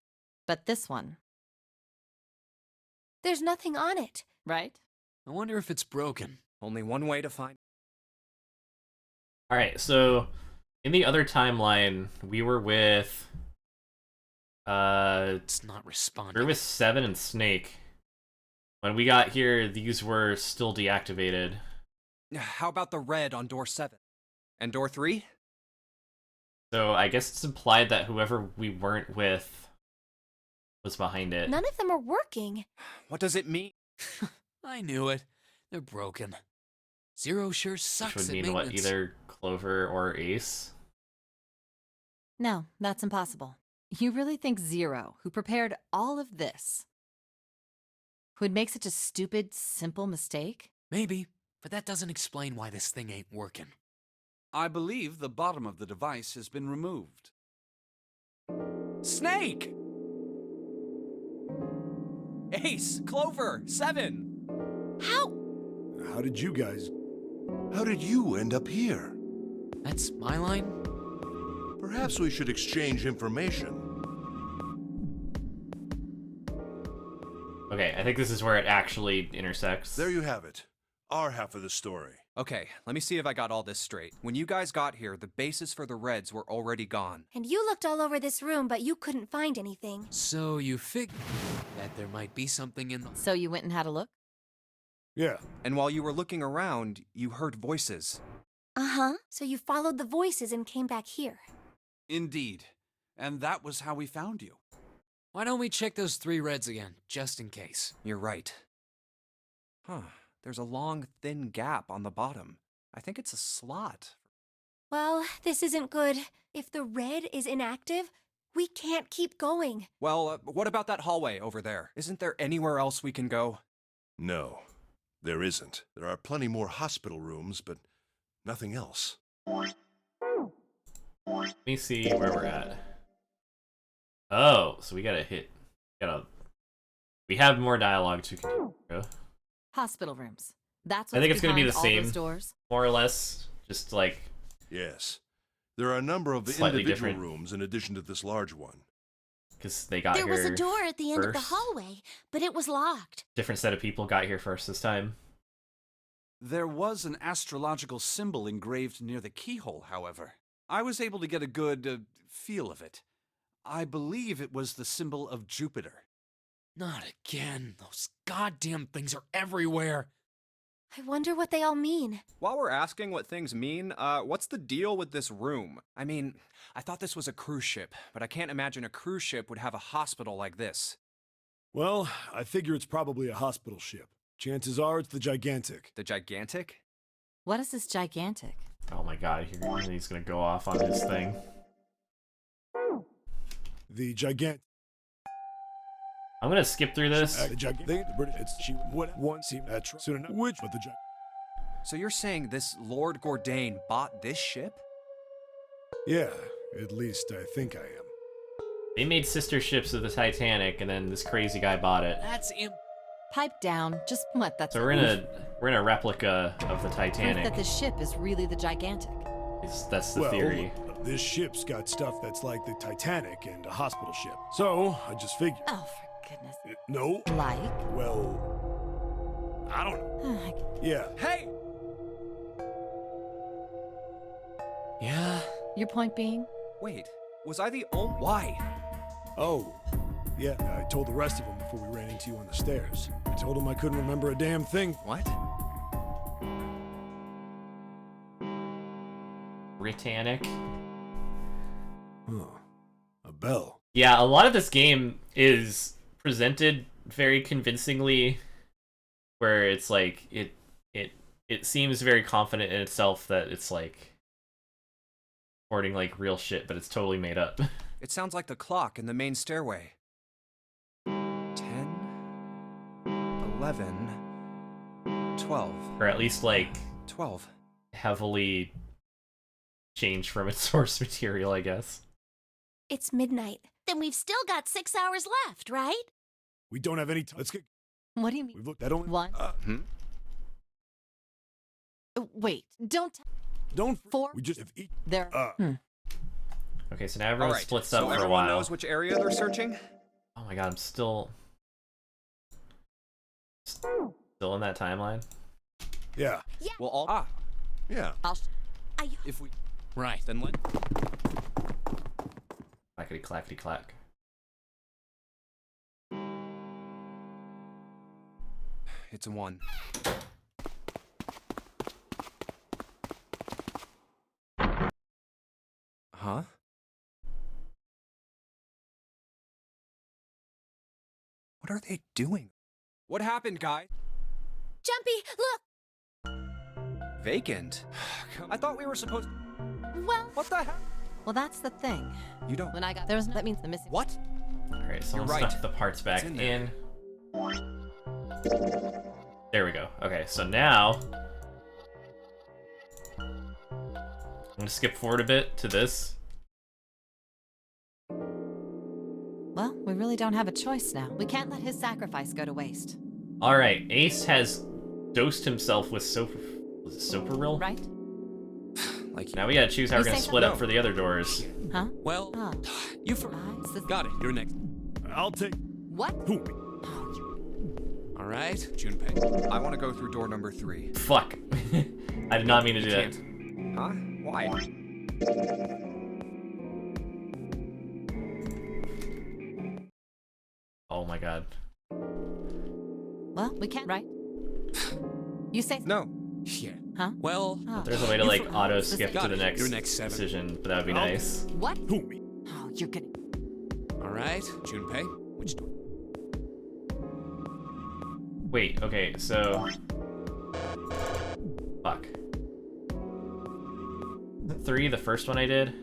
But this one... There's nothing on it. Right? I wonder if it's broken. Only one way to find... Alright, so in the other timeline, we were with It's not responding. we were with Seven and Snake When we got here, these were still deactivated. How about the red on door 7? And door 3? So I guess it's implied that whoever we weren't with was behind it. None of them are working. What does it mean? I knew it. They're broken. Zero sure sucks Which would at mean what, maintenance. either Clover or Ace? No, that's impossible. You really think Zero, who prepared all of this, would make such a stupid, simple mistake? Maybe, but that doesn't explain why this thing ain't working. I believe the bottom of the device has been removed. Snake! Ace, Clover, 7! How did you guys... How did you end up here? That's my line? Perhaps we should exchange information. Okay, I think this is where it actually intersects. There you have it. Our half of the story. Okay, let me see if I got all this straight. When you guys got here, the bases for the Reds were already gone. And you looked all over this room, but you couldn't find anything. So you figured that there might be something in the... So you went and had a look? Yeah. And while you were looking around, you heard voices. Uh-huh. So you followed the voices and came back here. Indeed. And that was how we found you. Why don't we check those 3 reds again, just in case? You're right. Huh. There's a long, thin gap on the bottom. I think it's a slot. Well, this isn't good. If the red is inactive, we can't keep going. Well, what about that hallway over there? Isn't there anywhere else we can go? No, there isn't. There are plenty more hospital rooms, but nothing else. Let me see where we're at. Oh, so we gotta hit... We have more dialogue to continue. Hospital rooms. That's I what's think it's gonna be the behind all same, those doors. more or less. Just like... Yes. There are a number of Slightly individual different. rooms in addition to this large one. Because they got There here was a door at the end of the first. hallway, but it was locked. Different set of people got here first this time. There was an astrological symbol engraved near the keyhole, however. I was able to get a good feel of it. I believe it was the symbol of Jupiter. Not again. Those goddamn things are everywhere. I wonder what they all mean. While we're asking what things mean, what's the deal with this room? I mean, I thought this was a cruise ship, but I can't imagine a cruise ship would have a hospital like this. Well, I figure it's probably a hospital ship. Chances are it's the Gigantic. The Gigantic? What is this gigantic? Oh my god, he's gonna go off on his thing. The Gigantic. I'm gonna skip through this. The Gigantic. It's she would once seem that soon enough. Which but the Gigantic. So you're saying this Lord Gordain bought this ship? Yeah, at least I think I am. They made sister ships of the Titanic, and then this crazy guy bought it. That's Pipe down. Just what? That's So we're in a replica of the proof Titanic. that the ship is really the gigantic. That's the well, theory. This ship's got stuff that's like the Titanic and a hospital ship. So I just figured. Oh, for goodness. No. Like? Well, I don't know. Yeah. Hey! Yeah? Your point being? Wait, was I the only... Why? Oh, yeah, I told the rest of them before we ran into you on the stairs. I told them I couldn't remember a damn thing. What? Britannic. Huh. A bell. Yeah, a lot of this game is presented very convincingly, where it's like it seems very confident in itself that it's like recording like real shit, but it's totally made up. It sounds like the clock in the main stairway. 10, 11, 12. Or at least like 12. Heavily changed from its source material, I guess. It's midnight. Then we've still got 6 hours left, right? We don't have any time. Let's get... What do you mean? We've looked... That only... One? Wait, don't... Don't... 4? We just... If each... There... Okay, so now everyone All right, splits so up for a everyone while. knows which area they're searching? Oh my god, I'm still in that timeline. Yeah. Well, all... Yeah. If we... Right. Then let... Clackety clackety clack. It's a 1. Huh? What are they doing? What happened, guy? Jumpy, look! Vacant? I thought we were supposed... Well... What the hell? Well, that's the thing. You don't... When I got... That means the missing... What? Alright, someone You're right. stuck the parts back It's in in. there. There we go. Okay, so now... I'm gonna skip forward a bit to this. Well, we really don't have a choice now. We can't let his sacrifice go to waste. Alright, Ace has dosed himself with Soparil? Right? Like now we gotta choose how we're gonna split up No. for the other doors. Huh? Well, Oh. you got it. You're next. I'll take... What? Who? All right, Junpei. I want to go through door number 3. Fuck. I did not mean to do that. Huh? Why? Oh my god. Well, we can't, right? You say... No. Yeah. Huh? Well, There's a way to like auto skip to Got the it. next You're next, 7. decision, but that would be nice. What? Who, me? Oh, you're gonna... all right, Junpei. Which door? Wait, okay, so... Fuck. 3, the first one I did?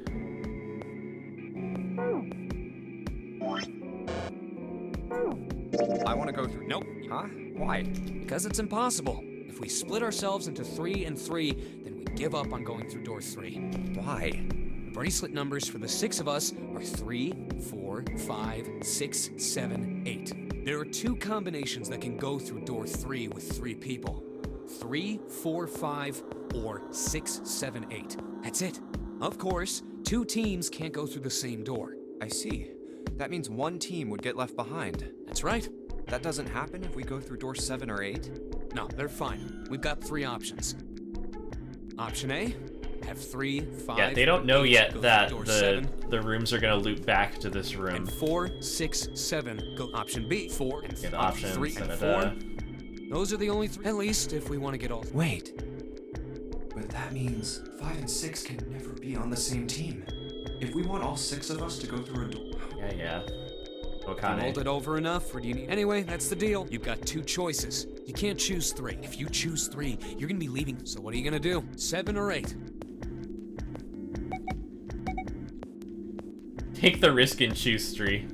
I want to go through... Nope. Huh? Why? Because it's impossible. If we split ourselves into 3 and 3, then we give up on going through door 3. Why? The bracelet numbers for the 6 of us are 3, 4, 5, 6, 7, 8. There are 2 combinations that can go through door 3 with 3 people. 3, 4, 5, or 6, 7, 8. That's it. Of course, 2 teams can't go through the same door. I see. That means one team would get left behind. That's right. That doesn't happen if we go through door 7 or 8? No, they're fine. We've got 3 options. Option A, have 3, 5. Yeah, they don't know 8 yet go that through door 7. the rooms are gonna loop back to this room. And 4, 6, 7 go. Option B, 4 and Yeah, the 5, options 3 and and 4. Those are the only 3. At least if we want to get all. Wait. But that means 5 and 6 can never be on the same team. If we want all 6 of us to go through a door... Yeah. You Okane. mulled it over enough, or do you need... Anyway, that's the deal. You've got 2 choices. You can't choose 3. If you choose 3, you're gonna be leaving. So what are you gonna do? 7 or 8? Take the risk and choose 3.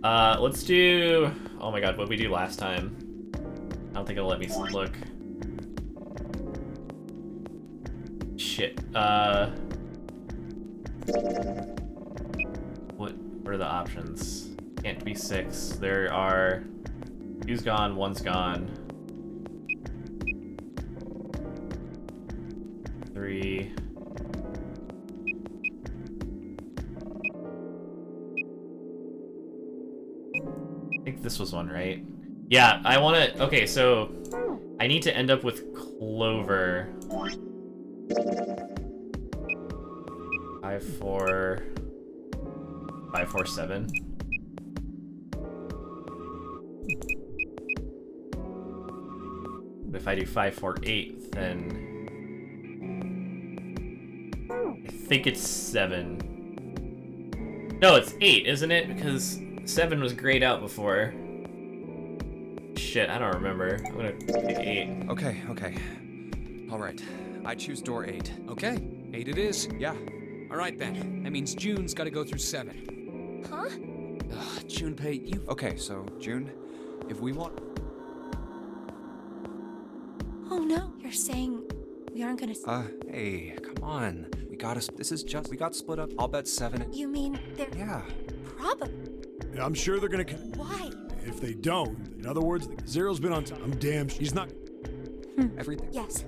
Let's do... Oh my god, what did we do last time? I don't think it'll let me look. Shit, What are the options? Can't be 6. There are... 2's gone, 1's gone. 3... I think this was one, right? Yeah, I want to... Okay, so... I need to end up with Clover. 5, 4... 5, 4, 7. But if I do 5, 4, 8, then... I think it's 7. No, it's 8, isn't it? Because 7 was grayed out before. Shit, I don't remember. I'm gonna pick 8. Okay. Alright. I choose door 8. Okay, 8 it is. Yeah. Alright then. That means June's gotta go through 7. Huh? Ugh, Junpei, you... Okay, so, June, if we want... Oh no, you're saying we aren't gonna... Hey, come on. We got split up. I'll bet 7. You mean they're... Yeah. Probably. I'm sure they're gonna... Why? If they don't, in other words, Zero's been on time. I'm damn... He's not... Everything. Yes.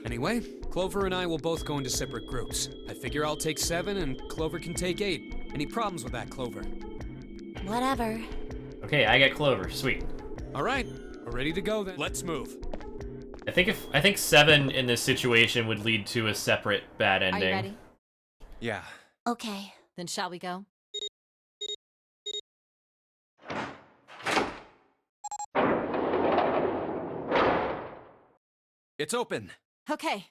Anyway, Clover and I will both go into separate groups. I figure I'll take 7 and Clover can take 8. Any problems with that, Clover? Whatever. Okay, I get Clover. Sweet. Alright, we're ready to go then. Let's move. I think 7 in this situation would lead to a separate bad ending. Are you ready? Yeah. Okay. Then shall we go? It's open. Okay.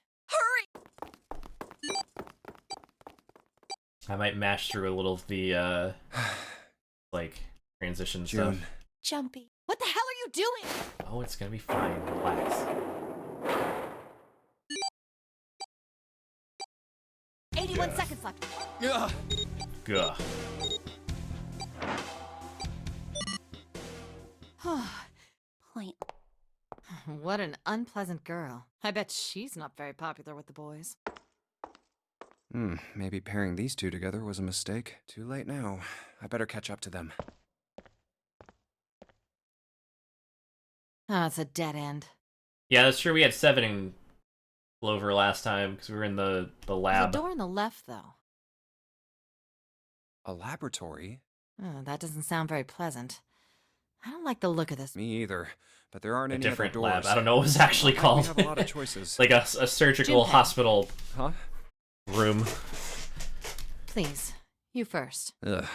I might mash through a little of the, like, transition stuff. Jumpy. What the hell are you doing? Oh, it's gonna be fine. Relax. 81 seconds left. Ugh. Gah. Point. What an unpleasant girl. I bet she's not very popular with the boys. Maybe pairing these two together was a mistake. Too late now. I better catch up to them. Oh, it's a dead end. Yeah, that's true. We had 7 in Clover last time because we were in the lab. There's a door on the left, though. A laboratory? Oh, that doesn't sound very pleasant. I don't like the look of this. Me either. But there aren't A any different other doors. lab. I don't know what it was actually called. We have a lot of choices. Like a surgical hospital room. Please, you first. Ugh.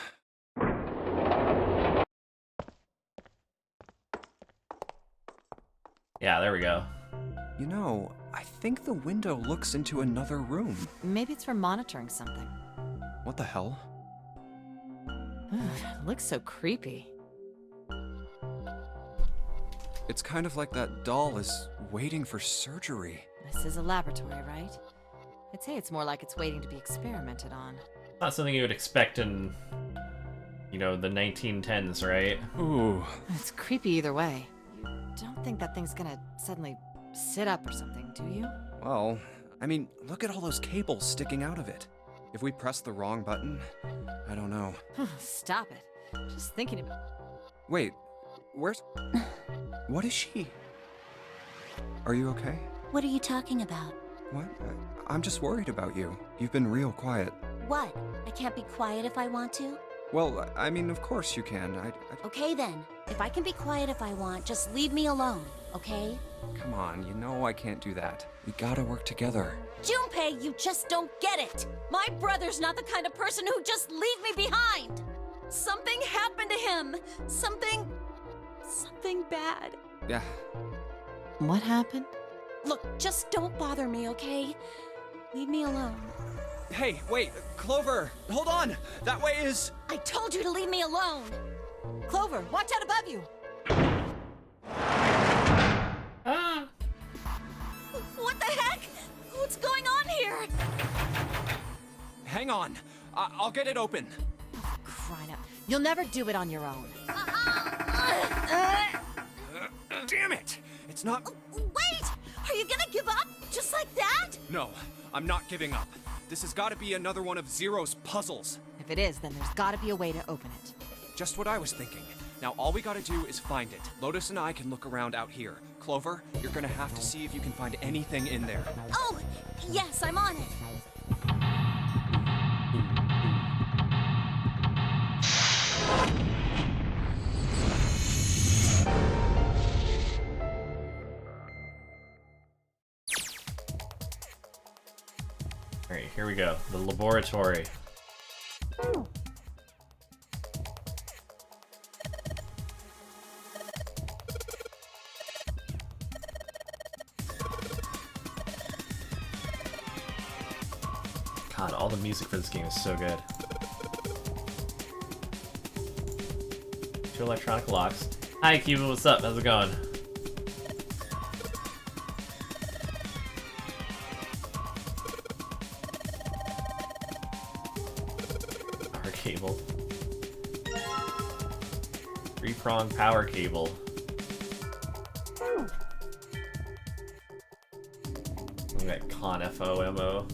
Yeah, there we go. You know, I think the window looks into another room. Maybe it's for monitoring something. What the hell? It looks so creepy. It's kind of like that doll is waiting for surgery. This is a laboratory, right? I'd say it's more like it's waiting to be experimented on. Not something you would expect in, you know, the 1910s, right? Ooh. It's creepy either way. You don't think that thing's gonna suddenly sit up or something, do you? Well, I mean, look at all those cables sticking out of it. If we press the wrong button, I don't know. Stop it. Just thinking about... Wait, where's... What is she? Are you okay? What are you talking about? What? I'm just worried about you. You've been real quiet. What? I can't be quiet if I want to? Well, I mean, of course you can. Okay then. If I can be quiet if I want, just leave me alone, okay? Come on, you know I can't do that. We gotta work together. Junpei, you just don't get it! My brother's not the kind of person who just leave me behind! Something happened to him! Something bad. Yeah. What happened? Look, just don't bother me, okay? Leave me alone. Hey, wait, Clover, hold on! That way is... I told you to leave me alone! Clover, watch out above you! Ah! What the heck? What's going on here? Hang on, I'll get it open. Crying out. You'll never do it on your own. Damn it! It's not... Wait! Are you gonna give up? Just like that? No, I'm not giving up. This has got to be another one of Zero's puzzles. If it is, then there's gotta be a way to open it. Just what I was thinking. Now all we gotta do is find it. Lotus and I can look around out here. Clover, you're gonna have to see if you can find anything in there. Oh, yes, I'm on it. Alright, here we go. The laboratory. God, all the music for this game is so good. 2 electronic locks. Hi, Cuba, what's up? How's it going? Power cable. 3-prong power cable. Look at that Con FO MO.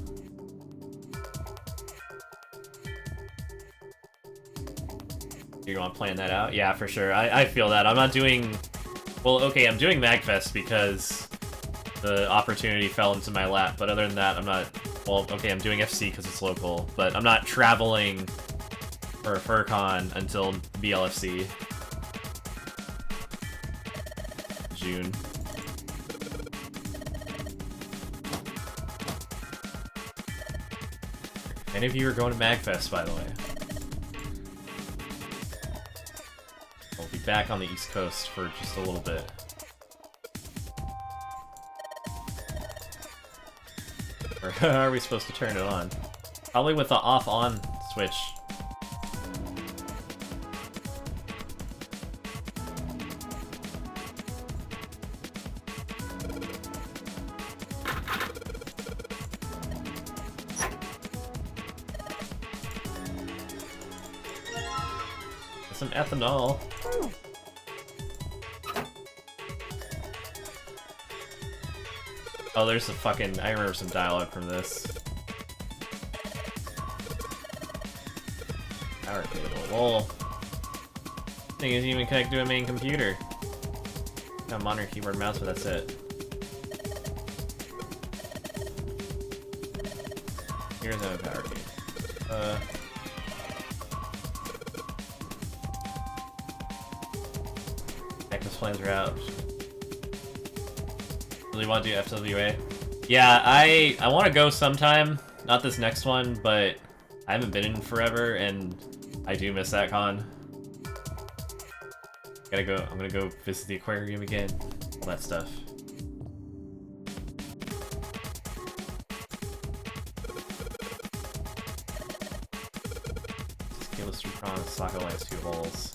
You want to plan that out? Yeah, for sure. I feel that. I'm not doing... Well, okay, I'm doing MagFest because the opportunity fell into my lap, but other than that, I'm not... Well, okay, I'm doing FC because it's local, but I'm not traveling for FurCon until BLFC. June. Any of you are going to MagFest, by the way. I'll be back on the East Coast for just a little bit. Or how are we supposed to turn it on? Probably with the off-on switch. Some ethanol. Oh, there's a fucking... I remember some dialogue from this. Power cable. Lol. Thing isn't even connected to a main computer. Got a monitor, keyboard, mouse, but that's it. Here's a power cable. Active plans are out. Really want to do FWA? Yeah, I want to go sometime. Not this next one, but I haven't been in forever, and I do miss that con. Gotta go. I'm gonna go visit the aquarium again. All that stuff. Keyless 3 prongs, socket lights, 2 holes.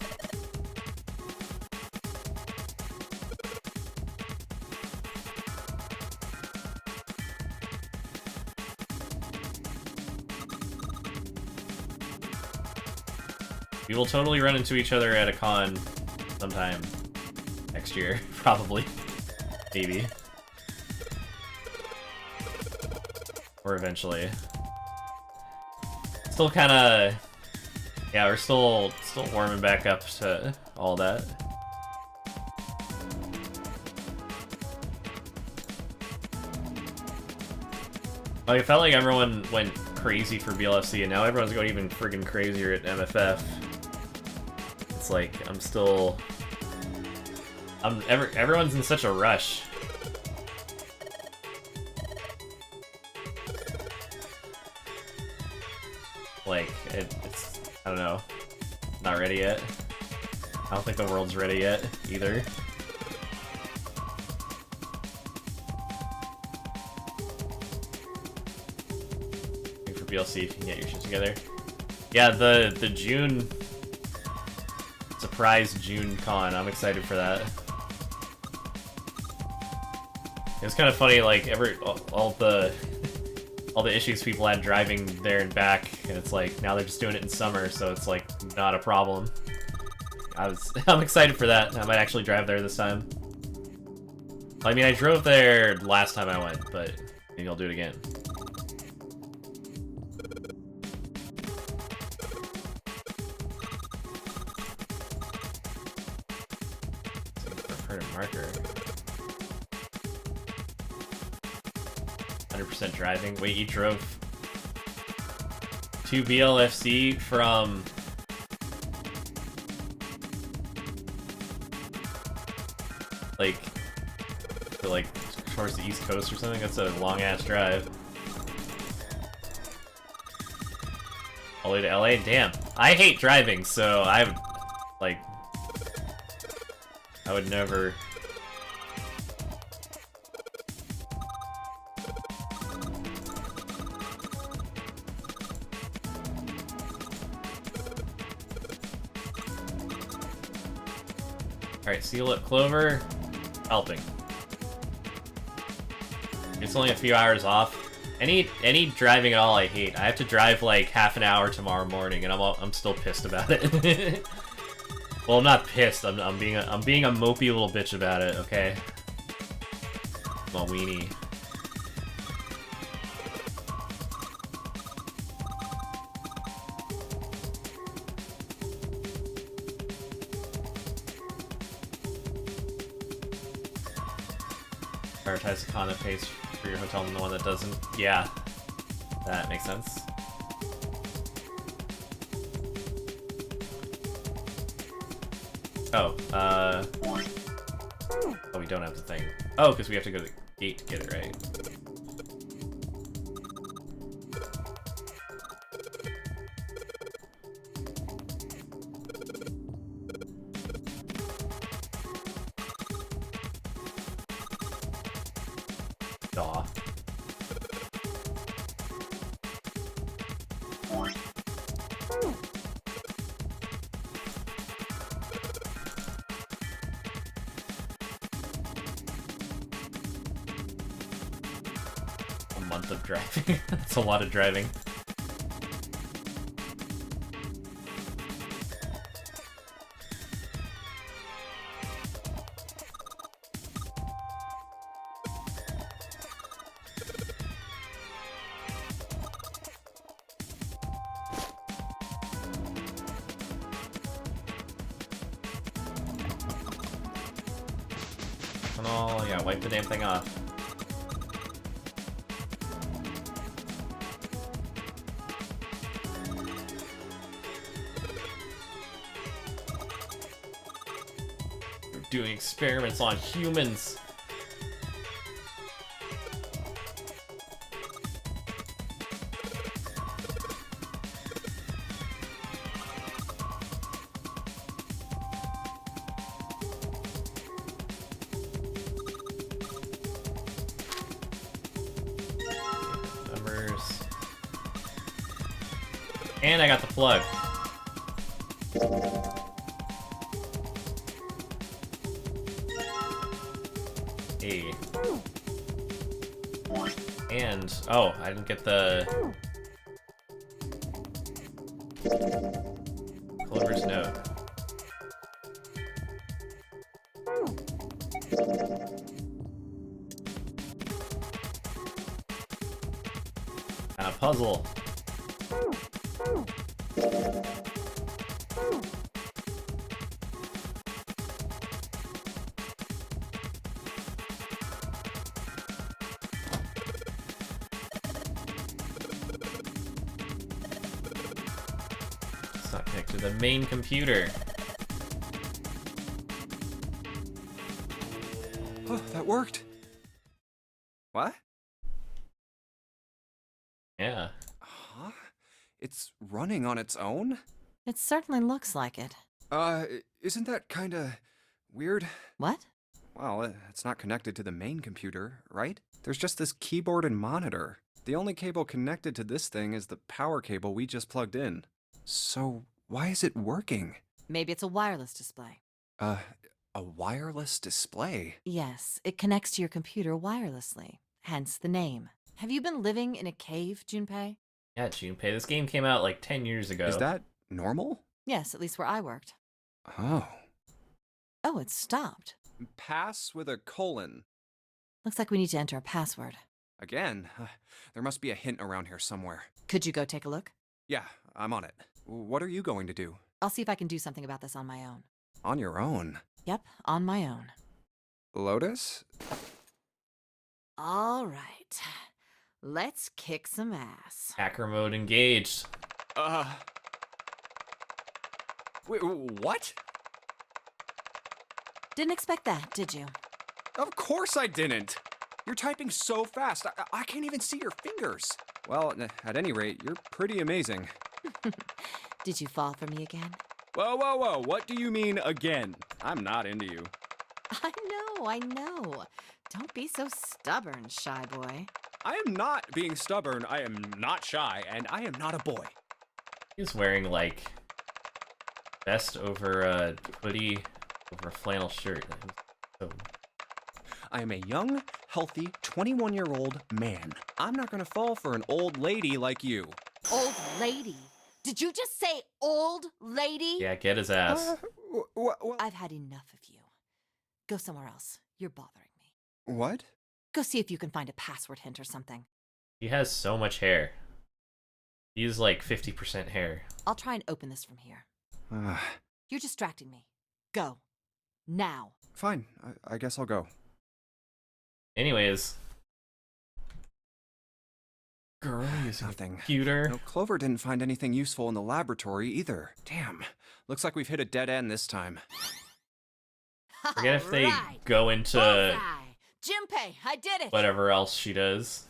We will totally run into each other at a con sometime next year, probably. Maybe. Or eventually. Still kinda... Yeah, we're still warming back up to all that. Like, I felt like everyone went crazy for BLFC, and now everyone's going even friggin' crazier at MFF. It's like, everyone's in such a rush. Like, it's, I don't know, not ready yet. I don't think the world's ready yet, either. Waiting for BLC if you can get your shit together. Yeah, the June... Surprise June con, I'm excited for that. It was kind of funny, like, all the issues people had driving there and back, and it's like, now they're just doing it in summer, so it's like, not a problem. I'm excited for that. I might actually drive there this time. I mean, I drove there last time I went, but maybe I'll do it again. Marker. 100% driving. Wait, you drove to BLFC from... like towards the East Coast or something? That's a long-ass drive. All the way to LA? Damn. I hate driving, so I would never... Alright, Seal Lip Clover, helping. It's only a few hours off. Any driving at all I hate. I have to drive like half an hour tomorrow morning, and I'm still pissed about it. Well, I'm not pissed. I'm being a mopey little bitch about it. Okay. I'm a weenie. Prioritize the con that pays for your hotel and the one that doesn't. Yeah, that makes sense. Oh, oh, we don't have the thing. Oh, because we have to go to the gate to get it, right? Daw. month of driving. That's a lot of driving. Oh, yeah, wipe the damn thing off. We're doing experiments on humans. And I got the plug. A. And, oh, I didn't get the Clover's note. And a puzzle. It's not connected to the main computer. Oh, that worked. What? Yeah. Huh? It's running on its own? It certainly looks like it. Isn't that kinda weird? What? Well, it's not connected to the main computer, right? There's just this keyboard and monitor. The only cable connected to this thing is the power cable we just plugged in. So, why is it working? Maybe it's a wireless display. A wireless display? Yes, it connects to your computer wirelessly, hence the name. Have you been living in a cave, Junpei? Yeah, Junpei, this game came out like 10 years ago. Is that normal? Yes, at least where I worked. Oh. Oh, it stopped. Pass with a colon. Looks like we need to enter a password. Again? There must be a hint around here somewhere. Could you go take a look? Yeah, I'm on it. What are you going to do? I'll see if I can do something about this on my own. On your own? Yep, on my own. Lotus? All right. Let's kick some ass. Hacker mode engaged. Wait, what? Didn't expect that, did you? Of course I didn't. You're typing so fast, I can't even see your fingers. Well, at any rate, you're pretty amazing. Did you fall for me again? Whoa, what do you mean again? I'm not into you. I know. Don't be so stubborn, shy boy. I am not being stubborn, I am not shy, and I am not a boy. He's wearing, like, vest over a hoodie over a flannel shirt. So... I am a young, healthy, 21-year-old man. I'm not gonna fall for an old lady like you. Old lady? Did you just say old lady? Yeah, get his ass. I've had enough of you. Go somewhere else. You're bothering me. What? Go see if you can find a password hint or something. He has so much hair. He's like 50% hair. I'll try and open this from here. You're distracting me. Go. Now. Fine. I guess I'll go. Anyways. Girl using Nothing. Computer. No, Clover didn't find anything useful in the laboratory either. Damn. Looks like we've hit a dead end this time. Forget if they go into Junpei, I did it. Whatever else she does.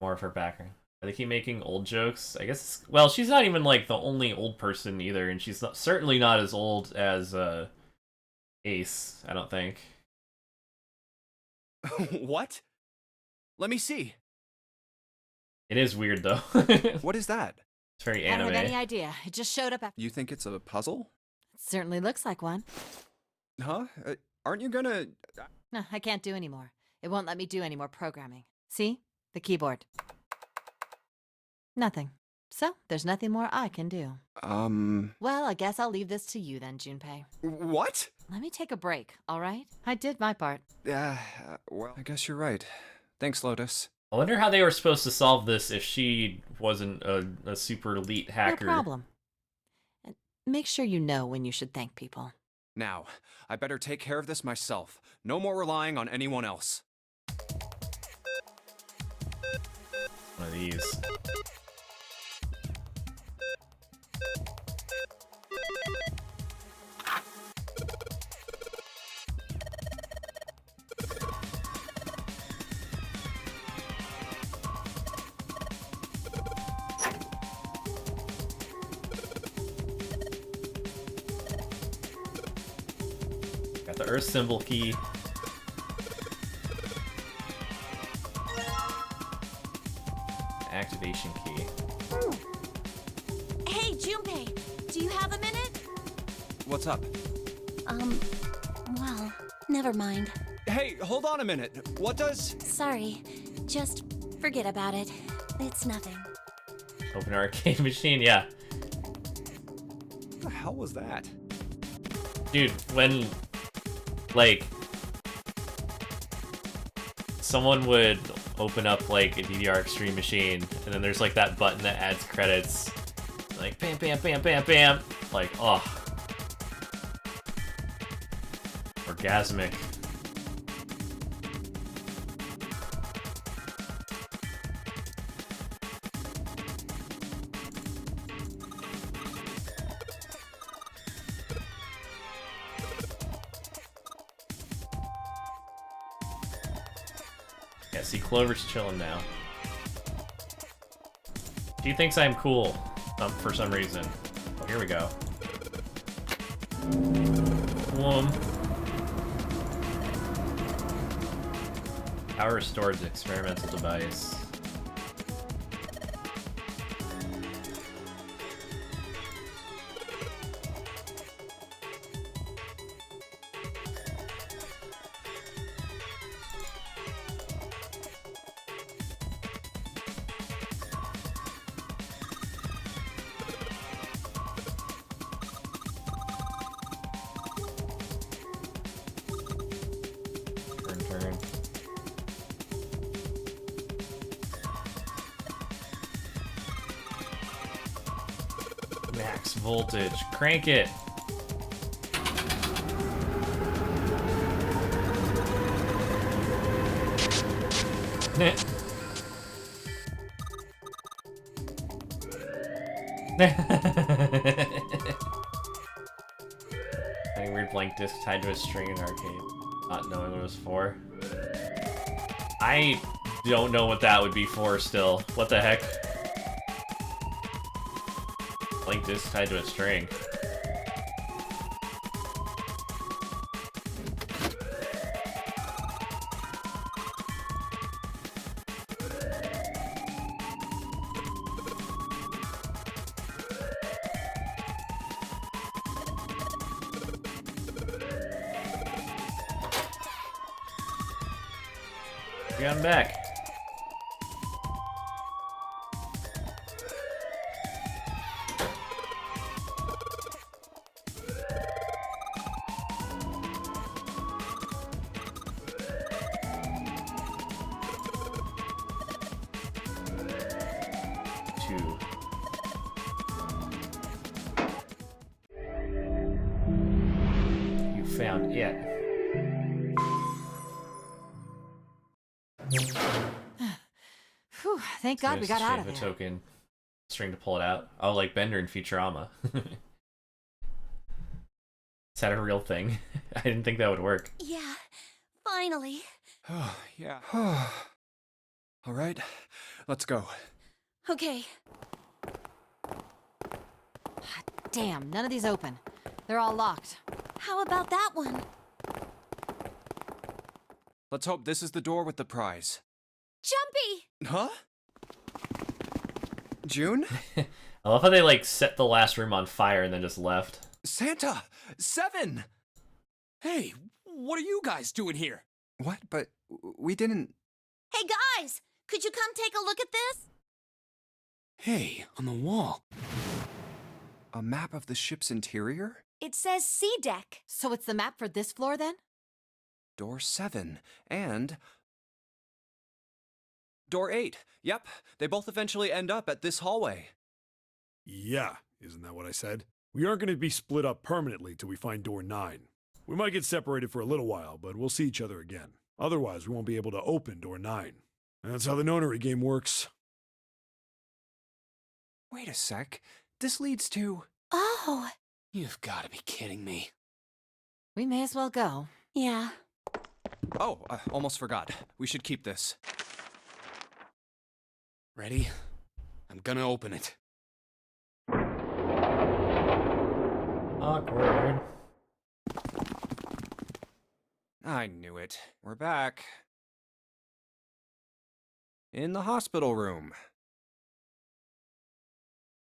More of her background. They keep making old jokes. I guess. Well, she's not even like the only old person either, and she's certainly not as old as Ace. I don't think. What? Let me see. It is weird though. What is that? It's very I anime. don't have any idea. It just showed up after. You think it's a puzzle? It certainly looks like one. Huh? Aren't you gonna... No, I can't do anymore. It won't let me do any more programming. See? The keyboard. Nothing. So, there's nothing more I can do. Well, I guess I'll leave this to you then, Junpei. What? Let me take a break, all right? I did my part. Well, I guess you're right. Thanks, Lotus. I wonder how they were supposed to solve this if she wasn't a super elite hacker. No problem. And make sure you know when you should thank people. Now, I better take care of this myself. No more relying on anyone else. One of these. Got the Earth symbol key. Activation key. Hey, Junpei, do you have a minute? What's up? Well, never mind. Hey, hold on a minute. What does... Sorry, just forget about it. It's nothing. Open arcade machine, yeah. What the hell was that? Dude, when, like, someone would open up, like, a DDR Extreme machine, and then there's, like, that button that adds credits. Like, bam, bam, bam, bam, bam. Like, oh. Orgasmic. Yeah, see, Clover's chilling now. She thinks I'm cool, for some reason. Oh, here we go. Power restored experimental device. Turn. Max voltage. Crank it. Having weird blank disc tied to a string in arcade, not knowing what it was for. I don't know what that would be for still. What the heck? Blank disc tied to a string. I'm back. Two. You found it. Whew, thank God we got out of there. A token string to pull it out. Oh, like Bender in Futurama. Is that a real thing? I didn't think that would work. Yeah, finally. Oh, yeah. All right, let's go. Okay. Damn, none of these open. They're all locked. How about that one? Let's hope this is the door with the prize. Jumpy! Huh? June? I love how they, like, set the last room on fire and then just left. Santa! 7! Hey, what are you guys doing here? What? But we didn't... Hey guys, could you come take a look at this? Hey, on the wall. A map of the ship's interior? It says C deck. So it's the map for this floor then? Door 7 and Door 8. Yep, they both eventually end up at this hallway. Yeah, isn't that what I said? We aren't going to be split up permanently till we find door 9. We might get separated for a little while, but we'll see each other again. Otherwise, we won't be able to open door 9. And that's how the nonary game works. Wait a sec. This leads to... Oh. You've got to be kidding me. We may as well go. Yeah. Oh, almost forgot. We should keep this. Ready? I'm gonna open it. Awkward. I knew it. We're back. In the hospital room.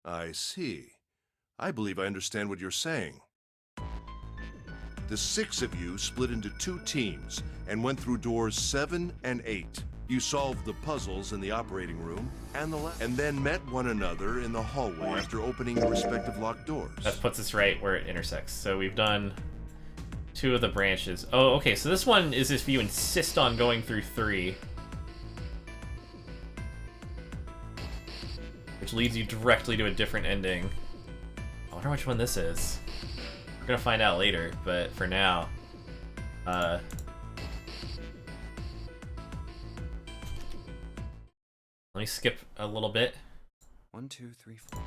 I see. I believe I understand what you're saying. The 6 of you split into 2 teams and went through doors 7 and 8. You solved the puzzles in the operating room and then met one another in the hallway after opening your respective locked doors. That puts us right where it intersects. So we've done 2 of the branches. Oh, okay, so this one is if you insist on going through 3. Which leads you directly to a different ending. I wonder which one this is. We're gonna find out later, but for now, let me skip a little bit. 1, 2, 3, 4.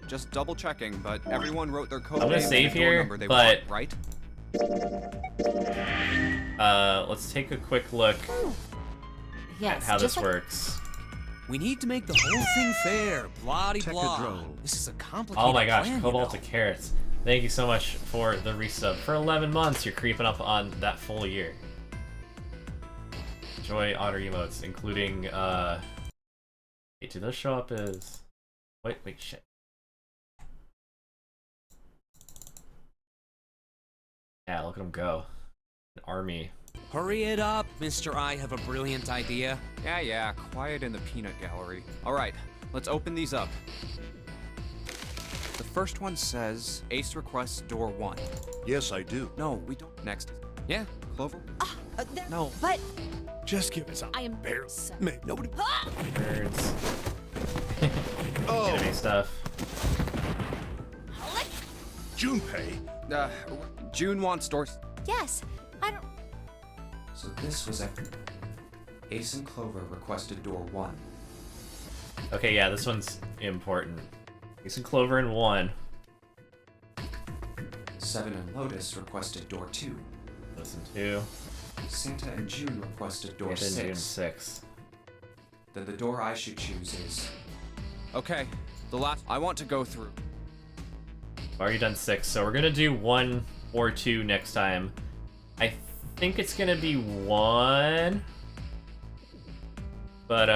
Just double checking, but everyone wrote their code I'm gonna name save and the door here, number they but want, right? let's take a quick look Yes, at how this like... works. We need to make the whole thing fair. Blah-de-blah. Techadrone. This is a complicated Oh my gosh, plan, Cobalt you to know. Carrots. Thank you so much for the resub. For 11 months, you're creeping up on that full year. Enjoy otter emotes, including, Wait, do those show up as... Wait, shit. Yeah, look at them go. An army. Hurry it up, Mr. I have a brilliant idea. Yeah, quiet in the peanut gallery. Alright, let's open these up. The first one says, Ace requests door 1. Yes, I do. No, we don't. Next. Yeah. Clover? There, No. But Just give us a I am barely. so... Man, nobody... Birds. Oh, Enemy stuff. Junpei. June wants doors. Yes. I don't... So this was after Ace and Clover requested door 1. Okay, yeah, this one's important. Ace and Clover in 1. 7 and Lotus requested door 2. Listen to. Santa and June requested door Santa and June 6. 6. Then the door I should choose is... Okay, the last I want to go through. I've already done 6, so we're gonna do 1 or 2 next time. I think it's gonna be 1. But,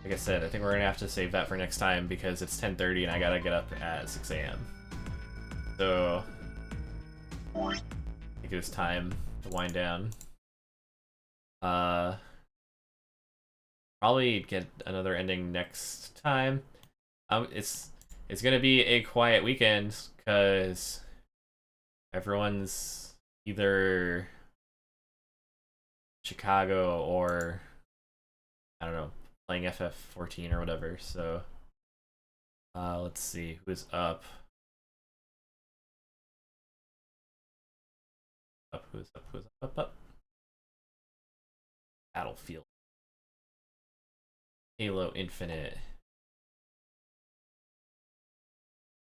like I said, I think we're gonna have to save that for next time because it's 10:30 and I gotta get up at 6 a.m. So, I think it was time to wind down. Probably get another ending next time. It's gonna be a quiet weekend because everyone's either Chicago or I don't know, playing FF14 or whatever. So let's see who's up. Who's up? Battlefield. Halo Infinite.